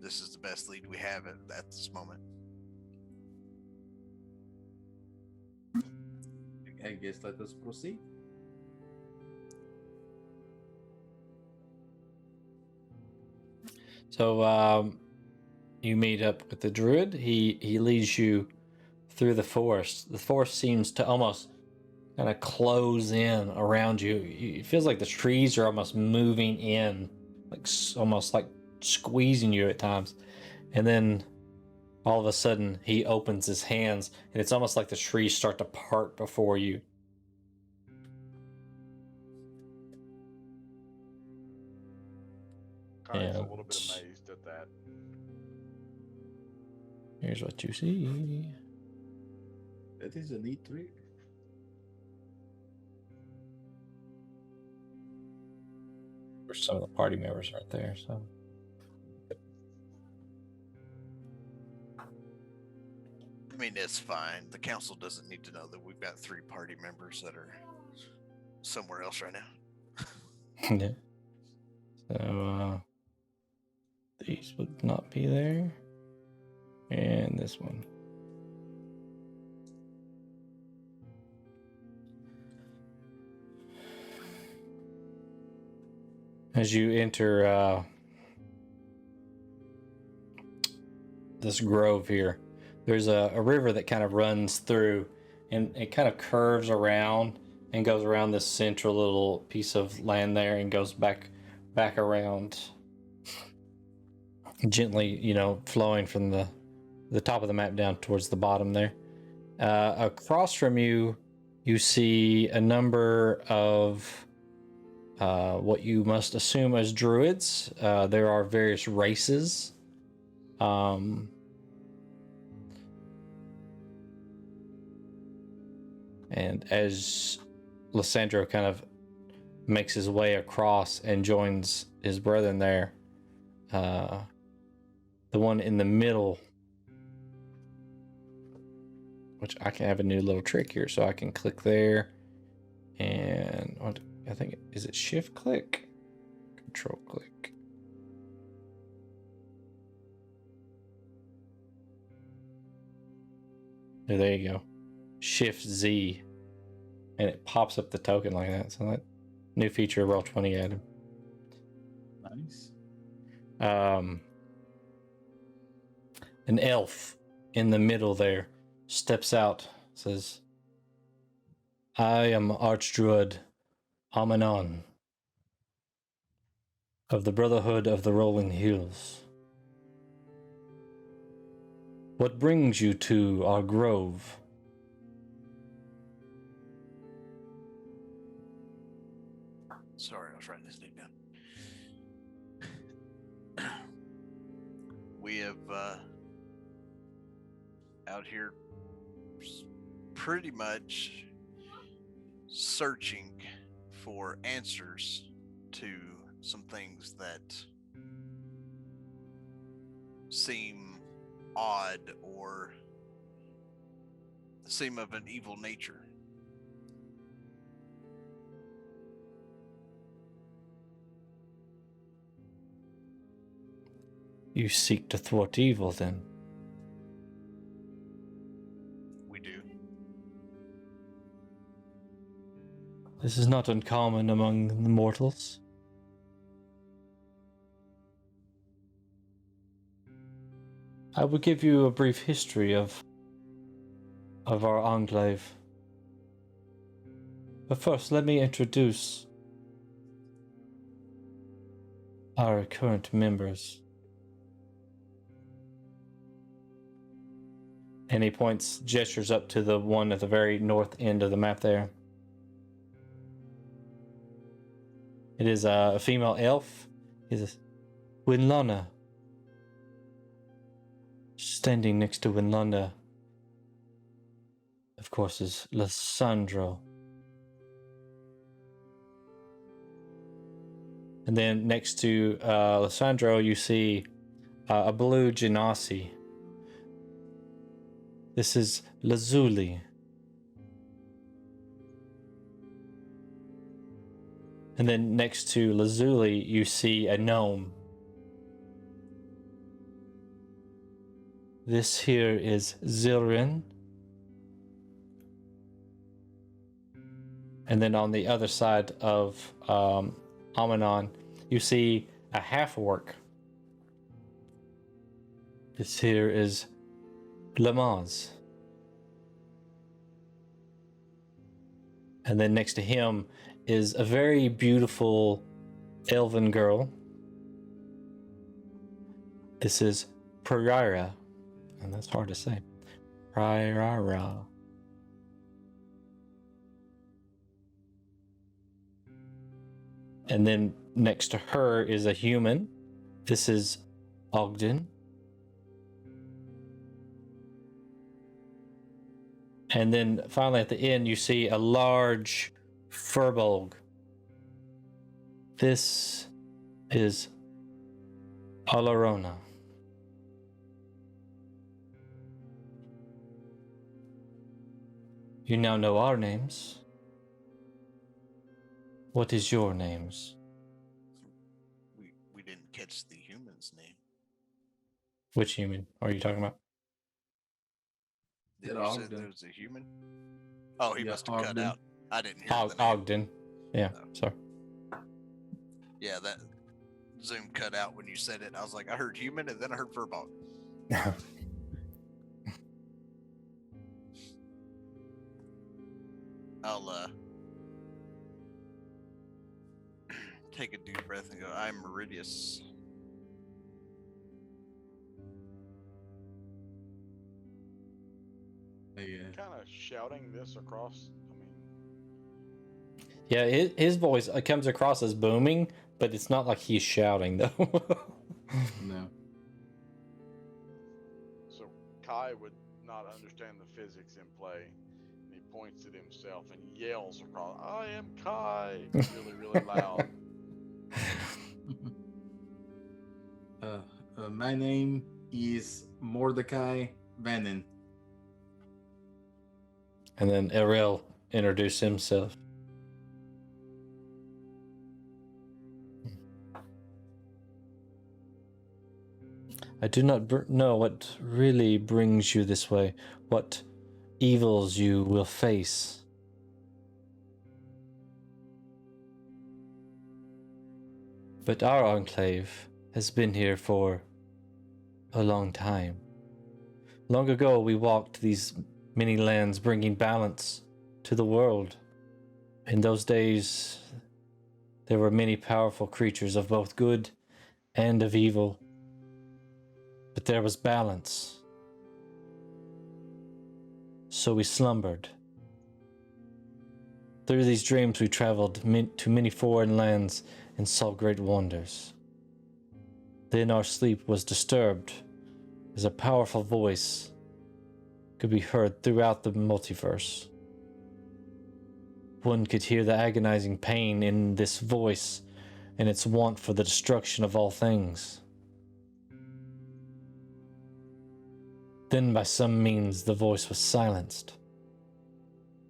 this is the best lead we have at this moment. I guess let us proceed. So you meet up with the druid. He leads you through the forest. The forest seems to almost kind of close in around you. It feels like the trees are almost moving in, like almost like squeezing you at times. And then all of a sudden he opens his hands and it's almost like the trees start to part before you. Kai's a And little bit amazed at that. here's what you see. That is a neat trick. Some of the party members aren't there, so. I mean, it's fine. The council doesn't need to know that we've got 3 party members that are somewhere else right now. Yeah. So these would not be there. And this one. As you enter this grove here, there's a river that kind of runs through, and it kind of curves around and goes around this central little piece of land there and goes back around, gently, flowing from the top of the map down towards the bottom there. Across from you, you see a number of what you must assume as druids. There are various races. And as Lysandro kind of makes his way across and joins his brethren there, the one in the middle, which I can have a new little trick here, so I can click there, and I think, is it shift click? Control click. There you go. Shift Z, and it pops up the token like that. So that new feature of Roll20 added. Nice. An elf in the middle there steps out, says, I am Archdruid Amanon of the Brotherhood of the Rolling Hills. What brings you to our grove? Sorry, I was writing this name down. We have out here pretty much searching for answers to some things that seem odd or seem of an evil nature. You seek to thwart evil, then? We do. This is not uncommon among the mortals. I will give you a brief history of our enclave. But first, let me introduce our current members. And he gestures up to the one at the very north end of the map there. It is a female elf. It is Winlana. Standing next to Winlana, of course, is Lysandro. And then next to Lysandro, you see a blue genasi. This is Lazuli. And then next to Lazuli, you see a gnome. This here is Zilrin. And then on the other side of Amanon, you see a half-orc. This here is Lamaz. And then next to him is a very beautiful elven girl. This is Prayara. And that's hard to say. Prayara. And then next to her is a human. This is Ogden. And then finally at the end, you see a large furbolg. This is Alarona. You now know our names. What is your names? We didn't catch the human's name. Which human are you talking about? Did Yeah, you say Ogden. there was a human? Oh, he Yeah, must have cut Ogden. out. I didn't hear the name. Ogden. Yeah, No. sorry. Yeah, that Zoom cut out when you said it. I was like, I heard human and then I heard furball. I'll take a deep breath and go, I'm Meridius. Yeah. Kind of shouting this across. I mean, Yeah, his voice comes across as booming, but it's not like he's shouting, though. No. so Kai would not understand the physics in play. And he points at himself and yells across, I am Kai! Really, really loud. My name is Mordecai Bannon. And then Erel introduced himself. I do not know what really brings you this way, what evils you will face. But our enclave has been here for a long time. Long ago, we walked these many lands, bringing balance to the world. In those days, there were many powerful creatures of both good and of evil. But there was balance. So we slumbered. Through these dreams, we traveled to many foreign lands and saw great wonders. Then our sleep was disturbed as a powerful voice could be heard throughout the multiverse. One could hear the agonizing pain in this voice and its want for the destruction of all things. Then by some means the voice was silenced.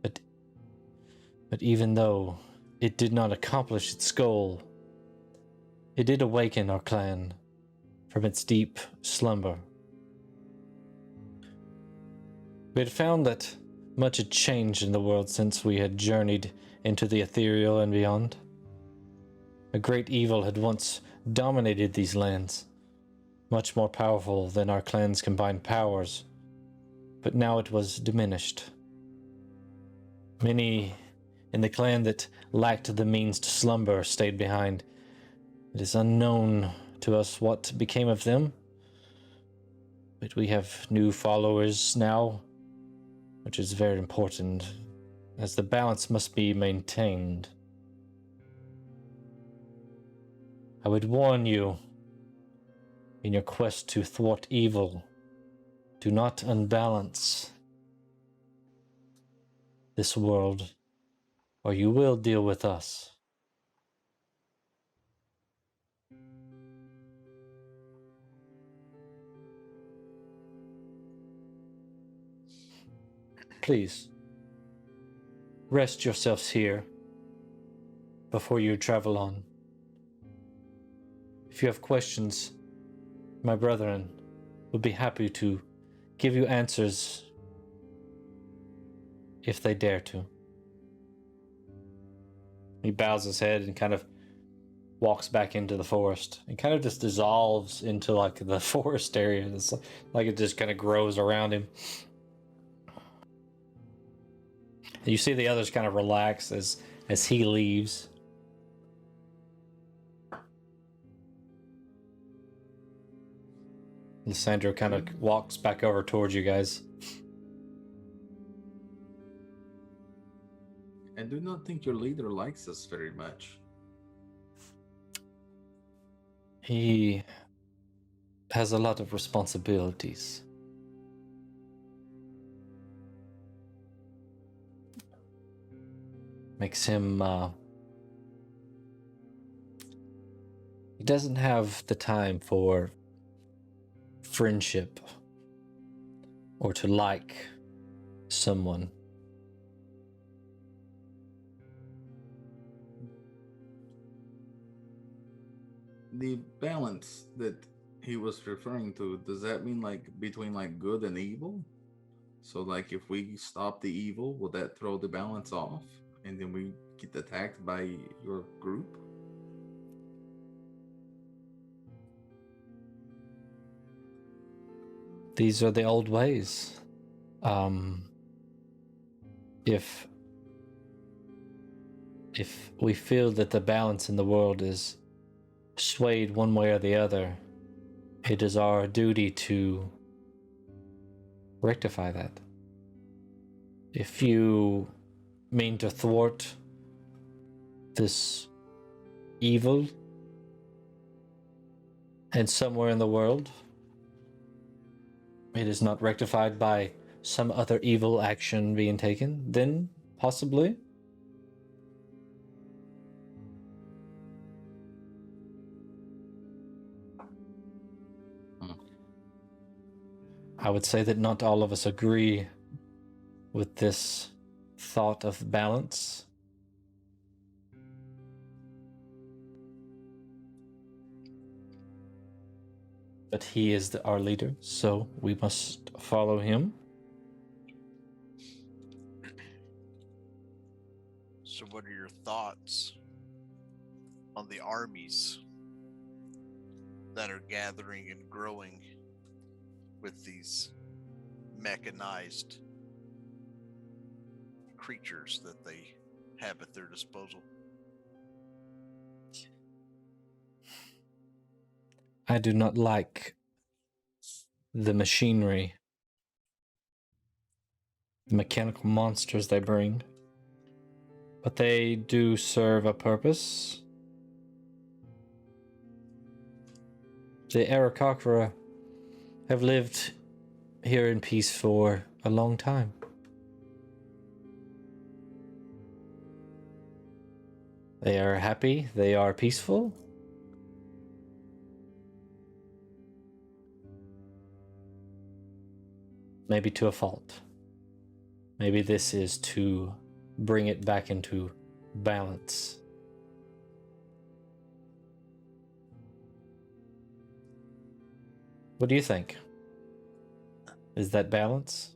But even though it did not accomplish its goal, it did awaken our clan from its deep slumber. We had found that much had changed in the world since we had journeyed into the ethereal and beyond. A great evil had once dominated these lands, much more powerful than our clan's combined powers, but now it was diminished. Many in the clan that lacked the means to slumber stayed behind. It is unknown to us what became of them, But we have new followers now, which is very important, as the balance must be maintained. I would warn you, in your quest to thwart evil, do not unbalance this world, or you will deal with us. Please, rest yourselves here before you travel on. If you have questions, my brethren would be happy to give you answers if they dare to. He bows his head and kind of walks back into the forest and kind of just dissolves into like the forest area. It's like it just kind of grows around him. You see the others kind of relax as he leaves. Lysandro kind of walks back over towards you guys. I do not think your leader likes us very much. He has a lot of responsibilities. Makes him, he doesn't have the time for friendship or to like someone. The balance that he was referring to, does that mean like between like good and evil? So like if we stop the evil, will that throw the balance off and then we get attacked by your group? These are the old ways. If we feel that the balance in the world is swayed one way or the other, it is our duty to rectify that. If you mean to thwart this evil and somewhere in the world it is not rectified by some other evil action being taken, then possibly. I would say that not all of us agree with this thought of balance. But he is our leader, so we must follow him. So, what are your thoughts on the armies that are gathering and growing with these mechanized creatures that they have at their disposal? I do not like the machinery, the mechanical monsters they bring, but they do serve a purpose. The Arakocra have lived here in peace for a long time. They are happy, they are peaceful. Maybe to a fault. Maybe this is to bring it back into balance. What do you think? Is that balance?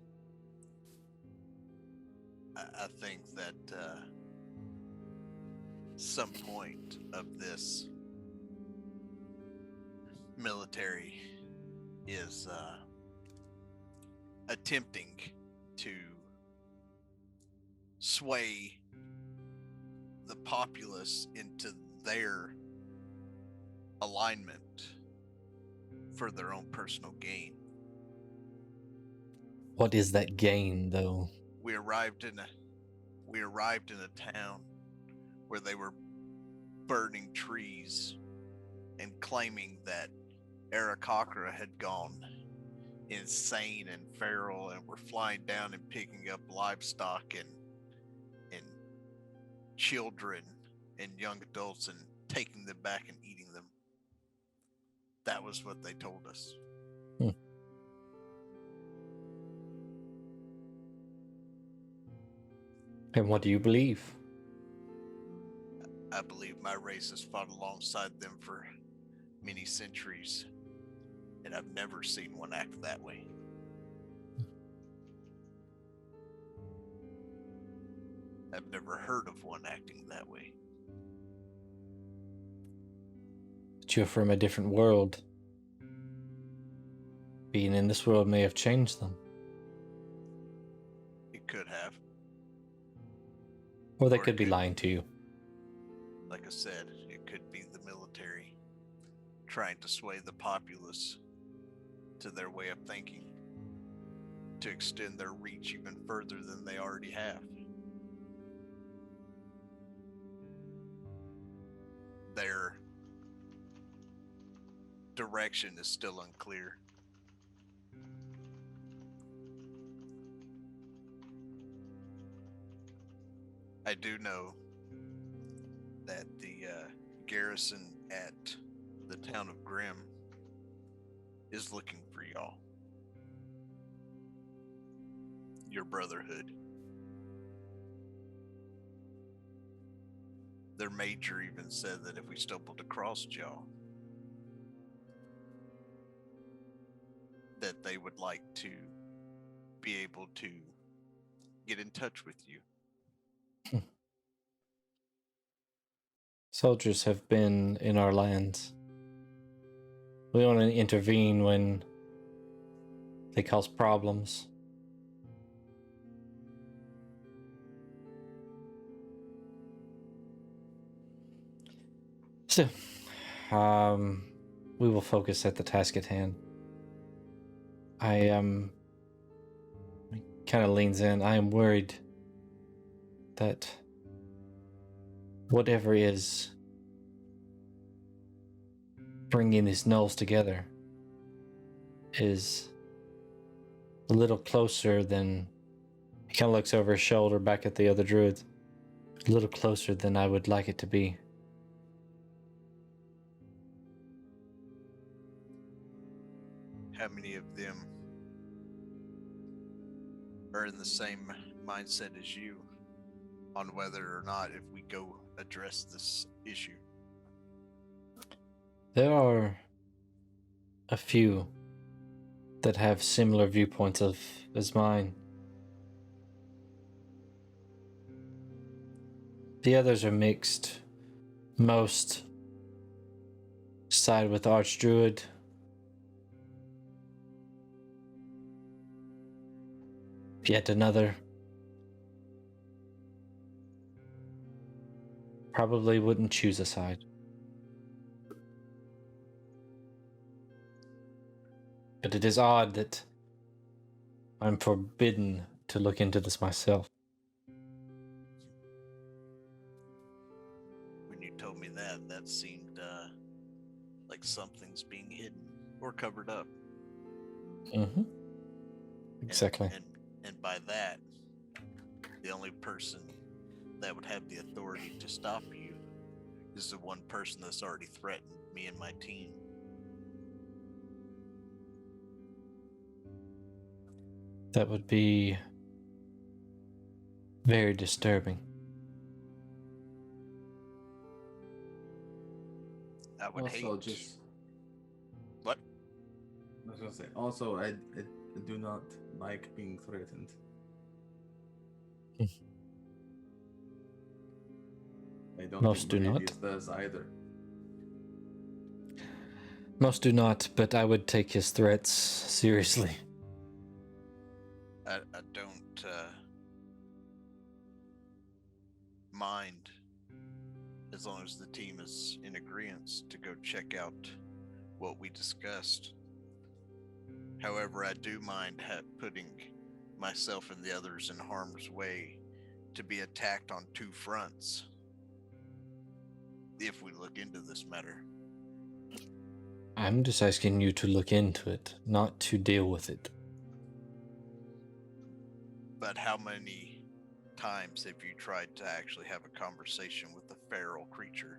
I think that some point of this military is attempting to sway the populace into their alignment for their own personal gain. What is that gain, though? We arrived in a town where they were burning trees and claiming that Aarakocra had gone insane and feral and were flying down and picking up livestock and children and young adults and taking them back and eating them. That was what they told us. And what do you believe? I believe my race has fought alongside them for many centuries, and I've never seen one act that way. I've never heard of one acting that way. But you're from a different world. Being in this world may have changed them. It could have. Or they Or it could be could lying to you. Like I said, it could be the military trying to sway the populace to their way of thinking, to extend their reach even further than they already have. Their direction is still unclear. I do know that the garrison at the town of Grimm is looking for y'all. Your brotherhood. Their major even said that if we stumbled across y'all, that they would like to be able to get in touch with you. Soldiers have been in our lands. We only intervene when they cause problems. So, we will focus at the task at hand. I kind of leans in. I am worried that whatever is bringing these gnolls together is a little closer than... He kind of looks over his shoulder back at the other druids. A little closer than I would like it to be. How many of them are in the same mindset as you on whether or not if we go address this issue? There are a few that have similar viewpoints as mine. The others are mixed. Most side with Archdruid. Yet another probably wouldn't choose a side. But it is odd that I'm forbidden to look into this myself. When you told me that, that seemed like something's being hidden or covered up. Mm-hmm. Exactly. And by that, the only person that would have the authority to stop you is the one person that's already threatened me and my team. That would be very disturbing. I would Also, hate. just What? I was gonna say. Also, I do not like being threatened. I don't Most think do not. Meridius does either. Most do not, but I would take his threats seriously. I don't mind as long as the team is in agreement to go check out what we discussed. However, I do mind putting myself and the others in harm's way to be attacked on two fronts if we look into this matter. I'm just asking you to look into it, not to deal with it. But how many times have you tried to actually have a conversation with a feral creature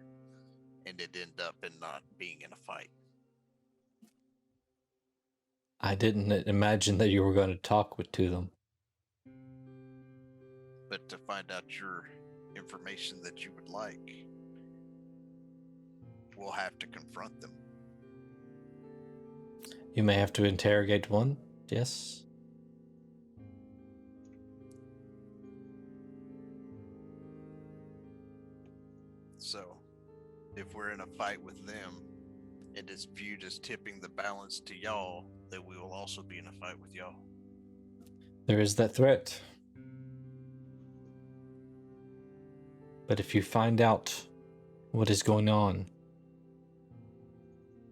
and it end up in not being in a fight? I didn't imagine that you were going to talk to them. But to find out your information that you would like, we'll have to confront them. You may have to interrogate one, yes? So, if we're in a fight with them, and it's viewed as tipping the balance to y'all, then we will also be in a fight with y'all. There is that threat. But if you find out what is going on,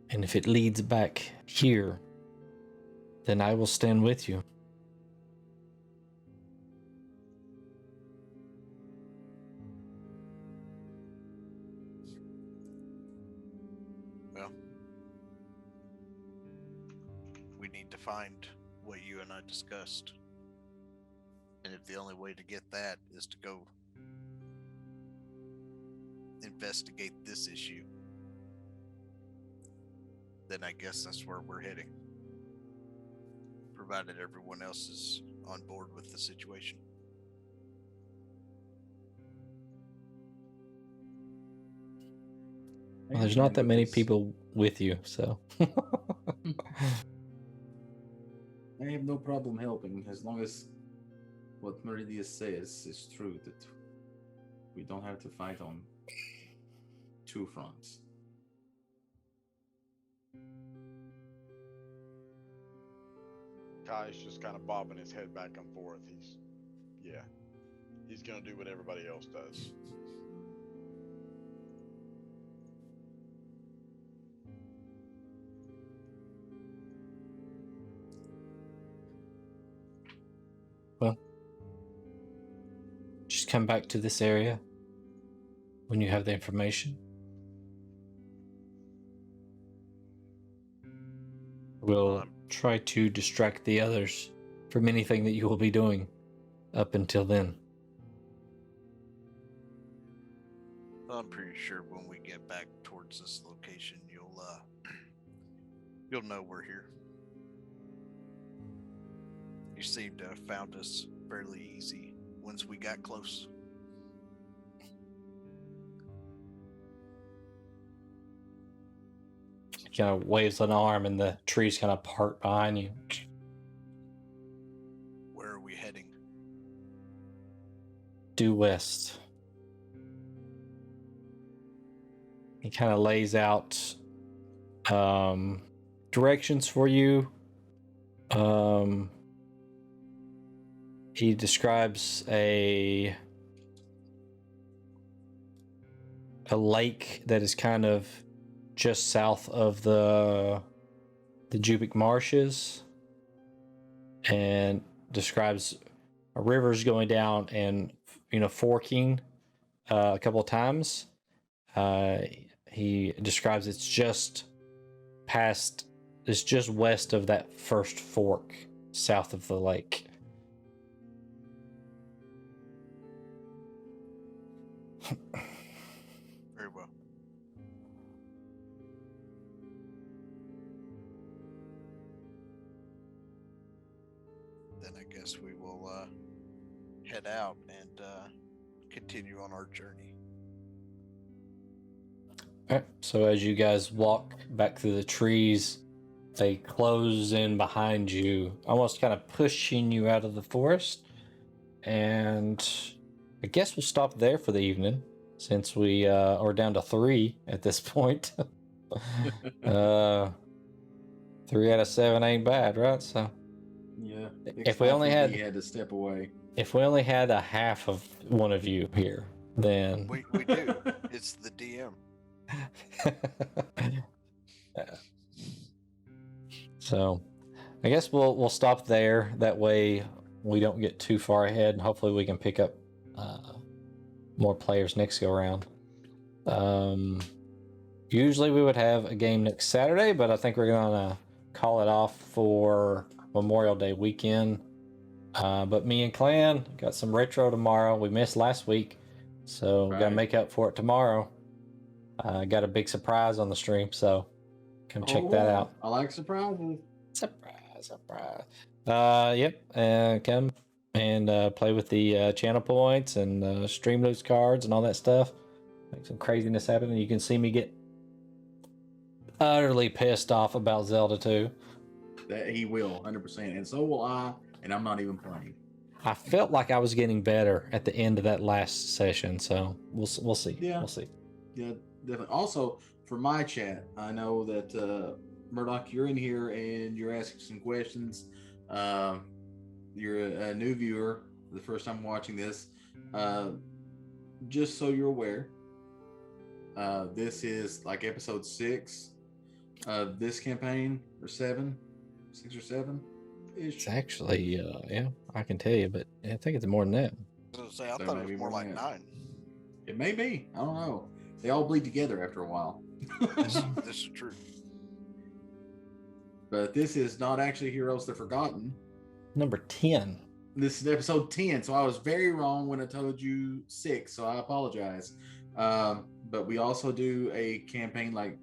and if it leads back here, then I will stand with you. Well, we need to find what you and I discussed. And if the only way to get that is to go investigate this issue, then I guess that's where we're heading. Provided everyone else is on board with the situation. Well, there's not that many people with you, so. I have no problem helping as long as what Meridius says is true, that we don't have to fight on two fronts. Kai's just kind of bobbing his head back and forth. He's gonna do what everybody else does. Well, just come back to this area when you have the information. We'll try to distract the others from anything that you will be doing up until then. I'm pretty sure when we get back towards this location, you'll know we're here. You seem to have found us fairly easy once we got close. He kind of waves an arm and the trees kind of part behind you. Where are we heading? Due west. He kind of lays out directions for you. He describes a lake that is kind of just south of the Jubic marshes, and describes rivers going down and forking a couple of times. He describes it's just west of that first fork, south of the lake. Very well. Then I guess we will head out and continue on our journey. Alright, so as you guys walk back through the trees, they close in behind you, almost kind of pushing you out of the forest. And I guess we'll stop there for the evening, since we are down to 3 at this point. 3 out of 7 ain't bad, right? So Yeah. if we only had to step away. If we only had a half of one of you here, then We do. It's the DM. Yeah. So I guess we'll stop there. That way we don't get too far ahead, and hopefully we can pick up more players next go around. Usually we would have a game next Saturday, but I think we're gonna call it off for Memorial Day weekend. But me and Clan got some retro tomorrow. We missed last week, so we gotta Right. make up for it tomorrow. Got a big surprise on the stream, so come check that out. I like surprises. Surprise. Yep. Come and play with the channel points and stream those cards and all that stuff. Make some craziness happen, and you can see me get utterly pissed off about Zelda 2. That he will, 100%, and so will I. And I'm not even playing. I felt like I was getting better at the end of that last session, so we'll see. Yeah. We'll see. Yeah, definitely. Also, for my chat, I know that Murdoch, you're in here and you're asking some questions. You're a new viewer, the first time watching this. Just so you're aware, this is like episode 6 of this campaign, or 7, 6 or 7 ish. It's actually, yeah, I can tell you, but I think it's more than that. I was gonna say, I So thought it maybe was more more like than that. 9. It may be. I don't know. They all bleed together after a while. This is true. But this is not actually Heroes the Forgotten. Number 10. This is episode 10, so I was very wrong when I told you 6, so I apologize. But we also do a campaign, like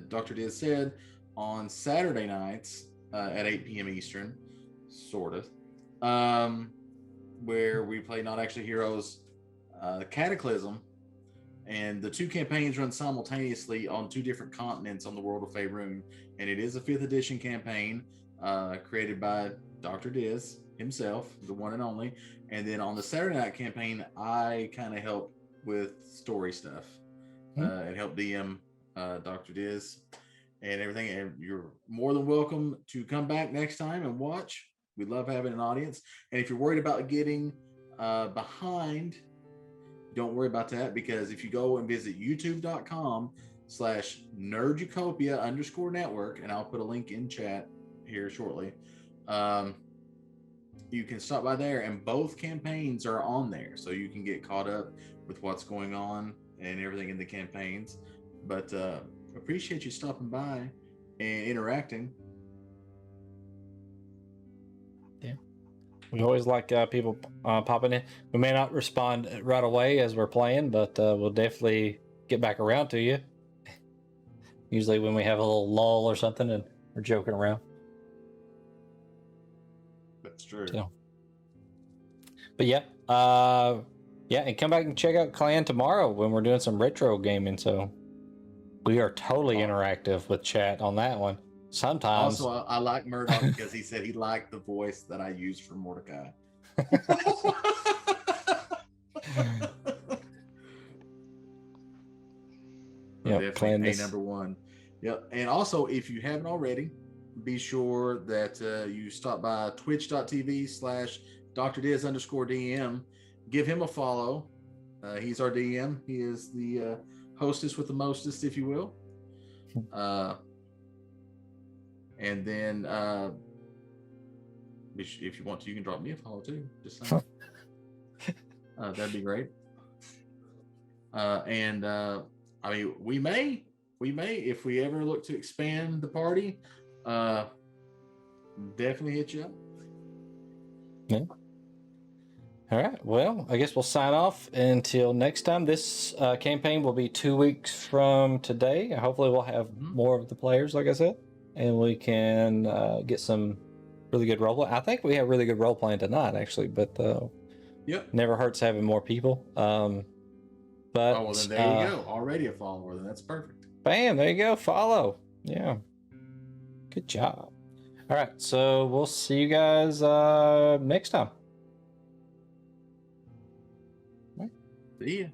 Dr. Diaz said, on Saturday nights at 8 p.m. Eastern, sort of, where we play Not Actually Heroes Cataclysm, and the 2 campaigns run simultaneously on 2 different continents on the world of Faerun, and it is a 5th edition campaign created by Dr. Diz himself, the one and only. And then on the Saturday night campaign, I kind of help with story stuff and help DM Dr. Diz and everything. And you're more than welcome to come back next time and watch. We love having an audience. And if you're worried about getting behind, don't worry about that, because if you go and visit youtube.com/nerdutopia_network, and I'll put a link in chat here shortly, you can stop by there, and both campaigns are on there, so you can get caught up with what's going on and everything in the campaigns. But appreciate you stopping by and interacting. We always like people popping in. We may not respond right away as we're playing, but we'll definitely get back around to you. Usually when we have a little lull or something and we're joking around. That's true. So. But yeah, and come back and check out Clan tomorrow when we're doing some retro gaming. So we are totally interactive with chat on that one. Sometimes. Also, I like Murdoch because he said he liked the voice that I used for Mordecai. Yeah, Clan definitely number 1. Yep. And also, if you haven't already, be sure that you stop by twitch.tv/DrDiz_DM. Give him a follow. He's our DM. He is the hostess with the mostest, if you will. And then, if you want to, you can drop me a follow too. Just saying. That'd be great. And I mean, we may, if we ever look to expand the party, definitely hit you up. Yeah. All right. Well, I guess we'll sign off until next time. This campaign will be 2 weeks from today. Hopefully, we'll have more of the players, like I said, and we can get some really good role play. I think we have really good role playing tonight, actually, but Yep. never hurts having more people. But Oh, well, then there you go. Already a follower. Then that's perfect. Bam, there you go. Follow. Yeah. Good job. All right. So we'll see you guys next time. See ya.